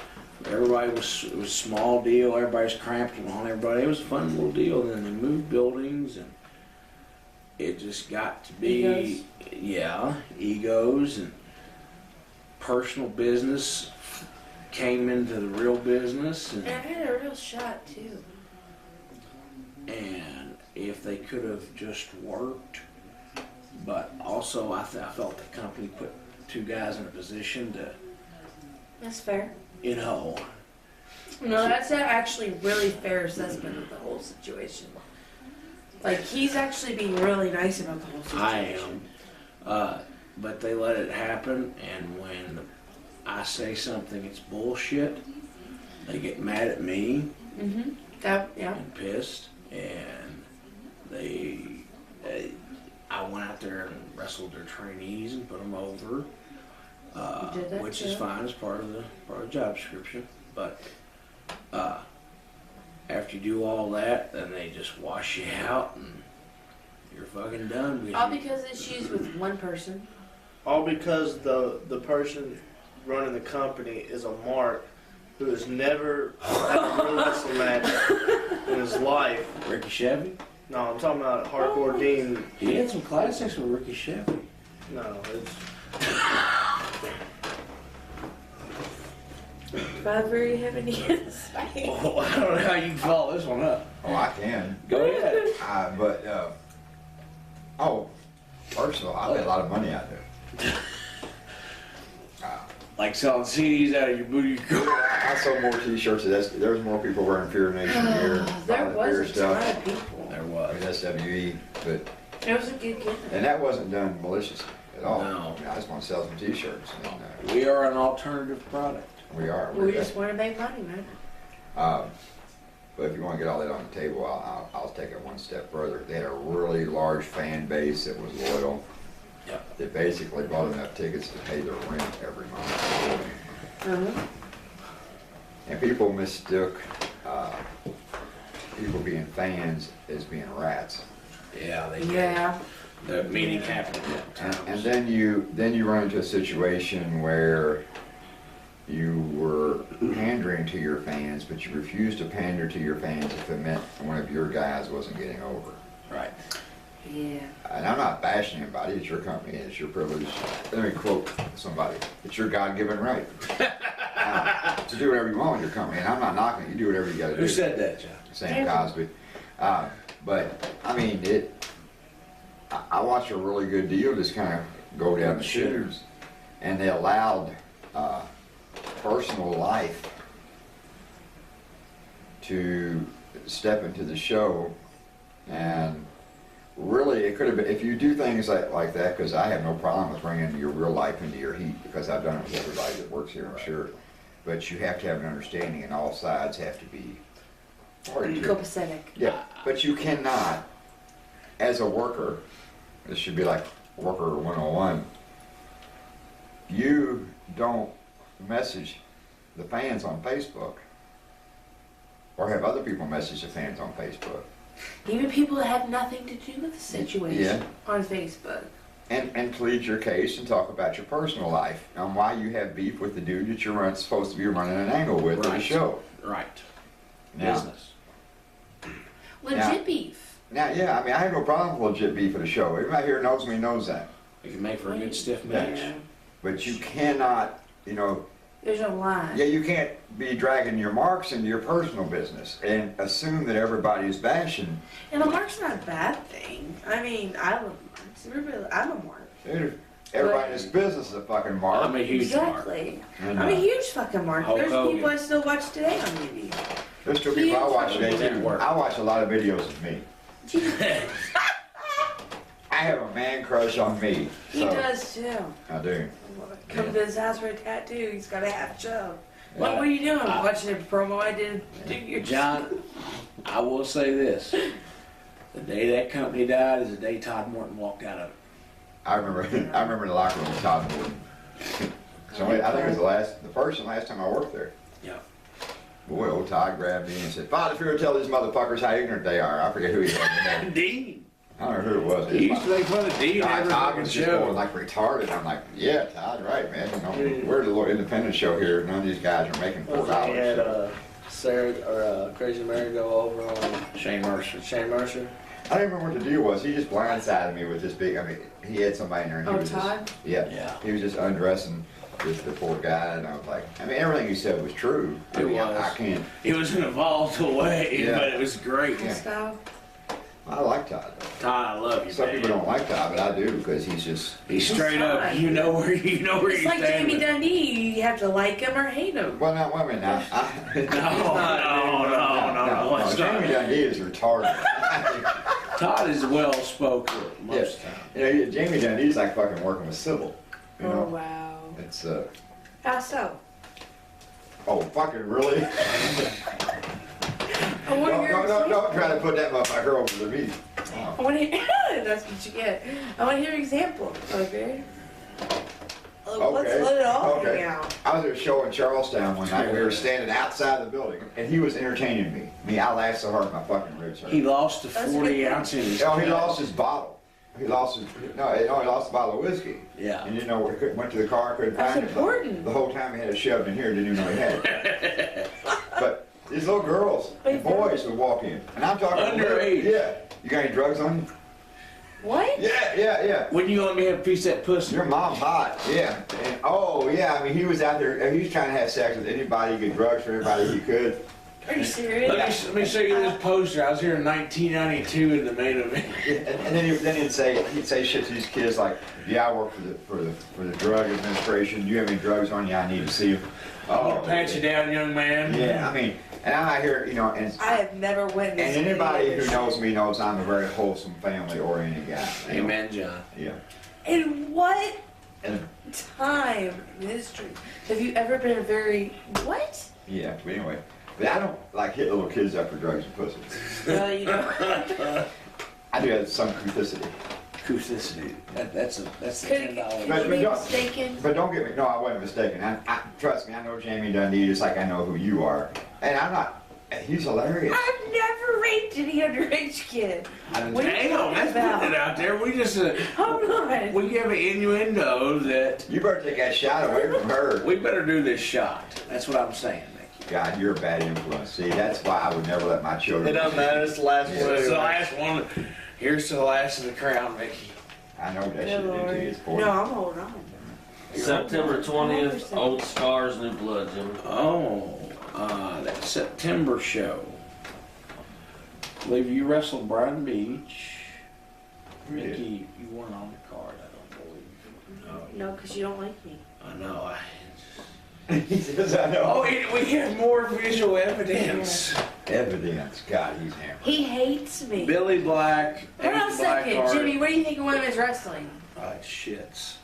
Speaker 7: it was a small deal, everybody's cramped on everybody. It was a fun little deal. Then they moved buildings and it just got to be, egos and personal business came into the real business.
Speaker 3: And I had a real shot too.
Speaker 7: And if they could have just worked, but also I felt the company put two guys in a position to,
Speaker 3: That's fair.
Speaker 7: no,
Speaker 3: that's actually really fair assessment of the whole situation. Like, he's actually being really nice about the whole situation.
Speaker 7: I am. But they let it happen, and when I say something it's bullshit, they get mad at me
Speaker 3: Mm-hmm. Yeah.
Speaker 7: and pissed, and I went out there and wrestled their trainees and put them over,
Speaker 3: You did that
Speaker 7: which
Speaker 3: too?
Speaker 7: is fine as part of the job description. But after you do all that, then they just wash you out and you're fucking done.
Speaker 3: All because issues with one person.
Speaker 5: All because the person running the company is a mark who has never had a real wrestle match in his life.
Speaker 7: Ricky Chevy,
Speaker 5: No, I'm talking about Hardcore Dean.
Speaker 7: he had some classics with Ricky Chevy.
Speaker 5: No, it's
Speaker 3: If I ever have any insight.
Speaker 7: Oh, I don't know how you can follow this one up.
Speaker 4: Oh, I can.
Speaker 7: Go ahead.
Speaker 4: First of all, I made a lot of money out there.
Speaker 7: Like selling CDs out of your booty.
Speaker 4: I sold more T-shirts. There was more people wearing Fear Nation gear.
Speaker 3: There
Speaker 4: buying Fear
Speaker 3: was a ton
Speaker 4: stuff.
Speaker 3: of people.
Speaker 7: There
Speaker 4: I
Speaker 7: was.
Speaker 4: mean, SWE, but
Speaker 3: It was a good game.
Speaker 4: and that wasn't done maliciously at all.
Speaker 7: No.
Speaker 4: I mean, I just want to sell some T-shirts, and
Speaker 7: We are an alternative product.
Speaker 4: we are.
Speaker 3: We just want to make money, man.
Speaker 4: But if you want to get all that on the table, I'll take it one step further. They had a really large fan base that was loyal.
Speaker 7: Yep.
Speaker 4: That basically bought enough tickets to pay their rent every month.
Speaker 3: Uh-huh.
Speaker 4: And people mistook people being fans as being rats.
Speaker 7: Yeah, they
Speaker 3: Yeah.
Speaker 7: The meeting happened at times.
Speaker 4: And then you run into a situation where you were pandering to your fans, but you refused to pander to your fans if it meant one of your guys wasn't getting over.
Speaker 7: Right.
Speaker 3: Yeah.
Speaker 4: And I'm not bashing anybody. It's your company. It's your privilege. Let me quote somebody. It's your God-given right to do whatever you want with your company. And I'm not knocking it. You do whatever you got to do.
Speaker 7: Who said that, John?
Speaker 4: Sam Cosby. But I mean, I watched a really good deal just kind of go down the shitters, and they allowed personal life to step into the show, and really it could have been, if you do things like that, because I have no problem with bringing your real life into your heat, because I've done it with everybody that works here, I'm sure, but you have to have an understanding, and all sides have to be
Speaker 3: Copacetic.
Speaker 4: yeah, but you cannot, as a worker, this should be like Worker 101, you don't message the fans on Facebook or have other people message the fans on Facebook.
Speaker 3: Even people that have nothing to do with the situation on Facebook.
Speaker 4: And plead your case and talk about your personal life and why you have beef with the dude that you're supposed to be running an angle with at the
Speaker 7: Right.
Speaker 4: show.
Speaker 7: Right.
Speaker 4: Now,
Speaker 7: Business.
Speaker 3: Legit beef.
Speaker 4: Now, yeah, I mean, I have no problem with legit beef at a show. Everybody here knows me, knows that.
Speaker 7: It can make for a good stiff match.
Speaker 3: Yeah.
Speaker 4: But you cannot, you know,
Speaker 3: There's a line.
Speaker 4: yeah, you can't be dragging your marks into your personal business and assume that everybody is bashing.
Speaker 3: And a mark's not a bad thing. I mean, I love marks. I'm a mark.
Speaker 4: Dude, everybody in this business is a fucking mark.
Speaker 7: I'm a huge mark.
Speaker 3: Exactly.
Speaker 4: And,
Speaker 3: I'm a huge fucking mark.
Speaker 7: Hulk
Speaker 3: There's
Speaker 7: Hogan.
Speaker 3: people I still watch today on TV.
Speaker 4: There's two people I watch
Speaker 3: Huge
Speaker 4: today too.
Speaker 7: network.
Speaker 4: I watch a lot of videos of me. I have a man crush on me.
Speaker 3: He
Speaker 4: So,
Speaker 3: does too.
Speaker 4: I do.
Speaker 3: Come to his house for a tattoo. He's got a half show. What
Speaker 7: Yeah.
Speaker 3: were you doing? Watching a promo I did.
Speaker 7: John, I will say this. The day that company died is the day Todd Morton walked out of it.
Speaker 4: I remember the locker room with Todd Morton. So I think it was the first and last time I worked there.
Speaker 7: Yeah.
Speaker 4: Boy, old Todd grabbed me and said, "Father, if you were to tell these motherfuckers how ignorant they are." I forget who he was.
Speaker 7: Dean.
Speaker 4: I don't know who it was.
Speaker 7: He used to make fun of Dean
Speaker 4: Todd,
Speaker 7: every
Speaker 4: Todd
Speaker 7: fucking
Speaker 4: was just going
Speaker 7: show.
Speaker 4: like retarded. I'm like, yeah, Todd, right, man. You know, we're the little independent show here. None of these guys are making
Speaker 5: Well,
Speaker 4: $4.
Speaker 5: he had
Speaker 4: So.
Speaker 5: Sarah or Crazy Mary go over on
Speaker 7: Shane Mercer.
Speaker 5: Shane Mercer.
Speaker 4: I don't remember what the deal was. He just blindsided me with this big. I mean, he had somebody in there. And he
Speaker 3: Oh,
Speaker 4: was
Speaker 3: Todd?
Speaker 4: Just, yeah.
Speaker 7: Yeah.
Speaker 4: He was just undressing the poor guy, and I was like, I mean, everything he said was true. I
Speaker 7: It
Speaker 4: mean,
Speaker 7: was.
Speaker 4: I can't.
Speaker 7: It was in a volatile way,
Speaker 4: Yeah.
Speaker 7: but it was great.
Speaker 4: Yeah.
Speaker 3: Style.
Speaker 4: I like Todd.
Speaker 7: Todd, I love you,
Speaker 4: Some
Speaker 7: man.
Speaker 4: people don't like Todd, but I do because he's just.
Speaker 7: He's straight up.
Speaker 3: Todd.
Speaker 7: You know where
Speaker 3: It's
Speaker 7: you
Speaker 3: like
Speaker 7: stand.
Speaker 3: Jamie
Speaker 7: with.
Speaker 3: Dundee. You have to like him or hate him.
Speaker 4: Well, now, wait a minute. Now,
Speaker 7: No. It's not.
Speaker 4: Jamie Dundee is retarded.
Speaker 7: Todd is well spoken most
Speaker 4: Yes.
Speaker 7: of the time.
Speaker 4: You know, Jamie Dundee's like fucking working with Sybil. You
Speaker 3: Oh
Speaker 4: know,
Speaker 3: wow.
Speaker 4: it's
Speaker 3: How so?
Speaker 4: oh fucking really?
Speaker 3: I want to hear.
Speaker 4: Don't try to put that motherfucker over the meat. Oh.
Speaker 3: I want to hear. That's what you get. I want to hear examples. Okay. Let's let it all
Speaker 4: Okay.
Speaker 3: hang out.
Speaker 4: I was at a show in Charlestown one night. We were standing outside the building, and he was entertaining me. I laughed so hard my fucking ribs hurt.
Speaker 7: He lost the
Speaker 3: That's
Speaker 7: 40
Speaker 3: good.
Speaker 7: ounce in his
Speaker 4: No, he
Speaker 7: cup.
Speaker 4: lost his bottle. He lost a bottle of whiskey.
Speaker 7: Yeah.
Speaker 4: And you know, went to the car, couldn't
Speaker 3: That's
Speaker 4: find
Speaker 3: important.
Speaker 4: it. The whole time he had it shoved in here, didn't even know he had it. But these little girls and boys would walk in, and I'm talking
Speaker 7: Underage.
Speaker 4: Yeah. You got any drugs on you?
Speaker 3: What?
Speaker 4: Yeah.
Speaker 7: When you let me have a piece of that pussy?
Speaker 4: Your mom's hot. Yeah. And, oh yeah. I mean, he was out there. He was trying to have sex with anybody, get drugs for anybody he could.
Speaker 3: Are you serious?
Speaker 7: Let me show you this poster. I was here in 1992 in the main event.
Speaker 4: And then he'd say shit to these kids like, "Yeah, I work for the drug administration. Do you have any drugs on you? I need to see them."
Speaker 7: I'm gonna pat you down, young man.
Speaker 4: Yeah, I mean, and I'm out here, you know, and
Speaker 3: I have never witnessed.
Speaker 4: and anybody
Speaker 3: any of
Speaker 4: who
Speaker 3: this
Speaker 4: knows me knows I'm a very wholesome, family-oriented guy. you know?
Speaker 7: Amen, John.
Speaker 4: Yeah.
Speaker 3: shit. In what
Speaker 4: And
Speaker 3: time in history have you ever been a very what?
Speaker 4: yeah. But anyway, but I don't like hit little kids up for drugs and pussies.
Speaker 3: You know.
Speaker 4: I do have some complicity.
Speaker 7: Acousticity. That's the
Speaker 3: Could
Speaker 7: $10.
Speaker 4: But
Speaker 3: you be
Speaker 4: don't-
Speaker 3: mistaken?
Speaker 4: But don't get me, no, I wasn't mistaken. I trust me, I know Jamie Dundee just like I know who you are. And I'm not, he's hilarious.
Speaker 3: I've never raped any underage kid. What are you
Speaker 7: Hang on,
Speaker 3: talking
Speaker 7: let's
Speaker 3: about?
Speaker 7: put it out there. We just
Speaker 3: Hold on.
Speaker 7: we give an innuendo that
Speaker 4: You better take that shot away from her.
Speaker 7: we better do this shot. That's what I'm saying, Mickey.
Speaker 4: God, you're a bad influence. See, that's why I would never let my children.
Speaker 5: It doesn't matter. It's the last one.
Speaker 7: It's the
Speaker 5: anyway.
Speaker 7: last one. Here's to the last of the crown, Mickey.
Speaker 4: I know that
Speaker 3: Good
Speaker 4: shit into
Speaker 3: Lord.
Speaker 4: you. It's
Speaker 3: No,
Speaker 4: important.
Speaker 3: I'm holding on.
Speaker 1: September 20th, Old Scars, New Blood, Jimmy.
Speaker 7: Oh, that September show. I believe you wrestled Brian Beach.
Speaker 4: Who did?
Speaker 7: Mickey, you weren't on the card, I don't believe.
Speaker 3: No, because you don't like me.
Speaker 7: I know.
Speaker 4: He says, I know.
Speaker 7: Oh, we have more visual evidence.
Speaker 4: Evidence. God, he's hammered.
Speaker 3: He hates me.
Speaker 7: Billy Black.
Speaker 3: Hold on a
Speaker 7: Ace
Speaker 3: second,
Speaker 7: Blackheart.
Speaker 3: Jimmy. What do you think of women's wrestling?
Speaker 7: Shits.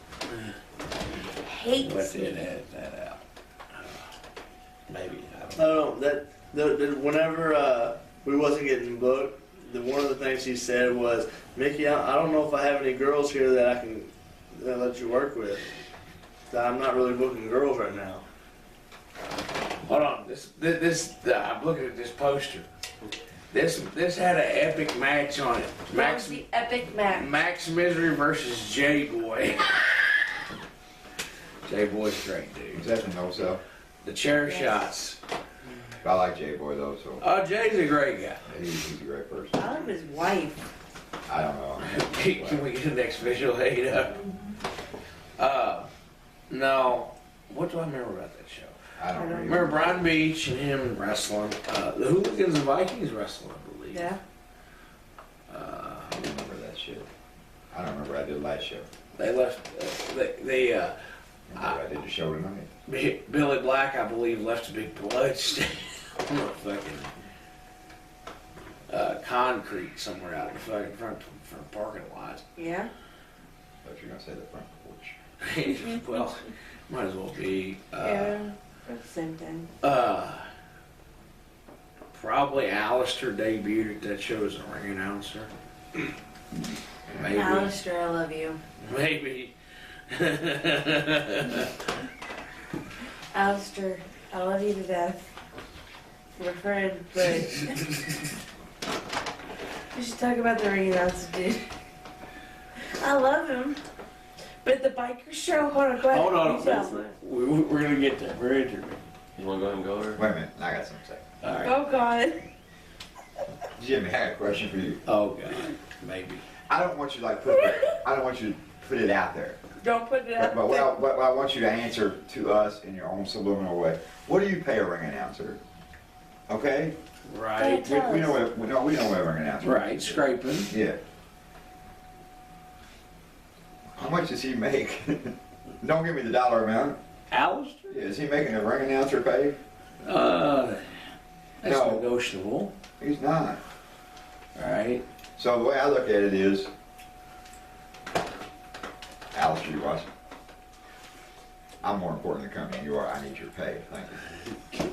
Speaker 3: Hates
Speaker 7: But
Speaker 3: me.
Speaker 7: it had that out. Maybe. I don't
Speaker 5: I
Speaker 7: know.
Speaker 5: don't know. Whenever we wasn't getting booked, one of the things he said was, "Mickey, I don't know if I have any girls here that I can let you work with. I'm not really booking girls right now."
Speaker 7: Hold on. I'm looking at this poster. This had an epic match on it.
Speaker 3: That was the epic match.
Speaker 7: Max Misery versus J-Boy. J-Boy's great, dude.
Speaker 4: Is that the no sell?
Speaker 7: The chair
Speaker 3: Yes.
Speaker 7: shots.
Speaker 4: I like J-Boy though, so
Speaker 7: Oh, Jay's a great guy.
Speaker 4: he's a great person.
Speaker 3: I love his wife.
Speaker 4: I don't know.
Speaker 7: Can we get the next visual aid up? No. What do I remember about that show?
Speaker 4: I don't
Speaker 7: I remember Brian Beach and him wrestling. The Hooligans and Vikings wrestling, I believe.
Speaker 3: Yeah.
Speaker 4: I don't remember that shit. I don't remember I did last show.
Speaker 7: They left. They
Speaker 4: Remember I did the show tonight.
Speaker 7: Billy Black, I believe, left a big blood stain on the fucking concrete somewhere out in the fucking front parking lot.
Speaker 3: Yeah.
Speaker 4: Thought you were gonna say the front porch.
Speaker 7: Well, might as well be.
Speaker 3: Yeah. Same thing.
Speaker 7: Probably Alistair debuted at that show as a ring announcer. Maybe.
Speaker 3: Alistair, I love you.
Speaker 7: Maybe.
Speaker 3: Alistair, I love you to death. We're friends, but we should talk about the ring announcer, dude. I love him. But the biker show, hold on, go ahead.
Speaker 7: Hold on.
Speaker 3: You tell me.
Speaker 7: We're gonna get there. We're into it.
Speaker 1: You want to go ahead and go over?
Speaker 4: Wait a minute, I got something to say.
Speaker 7: All right.
Speaker 3: Oh, God.
Speaker 4: Jimmy, I got a question for you.
Speaker 7: Oh God. Maybe.
Speaker 4: I don't want you to I don't want you to put it out there.
Speaker 3: Don't put it out
Speaker 4: But
Speaker 3: there.
Speaker 4: what I want you to answer to us in your own subliminal way. What do you pay a ring announcer? Okay?
Speaker 7: Right.
Speaker 4: We know what we know what a ring announcer.
Speaker 7: Right. Scraping.
Speaker 4: Yeah. How much does he make? Don't give me the dollar amount.
Speaker 7: Alistair.
Speaker 4: Yeah, is he making a ring announcer pay?
Speaker 7: That's
Speaker 4: No.
Speaker 7: negotiable.
Speaker 4: He's not.
Speaker 7: All right.
Speaker 4: So the way I look at it is, Alistair, you watch. I'm more important in the company than you are. I need your pay. Thank you.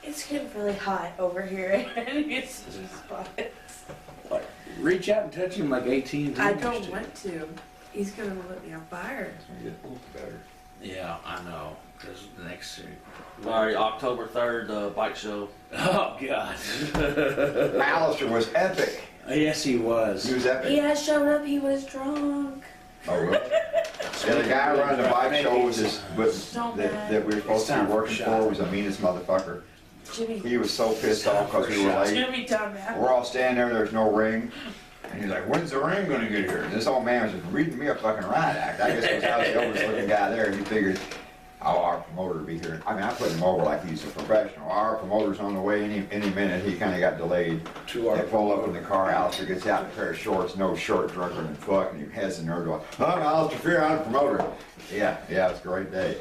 Speaker 3: It's getting really hot over here. It's just hot.
Speaker 7: What? Reach out and touch him like 18.
Speaker 3: I don't want to. He's going to let me on fire.
Speaker 4: It's gonna get better.
Speaker 7: Yeah, I know. This is the next suit.
Speaker 1: All right, October 3rd, the bike show.
Speaker 7: Oh God.
Speaker 4: Alistair was epic.
Speaker 7: Yes, he
Speaker 4: He
Speaker 7: was.
Speaker 4: was epic.
Speaker 3: He has shown up. He was drunk.
Speaker 4: Oh, really? Yeah, the guy running the bike show was
Speaker 3: So
Speaker 4: that
Speaker 3: bad.
Speaker 4: we were supposed to be working for was the meanest motherfucker.
Speaker 3: Jimmy.
Speaker 4: He was so pissed off because we were late.
Speaker 3: Jimmy, time out.
Speaker 4: We're all standing there, there's no ring. And he's like, when's the ring gonna get here? And this old man was just reading me a fucking riot act. I guess because I was the oldest looking guy there, and he figured, oh, our promoter will be here. I mean, I put him over like he's a professional. Our promoter's on the way any minute. He kind of got delayed. They pull up in the car. Alistair gets out in a pair of shorts, no shirt, drunker than fuck, and he has the nerve going, I'm Alistair Fear, I'm the promoter. Yeah, it's a great day.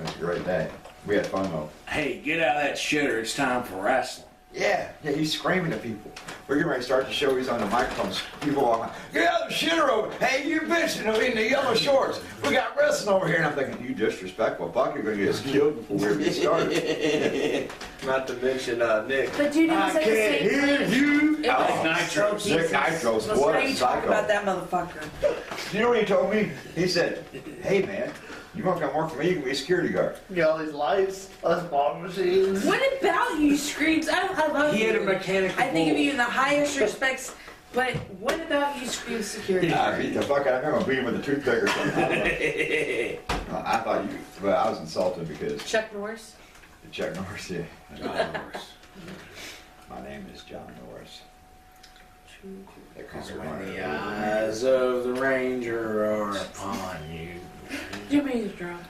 Speaker 4: It's a great day. We had fun though.
Speaker 7: Hey, get out of that shitter. It's time for wrestling.
Speaker 4: Yeah, he's screaming at people. We're getting ready to start the show. He's on the microphone. People walking, get out of the shitter over. Hey, you bitch, in the yellow shorts. We got wrestling over here. And I'm thinking, you disrespectful fuck, you're going to get us killed before we ever get started.
Speaker 5: Not to mention Nick.
Speaker 3: But dude, it was like the same place.
Speaker 4: you.
Speaker 3: It was
Speaker 7: Nitro.
Speaker 4: Nick Nitro's
Speaker 3: Let's
Speaker 4: what
Speaker 3: not
Speaker 4: a
Speaker 3: even talk
Speaker 4: psycho.
Speaker 3: about that motherfucker.
Speaker 4: You know what he told me? He said, hey man, you want to come work for me? You can be a security guard.
Speaker 5: You got all these lights, all these ball machines.
Speaker 3: What about you, Screams? I love
Speaker 7: He
Speaker 3: you.
Speaker 7: had a mechanical
Speaker 3: I think of
Speaker 7: bull.
Speaker 3: you in the highest respects, but what about you, Screams security?
Speaker 4: I beat the fuck out of him. I beat him with a toothpick or something. I don't know. I thought you, well, I was insulted because
Speaker 3: Chuck Norris.
Speaker 4: Chuck Norris, yeah.
Speaker 7: John Norris.
Speaker 4: My name is John Norris. They call me
Speaker 7: When
Speaker 4: Ryan.
Speaker 7: the eyes of the ranger are upon you.
Speaker 3: Jimmy's drunk.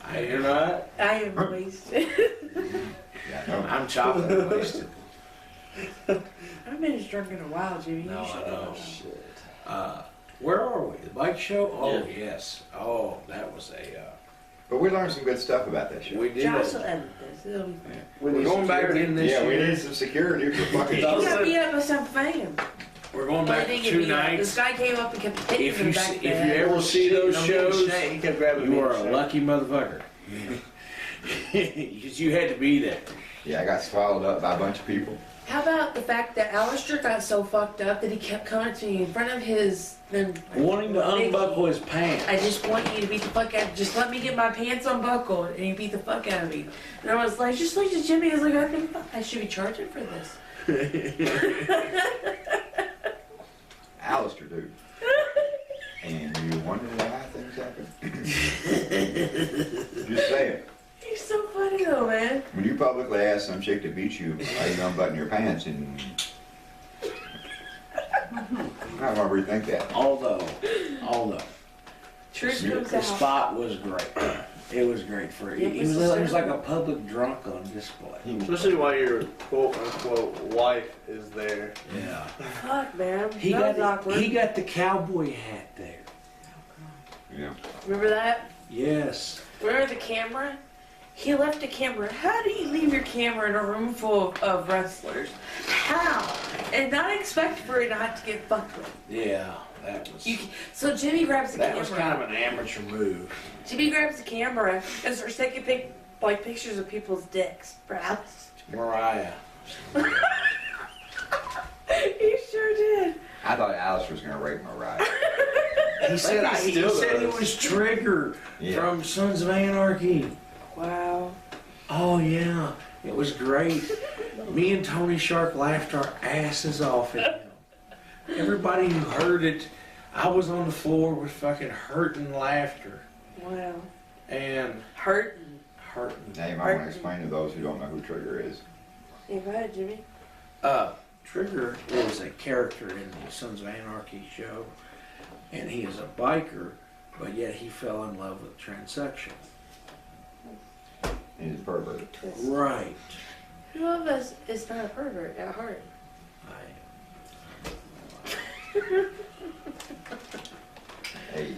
Speaker 7: I hear not.
Speaker 3: I am wasted.
Speaker 4: Yeah, no.
Speaker 7: I'm chocolate wasted.
Speaker 3: I haven't been as drunk in a while, Jimmy.
Speaker 7: No,
Speaker 3: You should
Speaker 7: I know.
Speaker 3: know.
Speaker 7: Where are we? The bike show? Oh,
Speaker 1: Yeah.
Speaker 7: yes. Oh, that was a.
Speaker 4: But we learned some good stuff about that show.
Speaker 7: We did.
Speaker 3: Josh will edit this. It'll be fun.
Speaker 7: We're going back in this
Speaker 4: Yeah, we
Speaker 7: year.
Speaker 4: need some security for fucking.
Speaker 3: You got beat up by some fan.
Speaker 7: We're going
Speaker 3: But I
Speaker 7: back
Speaker 3: didn't
Speaker 7: to
Speaker 3: get
Speaker 7: 2
Speaker 3: beat up. This
Speaker 7: nights.
Speaker 3: guy came up and kept hitting
Speaker 7: If
Speaker 3: me
Speaker 7: you
Speaker 3: back
Speaker 7: see, if
Speaker 3: then.
Speaker 7: you ever see those shows,
Speaker 5: He kept grabbing me
Speaker 7: you are
Speaker 5: and
Speaker 7: a
Speaker 5: shit.
Speaker 7: lucky motherfucker. Because you had to be there.
Speaker 4: Yeah, I got swallowed up by a bunch of people.
Speaker 3: How about the fact that Alistair got so fucked up that he kept coming to me in front of his...
Speaker 2: Wanting to unbuckle his pants.
Speaker 3: I just want you to beat the fuck out. Just let me get my pants unbuckled, and he beat the fuck out of me. And I was like, just like to Jimmy, I was like, I think I should be charging for this.
Speaker 4: Alistair, dude. And you wonder why things happen? Just saying.
Speaker 3: He's so funny though, man.
Speaker 4: When you publicly ask some chick to beat you, how you unbutton your pants, and I don't rethink that.
Speaker 2: Although,
Speaker 3: Truth comes
Speaker 2: the
Speaker 3: out.
Speaker 2: spot was great. It was great for you. It was like a public drunk on display.
Speaker 5: Especially while your quote unquote wife is there.
Speaker 2: Yeah.
Speaker 3: Fuck, man.
Speaker 2: He
Speaker 3: That was
Speaker 2: got
Speaker 3: awkward.
Speaker 2: he got the cowboy hat there.
Speaker 4: Yeah.
Speaker 3: Remember that?
Speaker 2: Yes.
Speaker 3: Remember the camera? He left the camera. How do you leave your camera in a room full of wrestlers? How? And not expect for it not to get fucked with.
Speaker 2: Yeah. That was.
Speaker 3: So Jimmy grabs the
Speaker 2: That
Speaker 3: camera.
Speaker 2: was kind of an amateur move.
Speaker 3: Jimmy grabs the camera and starts taking pictures of people's dicks for Alice.
Speaker 2: Mariah.
Speaker 3: He sure did.
Speaker 4: I thought Alistair was going to rape Mariah.
Speaker 2: He said
Speaker 5: he
Speaker 2: he
Speaker 5: still
Speaker 2: said he
Speaker 5: does.
Speaker 2: was Trigger
Speaker 4: Yeah.
Speaker 2: from Sons of Anarchy.
Speaker 3: Wow.
Speaker 2: Oh yeah, it was great. Me and Tony Shark laughed our asses off at him. Everybody who heard it, I was on the floor with fucking hurting laughter.
Speaker 3: Wow.
Speaker 2: And
Speaker 3: Hurting.
Speaker 2: hurting.
Speaker 4: Now you might want to explain to those who don't know who Trigger is.
Speaker 3: Yeah, go ahead, Jimmy.
Speaker 2: Trigger is a character in the Sons of Anarchy show, and he is a biker, but yet he fell in love with transsexual.
Speaker 4: He's a pervert.
Speaker 3: Twist.
Speaker 2: Right.
Speaker 3: Who of us is not a pervert at heart?
Speaker 4: Hey,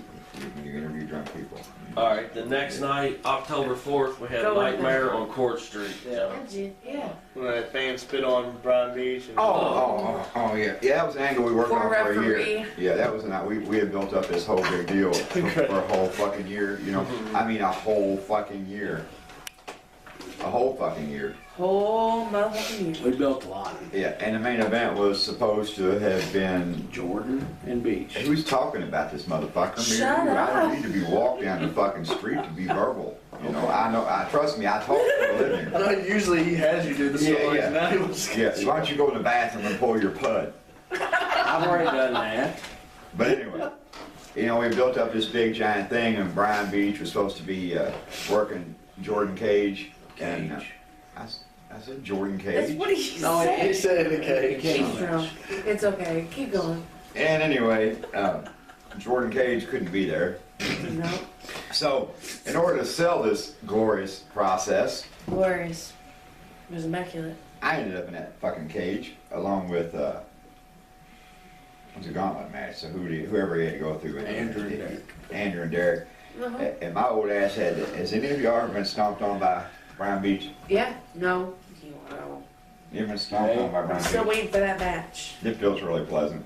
Speaker 4: you interview drunk people.
Speaker 1: All right, the next night, October 4th, we had
Speaker 3: Go with
Speaker 1: Nightmare on Court Street.
Speaker 5: Yeah.
Speaker 3: Yeah.
Speaker 5: When that fan spit on Brian Beach. And
Speaker 4: Yeah. Yeah, that was an angle we worked
Speaker 3: Poor
Speaker 4: on for a year.
Speaker 3: referee.
Speaker 4: Yeah, that was we had built up this whole big deal for a whole fucking year. You know, I mean a whole fucking year. A whole fucking year.
Speaker 3: Whole motherfucking year.
Speaker 2: We built a lot.
Speaker 4: Yeah, and the main event was supposed to have been.
Speaker 2: Jordan and Beach.
Speaker 4: Who's talking about this motherfucker?
Speaker 3: Shut
Speaker 4: I
Speaker 3: up.
Speaker 4: don't need to be walked down the fucking street to be verbal. You know, I know. Trust me, I talk for a living.
Speaker 5: I know usually he has you do the
Speaker 4: Yeah,
Speaker 5: stories.
Speaker 4: yeah.
Speaker 5: Now he wants to
Speaker 4: Yeah, so why don't you go in the bathroom and pull your pud?
Speaker 2: I've already done that.
Speaker 4: But anyway, you know, we built up this big giant thing, and Brian Beach was supposed to be working Jordan Cage. And,
Speaker 2: Cage.
Speaker 4: I said Jordan
Speaker 3: That's
Speaker 4: Cage.
Speaker 3: what he
Speaker 2: No,
Speaker 3: said.
Speaker 5: He said in a cage.
Speaker 3: He's drunk. It's okay. Keep going.
Speaker 4: And anyway, Jordan Cage couldn't be there.
Speaker 3: No.
Speaker 4: So, in order to sell this glorious process,
Speaker 3: Glorious. It was immaculate.
Speaker 4: I ended up in that fucking cage along with it was a gauntlet match. So whoever he had to go through,
Speaker 2: Andrew and Derek.
Speaker 4: Andrew and Derek.
Speaker 3: Uh-huh.
Speaker 4: And my old ass has any of you ever been stomped on by Brian Beach?
Speaker 3: Yeah. No. You know.
Speaker 4: You ever been stomped on by
Speaker 3: I'm
Speaker 4: Brian
Speaker 3: still
Speaker 4: Beach?
Speaker 3: waiting for that match.
Speaker 4: It feels really pleasant.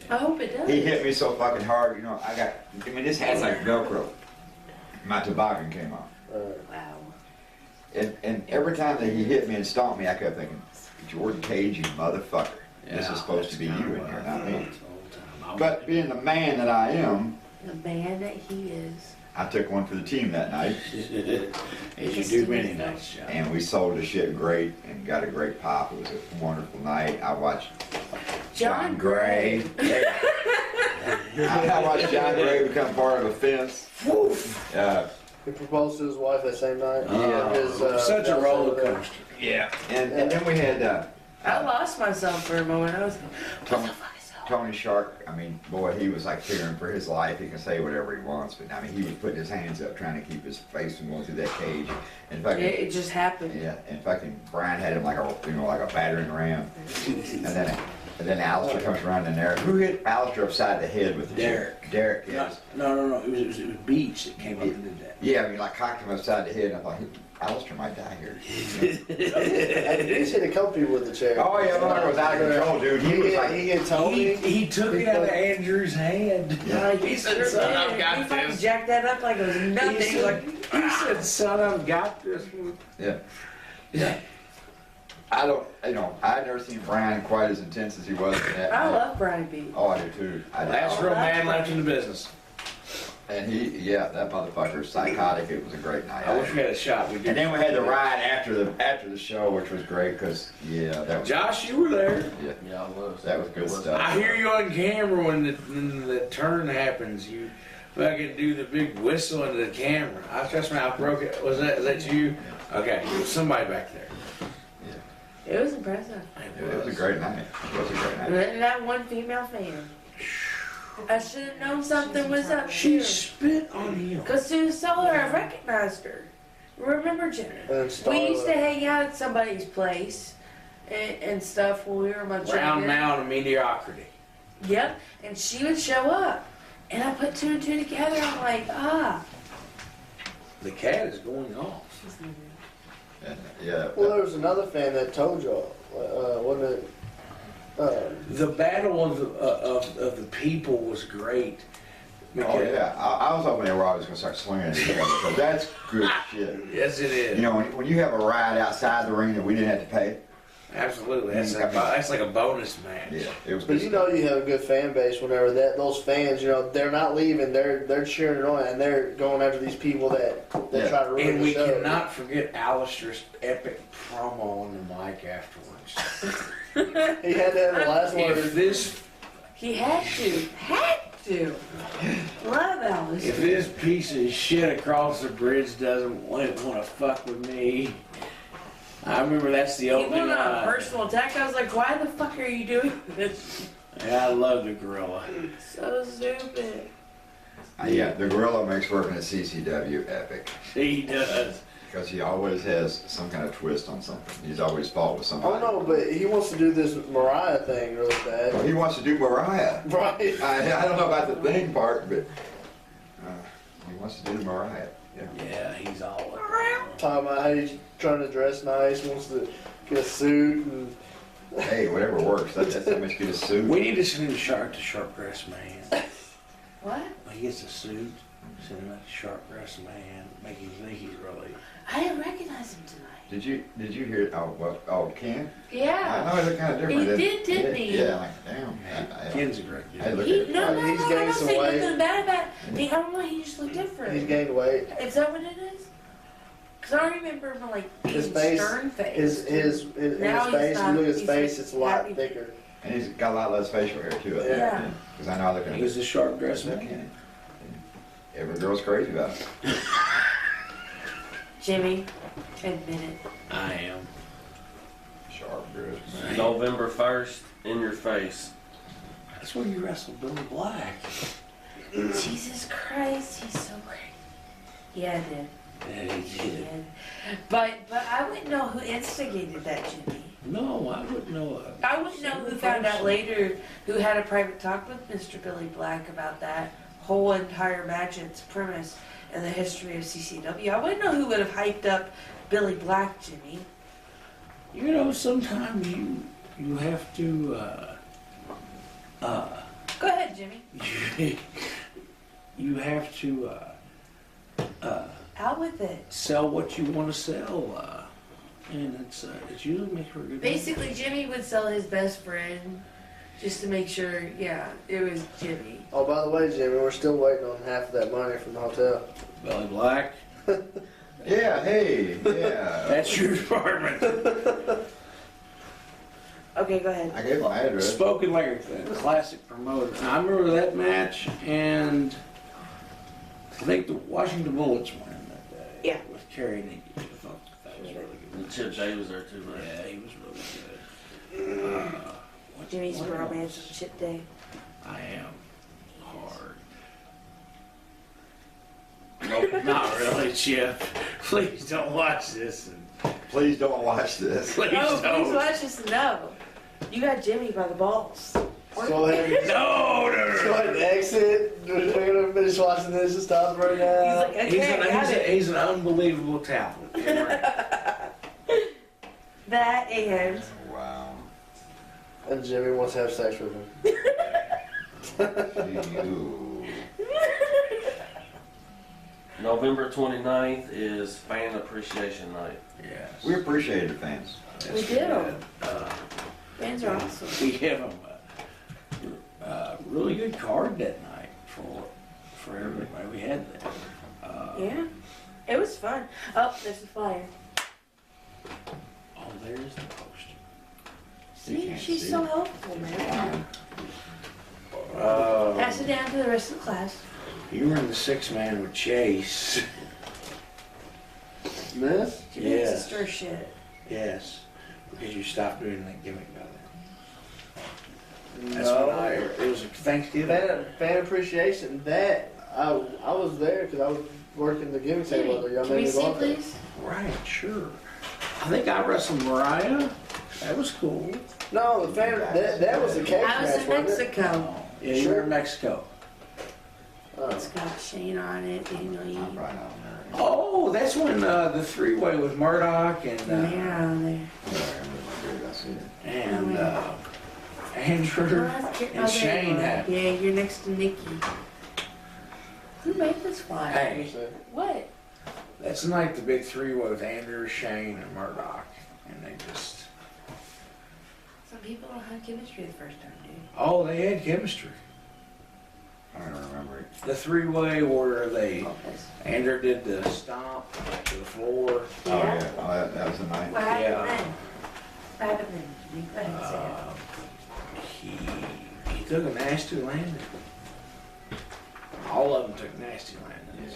Speaker 3: I hope it does.
Speaker 4: He hit me so fucking hard, you know, this hat's like Velcro. My toboggan came off.
Speaker 3: Wow.
Speaker 4: And every time that he hit me and stomped me, I kept thinking, Jordan Cage, you motherfucker. This is supposed to be you in here, not me. But being the man that I am,
Speaker 3: The man that he is.
Speaker 4: I took one for the team that night,
Speaker 2: As you do many nights, John.
Speaker 4: and we sold the shit great and got a great pop. It was a wonderful night. I watched
Speaker 3: John Gray.
Speaker 4: I watched John Gray become part of a fence.
Speaker 5: He proposed to his wife that same night.
Speaker 2: Yeah.
Speaker 5: His,
Speaker 2: Such a roller coaster.
Speaker 4: Yeah. And then we had
Speaker 3: I lost myself for a moment. I was like, what the fuck is that?
Speaker 4: Tony Shark. I mean, boy, he was like fearing for his life. He can say whatever he wants, but I mean, he was putting his hands up trying to keep his face from going through that cage. In fact,
Speaker 3: It just happened.
Speaker 4: yeah, in fact, Brian had him like a battering ram, and then Alistair comes around in there. Who hit Alistair upside the head with the chair? Derek, yes.
Speaker 2: No. It was Beach that came up and did that.
Speaker 4: Yeah, I mean, like cocked him upside the head, and I thought Alistair might die here.
Speaker 5: And he's hit a couple people with the chair.
Speaker 4: Oh yeah, well, was out of control, dude. He was like,
Speaker 5: he hit Tony.
Speaker 2: He took it out of Andrew's hand.
Speaker 3: He said,
Speaker 2: "Son, I've got
Speaker 3: he fucking
Speaker 2: this."
Speaker 3: jacked that up like it was nothing.
Speaker 2: He said, "Son, I've got this one."
Speaker 4: yeah. I I don't, I've never seen Brian quite as intense as he was in that.
Speaker 3: I
Speaker 4: night.
Speaker 3: love Brian B.
Speaker 4: Oh, I do too. I do.
Speaker 7: Last real man left in the business.
Speaker 4: And that motherfucker's psychotic. It was a great night.
Speaker 7: I wish we had a shot. We did.
Speaker 4: And then we had the ride after the show, which was great because that was
Speaker 7: Josh, you were there.
Speaker 1: Yeah, I was.
Speaker 4: that was good stuff.
Speaker 7: I hear you on camera when the turn happens. You fucking do the big whistle into the camera. I trust me, I broke it. Is that you? Okay, it was somebody back there.
Speaker 3: It was impressive.
Speaker 4: It was a great night. It was a great night.
Speaker 3: And that one female fan. I should have known something was up
Speaker 7: She
Speaker 3: here.
Speaker 7: spit on him.
Speaker 3: Because soon as I saw her, I recognized her. Remember, Jimmy? We used to hang out at somebody's place and stuff when we were much
Speaker 7: Round
Speaker 3: younger.
Speaker 7: mound of mediocrity.
Speaker 3: Yep, and she would show up. And I put two and two together. I'm like,
Speaker 7: The cat is going off.
Speaker 4: And,
Speaker 5: Well, there was another fan that told y'all, wasn't it?
Speaker 7: The battle of the people was great.
Speaker 4: oh yeah, I was hoping they were always gonna start swinging at each other because that's good shit.
Speaker 7: Yes, it is.
Speaker 4: You know, when you have a ride outside the ring that we didn't have to pay,
Speaker 7: Absolutely. That's like a bonus match.
Speaker 4: yeah, it was
Speaker 5: But
Speaker 4: good
Speaker 5: you
Speaker 4: stuff.
Speaker 5: know you have a good fan base whenever those fans, they're not leaving, they're cheering it on, and they're going after these people that
Speaker 4: Yeah.
Speaker 5: try to ruin
Speaker 7: And
Speaker 5: the
Speaker 7: we
Speaker 5: show.
Speaker 7: cannot forget Alistair's epic promo on the mic afterwards.
Speaker 5: He had that in the last one.
Speaker 7: If this
Speaker 3: he had to. Love Alice.
Speaker 7: If this piece of shit across the bridge doesn't want to fuck with me, I remember that's the
Speaker 3: He
Speaker 7: opening
Speaker 3: went on a
Speaker 7: line.
Speaker 3: personal attack. I was like, why the fuck are you doing this?
Speaker 7: Yeah, I love the gorilla.
Speaker 3: So stupid.
Speaker 4: Yeah, the gorilla makes working at CCW epic
Speaker 7: He does.
Speaker 4: because he always has some kind of twist on something. He's always fought with
Speaker 5: Oh
Speaker 4: somebody.
Speaker 5: no, but he wants to do this Mariah thing really
Speaker 4: Well,
Speaker 5: bad.
Speaker 4: he wants to do Mariah.
Speaker 5: Right.
Speaker 4: I don't know about the thing part, but he wants to do Mariah. Yeah.
Speaker 7: Yeah, he's all up.
Speaker 5: Talking about how he's trying to dress nice, wants to get a suit, and
Speaker 4: Hey, whatever works. That's how much get a suit.
Speaker 7: We need to send him to Sharp Dress Man.
Speaker 3: What?
Speaker 7: He gets a suit, send him to Sharp Dress Man, make him think he's really.
Speaker 3: I didn't recognize him tonight.
Speaker 4: Did you hear? Ken? I
Speaker 3: Yeah.
Speaker 4: know he looked kind of different.
Speaker 3: He did, didn't he?
Speaker 4: Yeah, like damn.
Speaker 7: Ken's a great dude.
Speaker 4: Hey, look
Speaker 3: He,
Speaker 4: at
Speaker 3: no, no,
Speaker 5: He's
Speaker 3: no,
Speaker 5: gained
Speaker 3: I'm not
Speaker 5: some
Speaker 3: saying
Speaker 5: weight.
Speaker 3: nothing bad about it. I don't know, he just looked
Speaker 5: he's
Speaker 3: different.
Speaker 5: gained weight.
Speaker 3: Is that what it is? Because I remember him like being
Speaker 5: His face,
Speaker 3: stern face.
Speaker 5: his
Speaker 3: Now he's
Speaker 5: face.
Speaker 3: not.
Speaker 5: You look at his
Speaker 3: He's
Speaker 5: face;
Speaker 3: like
Speaker 5: it's a lot
Speaker 3: happy.
Speaker 5: thicker.
Speaker 4: And he's got a lot less facial hair too. I think.
Speaker 3: Yeah.
Speaker 4: Because I know I look at
Speaker 7: He was
Speaker 4: him.
Speaker 7: a Sharp Dress
Speaker 4: Yeah,
Speaker 7: Man.
Speaker 4: Ken. Every girl's crazy about it.
Speaker 3: Jimmy, admit it.
Speaker 7: I am.
Speaker 4: Sharp dress, man.
Speaker 1: November 1st, in your face.
Speaker 7: That's where you wrestled Billy Black.
Speaker 3: Jesus Christ, he's so great. Yeah, I did.
Speaker 7: Yeah, he
Speaker 3: He
Speaker 7: did.
Speaker 3: did. But I wouldn't know who instigated that, Jimmy.
Speaker 7: No, I wouldn't know.
Speaker 3: I wouldn't know who found out later who had a private talk with Mr. Billy Black about that whole entire match, its premise, and the history of CCW. I wouldn't know who would have hyped up Billy Black, Jimmy.
Speaker 7: You know, sometimes you have to.
Speaker 3: Go ahead, Jimmy.
Speaker 7: You have to
Speaker 3: Out with it.
Speaker 7: sell what you want to sell, and it's usually makes for a good.
Speaker 3: Basically, Jimmy would sell his best friend just to make sure, yeah, it was Jimmy.
Speaker 5: Oh, by the way, Jimmy, we're still waiting on half of that money from the hotel.
Speaker 7: Billy Black.
Speaker 4: Yeah, hey, yeah.
Speaker 7: That's your department.
Speaker 3: Okay, go ahead.
Speaker 4: I gave my address.
Speaker 7: Spoken like a classic promoter. I remember that match, and I think the Washington Bullets won that day.
Speaker 3: Yeah.
Speaker 7: With Kerry Nicky. I thought that was really good.
Speaker 1: And Chip Day was there too, right?
Speaker 7: Yeah, he was really good.
Speaker 3: Jimmy's
Speaker 7: what
Speaker 3: romance
Speaker 7: else?
Speaker 3: of Chip Day.
Speaker 7: I am hard. Nope, not really, Chip. Please don't watch this.
Speaker 4: Please don't watch this.
Speaker 7: Please
Speaker 3: No, please
Speaker 7: don't.
Speaker 3: watch this. No. You got Jimmy by the balls.
Speaker 5: Go ahead and
Speaker 7: No, no,
Speaker 5: go
Speaker 7: no,
Speaker 5: ahead and exit. We're gonna finish watching this and stop right
Speaker 3: He's
Speaker 5: now.
Speaker 3: like, okay,
Speaker 7: He's an unbelievable talent.
Speaker 3: that and
Speaker 4: Wow.
Speaker 5: And Jimmy wants to have sex with him.
Speaker 4: You.
Speaker 1: November 29th is Fan Appreciation Night.
Speaker 7: Yes.
Speaker 4: We appreciate the fans.
Speaker 3: We did 'em. Fans are awesome.
Speaker 7: We gave them a really good card that night for everybody we had there.
Speaker 3: Yeah, it was fun. Oh, there's the flyer.
Speaker 7: Oh, there's the poster.
Speaker 3: See,
Speaker 4: can't
Speaker 3: she's
Speaker 4: see
Speaker 3: so
Speaker 4: it.
Speaker 3: helpful, man.
Speaker 7: Uh,
Speaker 3: Pass it down to the rest of the class.
Speaker 7: You were in the 6-man with Chase.
Speaker 5: This?
Speaker 3: She makes
Speaker 7: Yeah.
Speaker 3: us stir shit.
Speaker 7: Yes, because you stopped doing that gimmick by then. That's
Speaker 5: No.
Speaker 7: when it was a Thanksgiving.
Speaker 5: Fan appreciation. That I was there because I was working the gimmick table. Y'all
Speaker 3: Can
Speaker 5: made
Speaker 3: we
Speaker 5: me
Speaker 3: see,
Speaker 5: go up there.
Speaker 3: please?
Speaker 7: Right, sure. I think I wrestled Mariah. That was cool.
Speaker 5: No, the fan. That was the cage
Speaker 3: I was
Speaker 5: match,
Speaker 3: in
Speaker 5: wasn't it?
Speaker 3: Mexico.
Speaker 7: Yeah, you were in Mexico.
Speaker 3: It's got Shane on it, Daniel Yee.
Speaker 4: I'm right on there.
Speaker 7: Oh, that's when the 3-way with Murdoch and
Speaker 3: Yeah, on there.
Speaker 4: I see it.
Speaker 7: and
Speaker 3: Oh,
Speaker 7: Andrew
Speaker 3: that's cute.
Speaker 7: and Shane happened.
Speaker 3: Yeah, you're next to Nikki. Who made this flyer?
Speaker 7: Hey,
Speaker 3: What?
Speaker 7: that's the night the big 3-way with Andrew, Shane, and Murdoch, and they just
Speaker 3: Some people don't have chemistry the first time, dude.
Speaker 7: they had chemistry.
Speaker 4: I don't remember it.
Speaker 7: The 3-way where they
Speaker 3: Focus.
Speaker 7: Andrew did the stomp to the floor.
Speaker 4: Oh, yeah. Oh, that was the night.
Speaker 3: What happened
Speaker 7: Yeah.
Speaker 3: then? What happened then? You go ahead and say it.
Speaker 7: He took a nasty landing. All of them took nasty landings.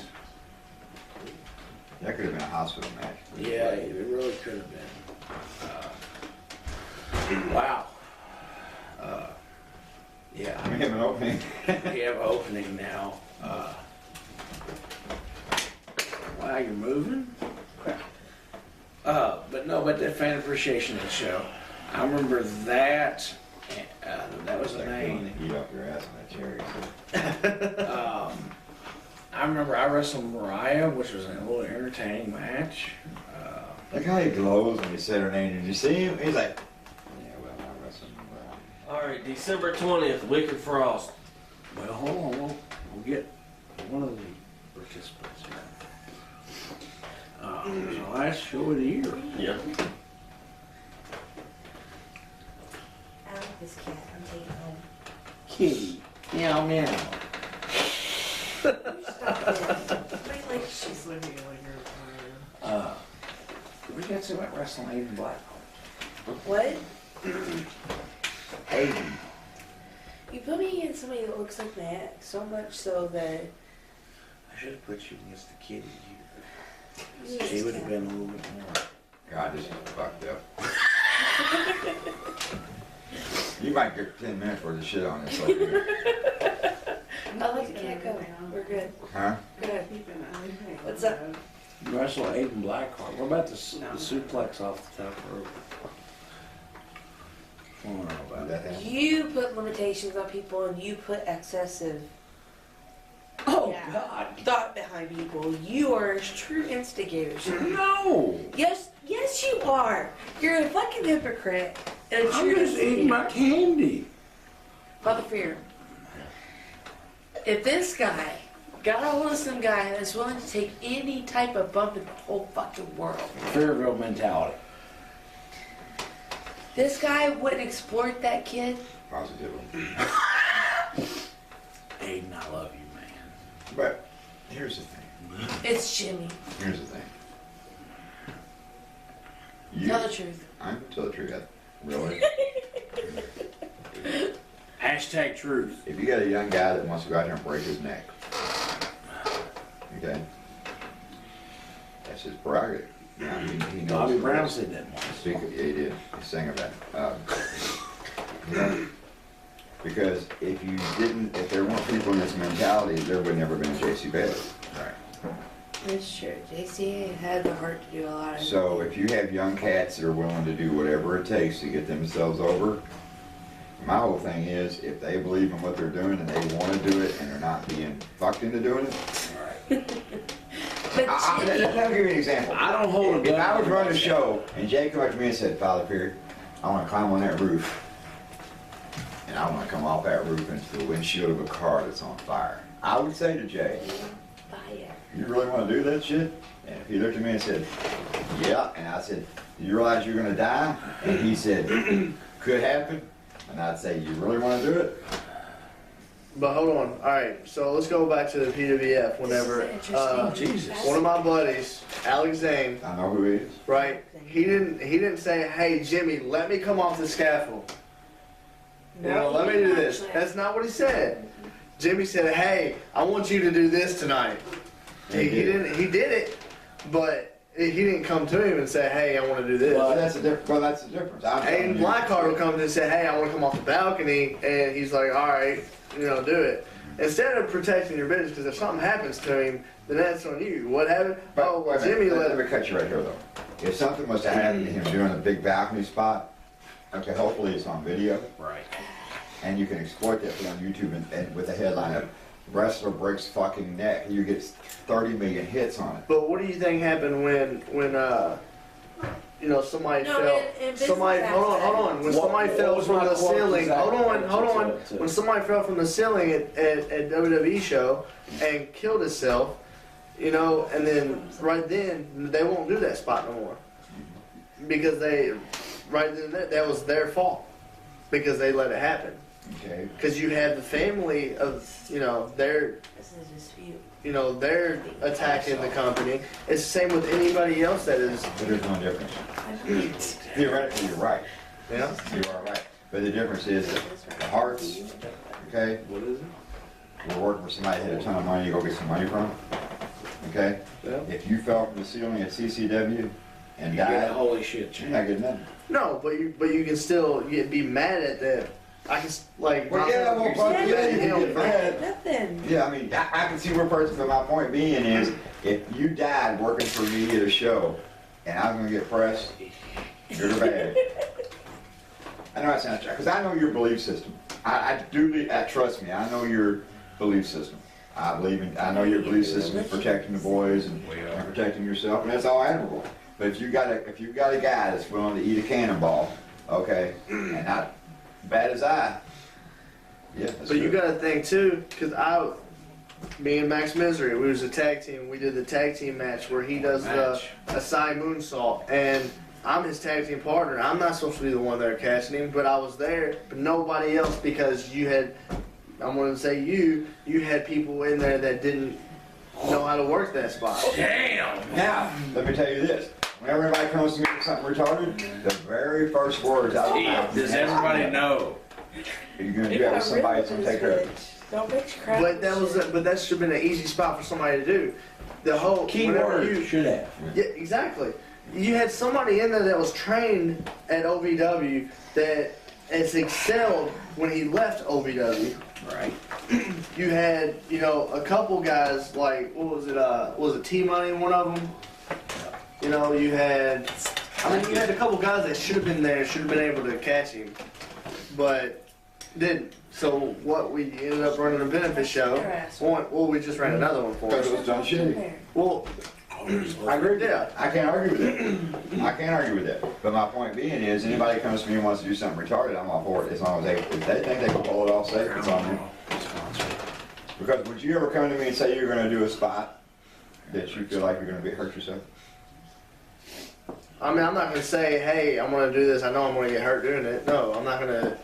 Speaker 4: That could have been a hospital match.
Speaker 7: Yeah, it really could have been. Wow. Yeah.
Speaker 4: We have an opening.
Speaker 7: We have an opening now. Wow, you're moving? But that fan appreciation show, I remember that. That was the main.
Speaker 4: Eat up your ass in that cherry.
Speaker 7: I remember I wrestled Mariah, which was a little entertaining match.
Speaker 4: Look how he glows when you say her name. Did you see him? He's like, yeah, well, I wrestled her.
Speaker 1: All right, December 20th, Wicked Frost.
Speaker 7: Well, hold on, we'll get one of the participants here. It was the last show of the year.
Speaker 1: Yep.
Speaker 3: I like this cat. I'm taking it home.
Speaker 7: Kitty. Meow meow.
Speaker 3: Like she's living
Speaker 7: We got some about wrestling Aiden Black.
Speaker 3: What?
Speaker 7: Aiden.
Speaker 3: You put me against somebody that looks like that so much so that
Speaker 7: I should have put you against the kitty here.
Speaker 3: you
Speaker 7: She would have been a little bit more.
Speaker 4: God, this is fucked up. You might get 10 minutes worth of shit on this. Over here.
Speaker 3: I like the cat go. We're good.
Speaker 4: Huh?
Speaker 3: Good. What's up?
Speaker 7: You wrestle Aiden Blackheart. What about the suplex off the top rope? I don't know about that.
Speaker 4: That happened?
Speaker 3: You put limitations on people and you put excessive
Speaker 7: Oh, God.
Speaker 3: thought behind people. You are true instigators.
Speaker 7: No!
Speaker 3: Yes, you are. You're a fucking hypocrite. And a
Speaker 7: I'm
Speaker 3: true
Speaker 7: just eating my candy.
Speaker 3: Mother fear. If this guy got a hold of some guy that's willing to take any type of bump in the whole fucking world,
Speaker 7: Fairville mentality.
Speaker 3: this guy wouldn't exploit that kid.
Speaker 4: Positively.
Speaker 7: Aiden, I love you, man.
Speaker 4: But here's the thing.
Speaker 3: It's Jimmy.
Speaker 4: Here's the thing.
Speaker 3: Tell the truth.
Speaker 4: I'm gonna tell the truth. Really?
Speaker 7: Hashtag truth.
Speaker 4: If you got a young guy that wants to go out there and break his neck, okay, that's his prerogative. Now, he knows
Speaker 7: Bobby
Speaker 4: the
Speaker 7: Brown
Speaker 4: rest.
Speaker 7: said that once.
Speaker 4: Speak, yeah, he did. He sang about it. You know, because if there weren't people in this mentality, there would never been a J.C. Bailey. Right.
Speaker 3: It's true. JC had the heart to do a lot of
Speaker 4: So if you have young cats that are willing to do whatever it takes to get themselves over, my whole thing is if they believe in what they're doing and they want to do it and they're not being fucked into doing it.
Speaker 3: But
Speaker 4: I'll
Speaker 3: Jimmy,
Speaker 4: give you an example.
Speaker 7: I don't hold a gun.
Speaker 4: If I was
Speaker 7: to
Speaker 4: running a
Speaker 7: myself.
Speaker 4: show and Jay came up to me and said, Father Pierre, I want to climb on that roof and I want to come off that roof into the windshield of a car that's on fire, I would say to Jay,
Speaker 3: fire.
Speaker 4: you really want to do that shit? And if he looked at me and said, yeah, and I said, you realize you're gonna die? And he said, could happen. And I'd say, you really wanna do it?
Speaker 5: But hold on. All right, so let's go back to the PWF. Whenever
Speaker 3: This is interesting.
Speaker 7: Jesus.
Speaker 5: one of my buddies, Alex Zane,
Speaker 4: I know who he is.
Speaker 5: right? He didn't say, "Hey Jimmy, let me come off the scaffold. You know, let me do this." That's not what he said. Jimmy said, "Hey, I want you to do this tonight." He did it, but he didn't come to him and say, "Hey, I want to do this."
Speaker 4: Well, that's the difference. I'm telling
Speaker 5: And
Speaker 4: you.
Speaker 5: Blackheart will come to and say, "Hey, I want to come off the balcony," and he's like, "All right, do it." Instead of protecting your business, because if something happens to him, then that's on you. What happened?
Speaker 4: But wait a minute,
Speaker 5: Jimmy
Speaker 4: let me cut you right here though. If something was to happen to him doing a big balcony spot, okay, hopefully it's on video.
Speaker 7: Right.
Speaker 4: And you can exploit that on YouTube and with a headline of wrestler breaks fucking neck. You get 30 million hits on it.
Speaker 5: But what do you think happened when somebody
Speaker 3: No,
Speaker 5: fell?
Speaker 3: in business
Speaker 5: Somebody, hold on. When
Speaker 7: What-
Speaker 5: somebody
Speaker 7: what
Speaker 5: fell
Speaker 7: was
Speaker 5: from
Speaker 7: my
Speaker 5: the
Speaker 7: quote
Speaker 5: ceiling,
Speaker 7: exactly?
Speaker 5: hold on.
Speaker 7: To-
Speaker 5: When somebody fell from the ceiling at WWE show and killed himself, and then right then they won't do that spot no more because that was their fault because they let it happen.
Speaker 4: Okay.
Speaker 5: Because you had the family of their
Speaker 3: This is a dispute.
Speaker 5: they're attacking the company. It's the same with anybody else that is,
Speaker 4: But there's no difference.
Speaker 3: I don't know.
Speaker 4: Theoretically, you're right. You are right. But the difference is that the Hearts, okay,
Speaker 5: what is it?
Speaker 4: we're working for somebody that had a ton of money to go get some money from. Okay?
Speaker 5: Yeah.
Speaker 4: If you fell from the ceiling at CCW and
Speaker 7: You get
Speaker 4: died,
Speaker 7: the holy shit,
Speaker 4: you're
Speaker 7: Jimmy.
Speaker 4: not getting nothing.
Speaker 5: No, but you can still be mad at that. I can like.
Speaker 4: Well, yeah, well, but yeah, you can get mad.
Speaker 6: Nothing.
Speaker 4: Yeah, I mean, I can see where person, but my point being is, if you died working for me at a show, and I'm gonna get pressed, you're the bad. I know that's not true, because I know your belief system. I do, trust me, I know your belief system. I know your belief system is protecting the boys and protecting yourself, and that's all admirable. But if you got a guy that's willing to eat a cannonball, okay, and not bad as I, yeah. That's
Speaker 5: But you
Speaker 4: good.
Speaker 5: got to think too, because me and Max Misery, we was a tag team. We did the tag team match where he does the Asai moonsault, and I'm his tag team partner. I'm not supposed to be the one there catching him, but I was there, but nobody else because you had. I'm going to say you had people in there that didn't know how to work that spot.
Speaker 4: Now, let me tell you this. Whenever anybody comes to me with something retarded, the very first words out of my mouth.
Speaker 7: Does everybody know?
Speaker 4: You're going to do that with somebody that's going to take care of it.
Speaker 6: Don't bitch crap.
Speaker 5: But that should have been an easy spot for somebody to do. The whole
Speaker 7: Key
Speaker 5: whenever
Speaker 7: word,
Speaker 5: you
Speaker 7: should have.
Speaker 5: Yeah, exactly. You had somebody in there that was trained at OVW that has excelled when he left OVW.
Speaker 7: Right.
Speaker 5: You had, a couple guys like, what was it, was it T-Money, one of them? You had a couple guys that should have been there, should have been able to catch him, but didn't. So what, we ended up running a benefit show. Well, we just ran another one for
Speaker 4: Because it
Speaker 5: him.
Speaker 4: was done shitty.
Speaker 5: Well,
Speaker 4: I agree with
Speaker 5: Yeah.
Speaker 4: that. I can't argue with that. I can't argue with that. But my point being is, anybody comes to me and wants to do something retarded, I'm all for it. As long as if they think they can pull it off safe, it's on them. Because would you ever come to me and say you're going to do a spot that you feel like you're going to hurt yourself?
Speaker 5: I mean, I'm not gonna say, hey, I'm gonna do this. I know I'm gonna get hurt doing it. No, I'm not gonna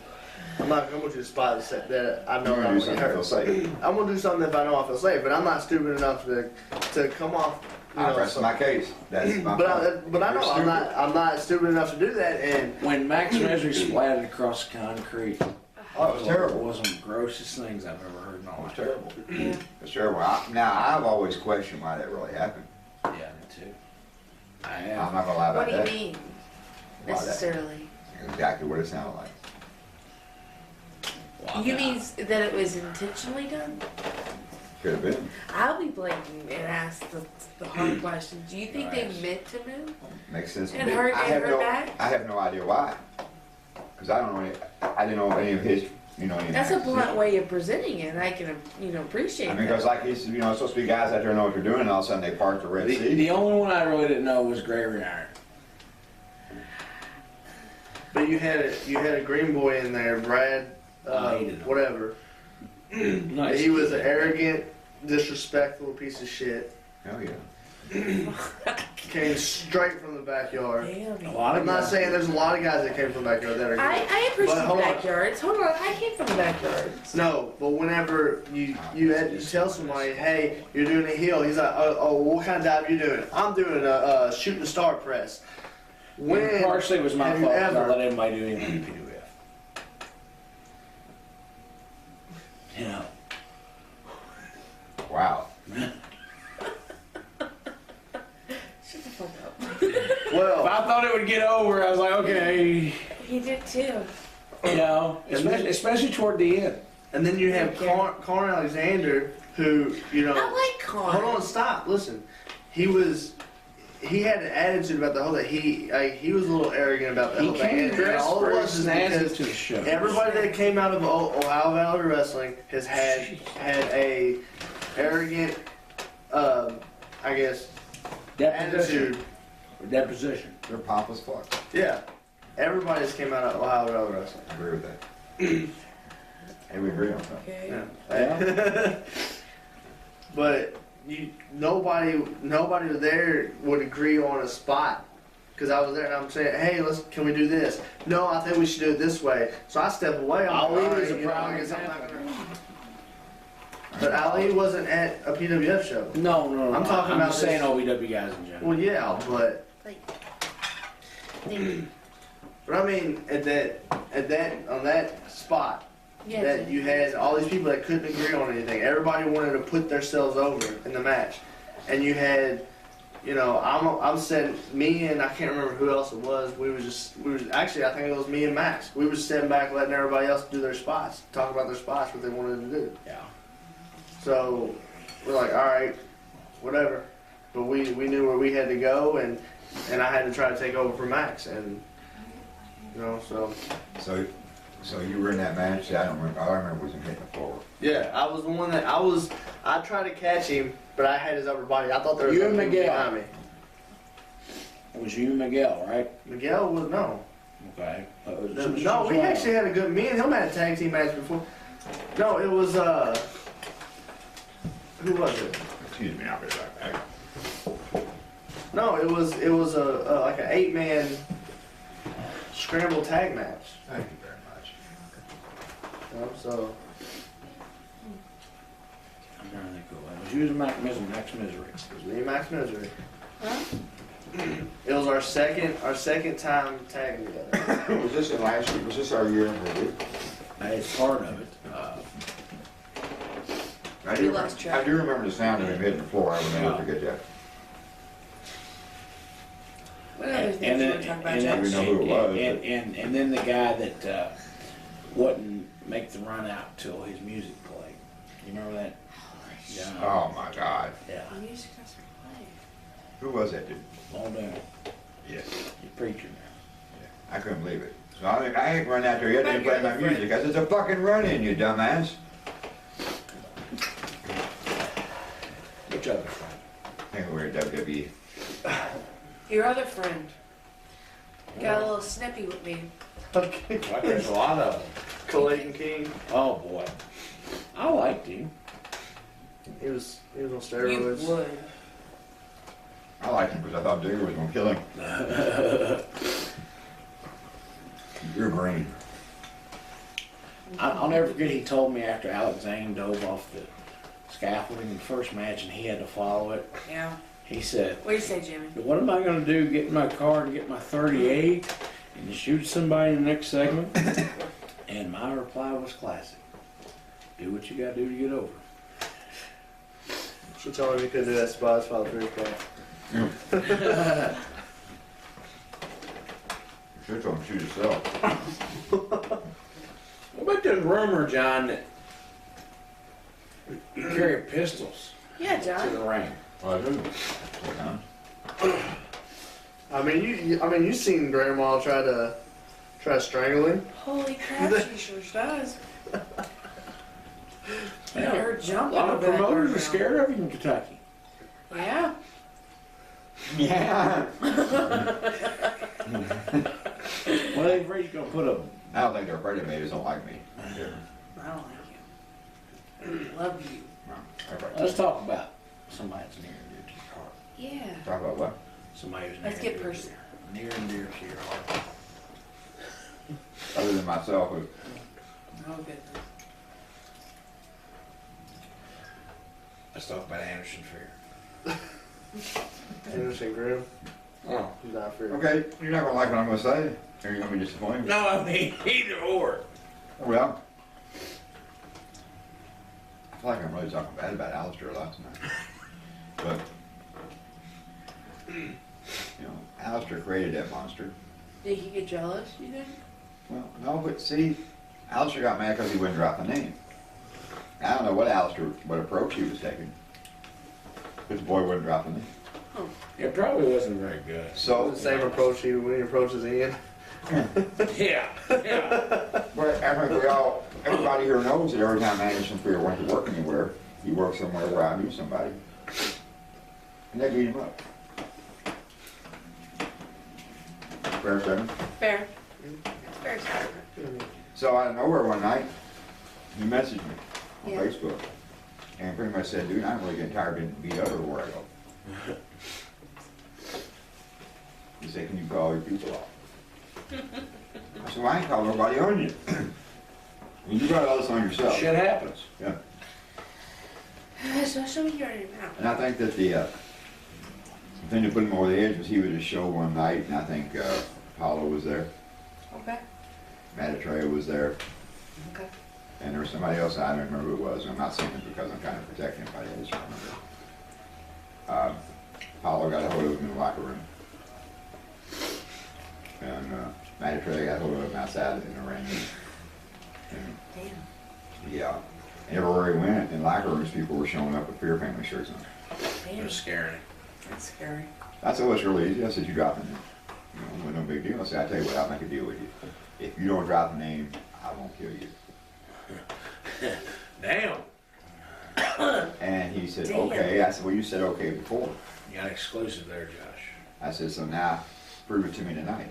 Speaker 5: go to the spot that I know
Speaker 4: You're
Speaker 5: I'm
Speaker 4: going to do
Speaker 5: gonna get
Speaker 4: something to feel
Speaker 5: hurt.
Speaker 4: safe.
Speaker 5: I'm gonna do something if I know I feel safe, but I'm not stupid enough to come off.
Speaker 4: That's my case. That's my
Speaker 5: But I know
Speaker 4: You're
Speaker 5: I'm not stupid enough to do that. And
Speaker 7: When Max Misery splattered across the concrete,
Speaker 4: Oh, it was terrible.
Speaker 7: It was one of the grossest things I've ever heard in my
Speaker 4: It was
Speaker 7: life.
Speaker 4: terrible.
Speaker 6: Yeah.
Speaker 4: It's terrible. Now, I've always questioned why that really happened.
Speaker 7: Yeah, me too. I
Speaker 4: I'm
Speaker 7: have.
Speaker 4: not going to lie
Speaker 3: What
Speaker 4: about
Speaker 3: do you
Speaker 4: that.
Speaker 3: mean?
Speaker 4: Why that?
Speaker 3: Necessarily.
Speaker 4: Exactly what it sounded like.
Speaker 3: You mean that it was intentionally done?
Speaker 4: Could have been.
Speaker 3: I'll be blatant and ask the hard questions. Do you think they meant to move?
Speaker 4: Makes sense to
Speaker 3: And
Speaker 4: me.
Speaker 3: hurt-
Speaker 4: I
Speaker 3: and
Speaker 4: have
Speaker 3: hurt back?
Speaker 4: I have no idea why. Because I don't know any, I didn't know any of his, any of
Speaker 3: That's a
Speaker 4: his-
Speaker 3: blunt way of presenting it, and I can, appreciate
Speaker 4: I mean, because
Speaker 3: that.
Speaker 4: like he's, it's supposed to be guys out there know what they're doing, and all of a sudden they park the Red Sea.
Speaker 7: The only one I really didn't know was Gregory Iron.
Speaker 5: but you had a green boy in there, Brad,
Speaker 7: I hated him.
Speaker 5: whatever.
Speaker 7: Nice.
Speaker 5: He was an arrogant, disrespectful piece of shit.
Speaker 4: Hell yeah.
Speaker 5: came straight from the backyard.
Speaker 3: Damn.
Speaker 7: A lot
Speaker 5: I'm
Speaker 7: of
Speaker 5: not
Speaker 7: guys-
Speaker 5: saying there's a lot of guys that came from the backyard that are good.
Speaker 3: I appreciate
Speaker 5: But hold on.
Speaker 3: backyards. Hold on, I came from the backyards.
Speaker 5: No, but whenever you tell somebody, hey, you're doing a heel, he's like, oh, what kind of dive you doing? I'm doing a shooting star press. When
Speaker 7: Partially it was my
Speaker 5: have you
Speaker 7: fault. 'Cause I
Speaker 5: ever-
Speaker 7: let everybody do anything in PWF. You know.
Speaker 4: Wow.
Speaker 3: Shut the fuck up.
Speaker 7: If
Speaker 5: Well,
Speaker 7: I thought it would get over, I was like, okay,
Speaker 3: He did too.
Speaker 7: you know, especially toward the end.
Speaker 5: and then you have
Speaker 3: Okay.
Speaker 5: Conor Alexander, who
Speaker 3: I like Connor.
Speaker 5: hold on, stop, listen. He had an attitude about the whole thing. He was a little arrogant about the
Speaker 7: He
Speaker 5: whole thing.
Speaker 7: came
Speaker 5: And
Speaker 7: dressed
Speaker 5: all it
Speaker 7: for
Speaker 5: was
Speaker 7: his
Speaker 5: is
Speaker 7: nasty
Speaker 5: because
Speaker 7: to the show.
Speaker 5: everybody that came out of Ohio Valley Wrestling has had a arrogant, I guess, attitude.
Speaker 7: Deposition.
Speaker 4: They're pompous fuck.
Speaker 5: Yeah, everybody just came out of Ohio Valley Wrestling.
Speaker 4: I agree with that. Hey, we agree on something.
Speaker 3: Okay.
Speaker 5: Yeah. But nobody there would agree on a spot. Because I was there and I'm saying, hey, can we do this? No, I think we should do it this way. So I step away. I'm
Speaker 7: Ali
Speaker 5: like,
Speaker 7: is a
Speaker 5: "All right, you know,
Speaker 7: prime
Speaker 5: I guess I'm not
Speaker 7: example.
Speaker 5: gonna-" But Ali wasn't at a PWF show.
Speaker 7: No.
Speaker 5: I'm talking about
Speaker 7: just saying
Speaker 5: this-
Speaker 7: OVW guys in general.
Speaker 5: Well, yeah, but I mean, on that spot,
Speaker 3: Yeah.
Speaker 5: that you had all these people that couldn't agree on anything. Everybody wanted to put themselves over in the match, and you had, I'm saying me and I can't remember who else it was. We was actually I think it was me and Max. We were sitting back letting everybody else do their spots, talk about their spots, what they wanted to do.
Speaker 7: Yeah.
Speaker 5: So we're like, all right, whatever. But we knew where we had to go, and I had to try to take over for Max, and so.
Speaker 4: So you were in that match? I don't remember. All I remember was him hitting the floor.
Speaker 5: Yeah, I was the one that I tried to catch him, but I had his upper body. I thought there was
Speaker 7: You and
Speaker 5: something
Speaker 7: Miguel.
Speaker 5: behind me.
Speaker 7: It was you and Miguel, right?
Speaker 5: Miguel was no.
Speaker 7: Okay.
Speaker 5: No, we actually had a good. Me and him had a tag team match before. No, it was who was it?
Speaker 4: Excuse me, I'll be right back.
Speaker 5: No, it was a like an 8-man scramble tag match.
Speaker 4: Thank you very much.
Speaker 5: So
Speaker 7: I'm trying to think who it was. It was you and Max Misery.
Speaker 5: it was me and Max Misery.
Speaker 3: Huh?
Speaker 5: It was our second time tagging together.
Speaker 4: Was this in last year? Was this our year in review?
Speaker 7: It's part of it.
Speaker 4: I
Speaker 3: We
Speaker 4: do,
Speaker 3: lost track.
Speaker 4: I do remember the sound of him hitting the floor. I will never forget that.
Speaker 3: What other things you want to talk about,
Speaker 4: then-
Speaker 3: Josh?
Speaker 4: We know who it was,
Speaker 7: And then the guy that wouldn't make the run out till his music played. You remember that? Yeah.
Speaker 4: Oh my God.
Speaker 7: Yeah.
Speaker 3: The music doesn't play.
Speaker 4: Who was that dude?
Speaker 7: All down.
Speaker 4: Yes.
Speaker 7: He's preaching
Speaker 4: I couldn't believe it. So I ain't run out there yet and play my music. I said, it's a fucking run-in, you dumbass.
Speaker 7: there. Which other friend?
Speaker 4: I think we were at WWE.
Speaker 3: Your other friend got a little snippy with me.
Speaker 5: Okay.
Speaker 7: Like there's a lot of them.
Speaker 5: Clayton King.
Speaker 7: Oh boy. I liked him.
Speaker 5: He was on
Speaker 3: You
Speaker 5: steroids.
Speaker 3: would.
Speaker 4: I liked him because I thought Digger was going to kill him. You're green.
Speaker 7: I'll never forget he told me after Alex Zane dove off the scaffolding in the first match and he had to follow it.
Speaker 3: Yeah.
Speaker 7: He said,
Speaker 3: What do you say, Jimmy?
Speaker 7: what am I going to do? Get in my car and get my 38 and shoot somebody in the next segment? And my reply was classic. Do what you got to do to get over.
Speaker 5: She told him he couldn't do that spot as Father First Class.
Speaker 4: You should told him to shoot yourself.
Speaker 7: What about this rumor, John, that you carry pistols
Speaker 3: Yeah,
Speaker 7: to
Speaker 3: John.
Speaker 7: the ring?
Speaker 4: Well, I do.
Speaker 5: I mean, you seen Grandma try to strangle him.
Speaker 3: Holy crap, she sure does. I
Speaker 7: Yeah.
Speaker 3: heard
Speaker 7: A
Speaker 3: jumping
Speaker 7: lot of
Speaker 3: over that
Speaker 7: promoters are
Speaker 3: guardrail.
Speaker 7: scared of you in Kentucky.
Speaker 3: Yeah.
Speaker 4: Yeah.
Speaker 7: Well, they're afraid you're going to put a...
Speaker 4: I don't think they're afraid of me. They just don't like me.
Speaker 3: I don't like you. I love you.
Speaker 4: No, they're afraid.
Speaker 7: Let's talk about somebody that's near and dear to your heart.
Speaker 3: Yeah.
Speaker 4: Talk about what?
Speaker 7: Somebody who's
Speaker 3: Let's get personal.
Speaker 7: near and dear to your heart.
Speaker 4: Other than myself, who
Speaker 3: Oh, goodness.
Speaker 7: Let's talk about Anderson Fair.
Speaker 5: Anderson Grimm.
Speaker 7: Oh.
Speaker 5: He's not fair.
Speaker 4: okay, you're not gonna like what I'm gonna say. Or you're gonna be disappointed.
Speaker 7: No, I mean, either or.
Speaker 4: Well, I feel like I'm really talking bad about Alistair a lot tonight. But, you know, Alistair created that monster.
Speaker 3: Did he get jealous, you think?
Speaker 4: Well, no, but see, Alistair got mad because he wouldn't drop the name. I don't know what approach he was taking. But the boy wouldn't drop the name.
Speaker 7: It probably wasn't very good.
Speaker 4: So,
Speaker 5: The same approach when he approaches Ian.
Speaker 7: Yeah, yeah.
Speaker 4: but I think everybody here knows that every time Anderson Fair went to work anywhere, he worked somewhere where I knew somebody. And they beat him up. Fair statement.
Speaker 3: Fair. Fair statement.
Speaker 4: So out of nowhere one night, he messaged me on
Speaker 3: Yeah.
Speaker 4: Facebook. And pretty much said, dude, I'm really getting tired of getting beat up everywhere I go. He said, can you call your people off? I said, well, I ain't called nobody on you. Well, you got all this on yourself.
Speaker 7: Shit happens.
Speaker 4: Yeah.
Speaker 3: So show me your name now.
Speaker 4: And I think that the thing that put him over the edge was he was at a show one night, and I think Paulo was there,
Speaker 3: Okay.
Speaker 4: Matt Atreya was there,
Speaker 3: Okay.
Speaker 4: and there was somebody else, I don't remember who it was. I'm not saying it because I'm trying to protect anybody, I just remember. Paulo got a hold of him in the locker room. And Matt Atreya got a hold of him outside in the ring. And,
Speaker 3: Damn.
Speaker 4: yeah. Everywhere he went, in locker rooms, people were showing up with Fear Family shirts on.
Speaker 7: It
Speaker 3: Damn.
Speaker 7: was scary.
Speaker 3: That's scary.
Speaker 4: I said, well, it's really easy. I said, you drop the name. You know, it wasn't no big deal. I said, I tell you what, I'll make a deal with you. If you don't drop the name, I won't kill you.
Speaker 7: Damn.
Speaker 4: And he said,
Speaker 3: Damn.
Speaker 4: okay. I said, well, you said okay before.
Speaker 7: You got exclusive there, Josh.
Speaker 4: I said, so now, prove it to me tonight.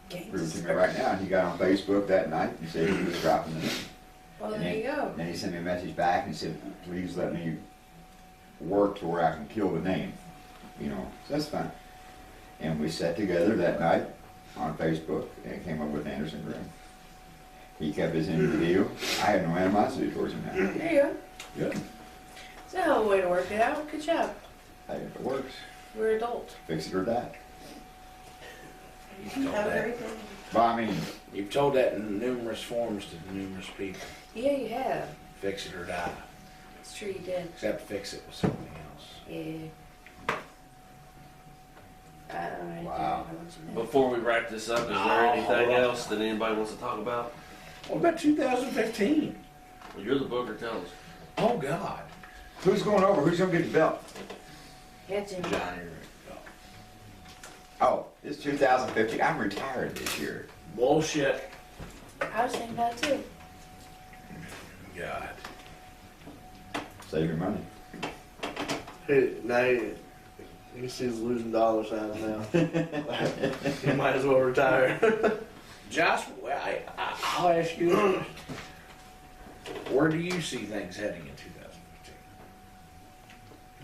Speaker 4: Prove it to me
Speaker 3: Gangster.
Speaker 4: right now. And he got on Facebook that night and said he was dropping the name.
Speaker 3: Well,
Speaker 4: And
Speaker 3: there you go.
Speaker 4: Then he sent me a message back and he said, please let me work to where I can kill the name. You know, so that's fine. And we sat together that night on Facebook and came up with Anderson Grimm. He kept his end of the deal. I had no animosity towards him now.
Speaker 3: There you go.
Speaker 7: Good.
Speaker 3: It's a hell of a way to work it out. Good job.
Speaker 4: Hey, if it works,
Speaker 3: We're adults.
Speaker 4: fix it or die.
Speaker 7: You've told
Speaker 3: Have a
Speaker 7: that.
Speaker 3: great day.
Speaker 4: Well, I mean,
Speaker 7: You've told that in numerous forms to numerous people.
Speaker 3: Yeah, you have.
Speaker 7: Fix it or die.
Speaker 3: It's true you did.
Speaker 7: Except fix it with something else.
Speaker 3: Yeah. I don't know.
Speaker 4: Wow.
Speaker 3: I don't know what you meant.
Speaker 1: Before we wrap this up, is there
Speaker 7: Oh,
Speaker 1: anything
Speaker 7: hold on.
Speaker 1: else that anybody wants to talk about?
Speaker 7: What about 2015?
Speaker 1: Well, you're the booker, tell us.
Speaker 7: Oh, God.
Speaker 4: who's going over? Who's going to get the belt?
Speaker 3: Yeah, Jimmy.
Speaker 7: Johnny.
Speaker 4: Oh, it's 2015. I'm retired this year.
Speaker 7: Bullshit.
Speaker 3: I was thinking about it too.
Speaker 7: God.
Speaker 4: Save your money.
Speaker 5: Hey, now you see he's losing dollar signs now. He might as well retire.
Speaker 7: Josh, well, I'll ask you this. Where do you see things heading in 2015?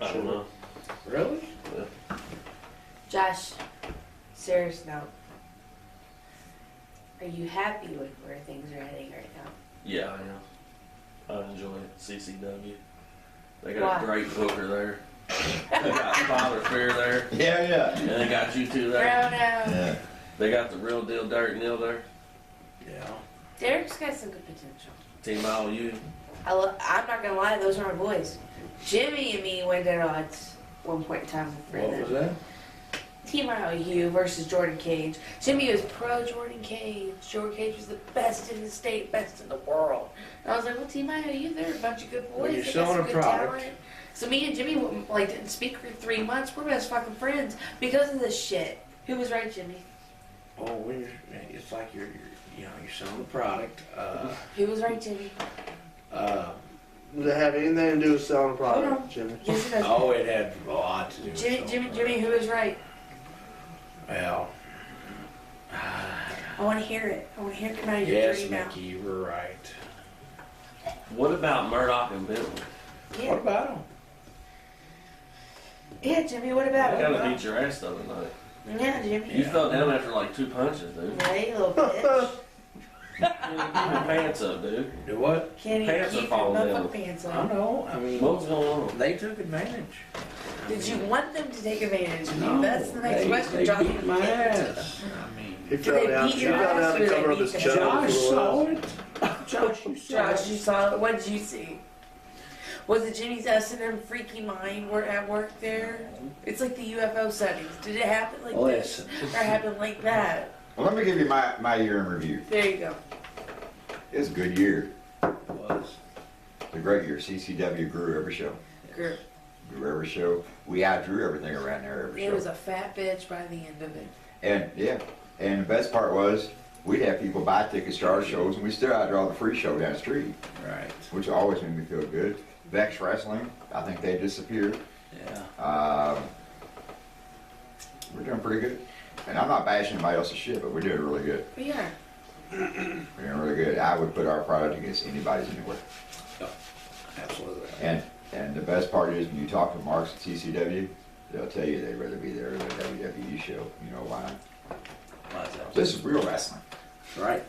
Speaker 1: I don't know.
Speaker 7: Really?
Speaker 3: Josh, serious note. Are you happy with where things are heading right now?
Speaker 1: Yeah, I am. I enjoy it. CCW. They got
Speaker 3: Why?
Speaker 1: a great booker there. They got Father Fair there.
Speaker 4: Yeah.
Speaker 1: And they got you two there.
Speaker 3: Brown out.
Speaker 4: Yeah.
Speaker 1: They got the real deal Derek Neal there.
Speaker 7: Yeah.
Speaker 3: Derek's got some good potential.
Speaker 1: Team IOU.
Speaker 3: I'm not gonna lie, those are my boys. Jimmy and me went at odds one point in time for
Speaker 7: What
Speaker 3: them.
Speaker 7: was that?
Speaker 3: Team IOU versus Jordan Cage. Jimmy was pro Jordan Cage. Jordan Cage was the best in the state, best in the world. And I was like, well, Team IOU, they're a bunch of good boys.
Speaker 7: When you're
Speaker 3: They got
Speaker 7: selling
Speaker 3: some
Speaker 7: a
Speaker 3: good
Speaker 7: product.
Speaker 3: talent. So me and Jimmy didn't speak for 3 months. We're best fucking friends because of this shit. Who was right, Jimmy?
Speaker 7: Oh, when it's like you're selling a product.
Speaker 3: Who was right, Jimmy?
Speaker 5: Does it have anything to do with selling a
Speaker 3: Hold on.
Speaker 5: product, Jimmy?
Speaker 3: Yes, it does.
Speaker 7: Oh, it had a lot to do with
Speaker 3: Jimmy, who was right?
Speaker 7: Well,
Speaker 3: I want to hear it. I want to hear it come out of your
Speaker 7: yes,
Speaker 3: dirty mouth.
Speaker 7: Mickie, you were right.
Speaker 1: What about Murdoch and Bentley?
Speaker 3: Yeah.
Speaker 7: What about him?
Speaker 3: Yeah, Jimmy, what about
Speaker 1: They
Speaker 3: it?
Speaker 1: gotta beat your ass the other night.
Speaker 3: Yeah, Jimmy.
Speaker 1: You fell down after like 2 punches, dude.
Speaker 3: Hey, little bitch.
Speaker 1: Keep your pants up, dude.
Speaker 2: Do what?
Speaker 3: Can't
Speaker 1: Pants
Speaker 3: even
Speaker 1: are
Speaker 3: keep your
Speaker 1: falling
Speaker 3: motherfucking
Speaker 1: down.
Speaker 3: pants
Speaker 2: I
Speaker 3: on.
Speaker 2: know. I mean,
Speaker 1: What's going on?
Speaker 2: they took advantage.
Speaker 3: Did you want them to take advantage of you?
Speaker 2: No,
Speaker 3: That's the next question.
Speaker 2: They
Speaker 3: Josh.
Speaker 2: beat my ass. I mean,
Speaker 5: He
Speaker 3: Did
Speaker 5: fell
Speaker 3: they
Speaker 5: down.
Speaker 3: beat
Speaker 5: He
Speaker 3: your
Speaker 5: fell
Speaker 3: ass
Speaker 5: down
Speaker 3: or
Speaker 5: to
Speaker 3: they
Speaker 5: cover up
Speaker 3: beat
Speaker 5: his
Speaker 3: the-
Speaker 5: chest.
Speaker 2: Josh
Speaker 5: with
Speaker 2: saw
Speaker 5: the
Speaker 2: it. Josh, you saw
Speaker 3: Josh,
Speaker 2: it.
Speaker 3: you saw it. What did you see? Was it Jimmy's S&M freaky mind were at work there? It's like the UFO sightings. Did it happen like
Speaker 2: Listen.
Speaker 3: this? Or happen like that?
Speaker 4: Well, let me give you my year in review.
Speaker 3: There you go.
Speaker 4: It was a good year.
Speaker 2: It was.
Speaker 4: It's a great year. CCW grew every show.
Speaker 3: Grew.
Speaker 4: Grew every show. We outdrew everything around there every
Speaker 3: It
Speaker 4: show.
Speaker 3: was a fat bitch by the end of it.
Speaker 4: And yeah, and the best part was we'd have people buy tickets to our shows, and we still outdraw the free show down the street,
Speaker 2: Right.
Speaker 4: which always made me feel good. Vex Wrestling, I think they disappeared.
Speaker 2: Yeah.
Speaker 4: We're doing pretty good. And I'm not bashing anybody else's shit, but we're doing really good.
Speaker 3: We are.
Speaker 4: We're doing really good. I would put our product against anybody's anywhere.
Speaker 2: Absolutely.
Speaker 4: And the best part is when you talk to Marks at CCW, they'll tell you they'd rather be there than a WWE show. You know why? This is real wrestling.
Speaker 2: Right.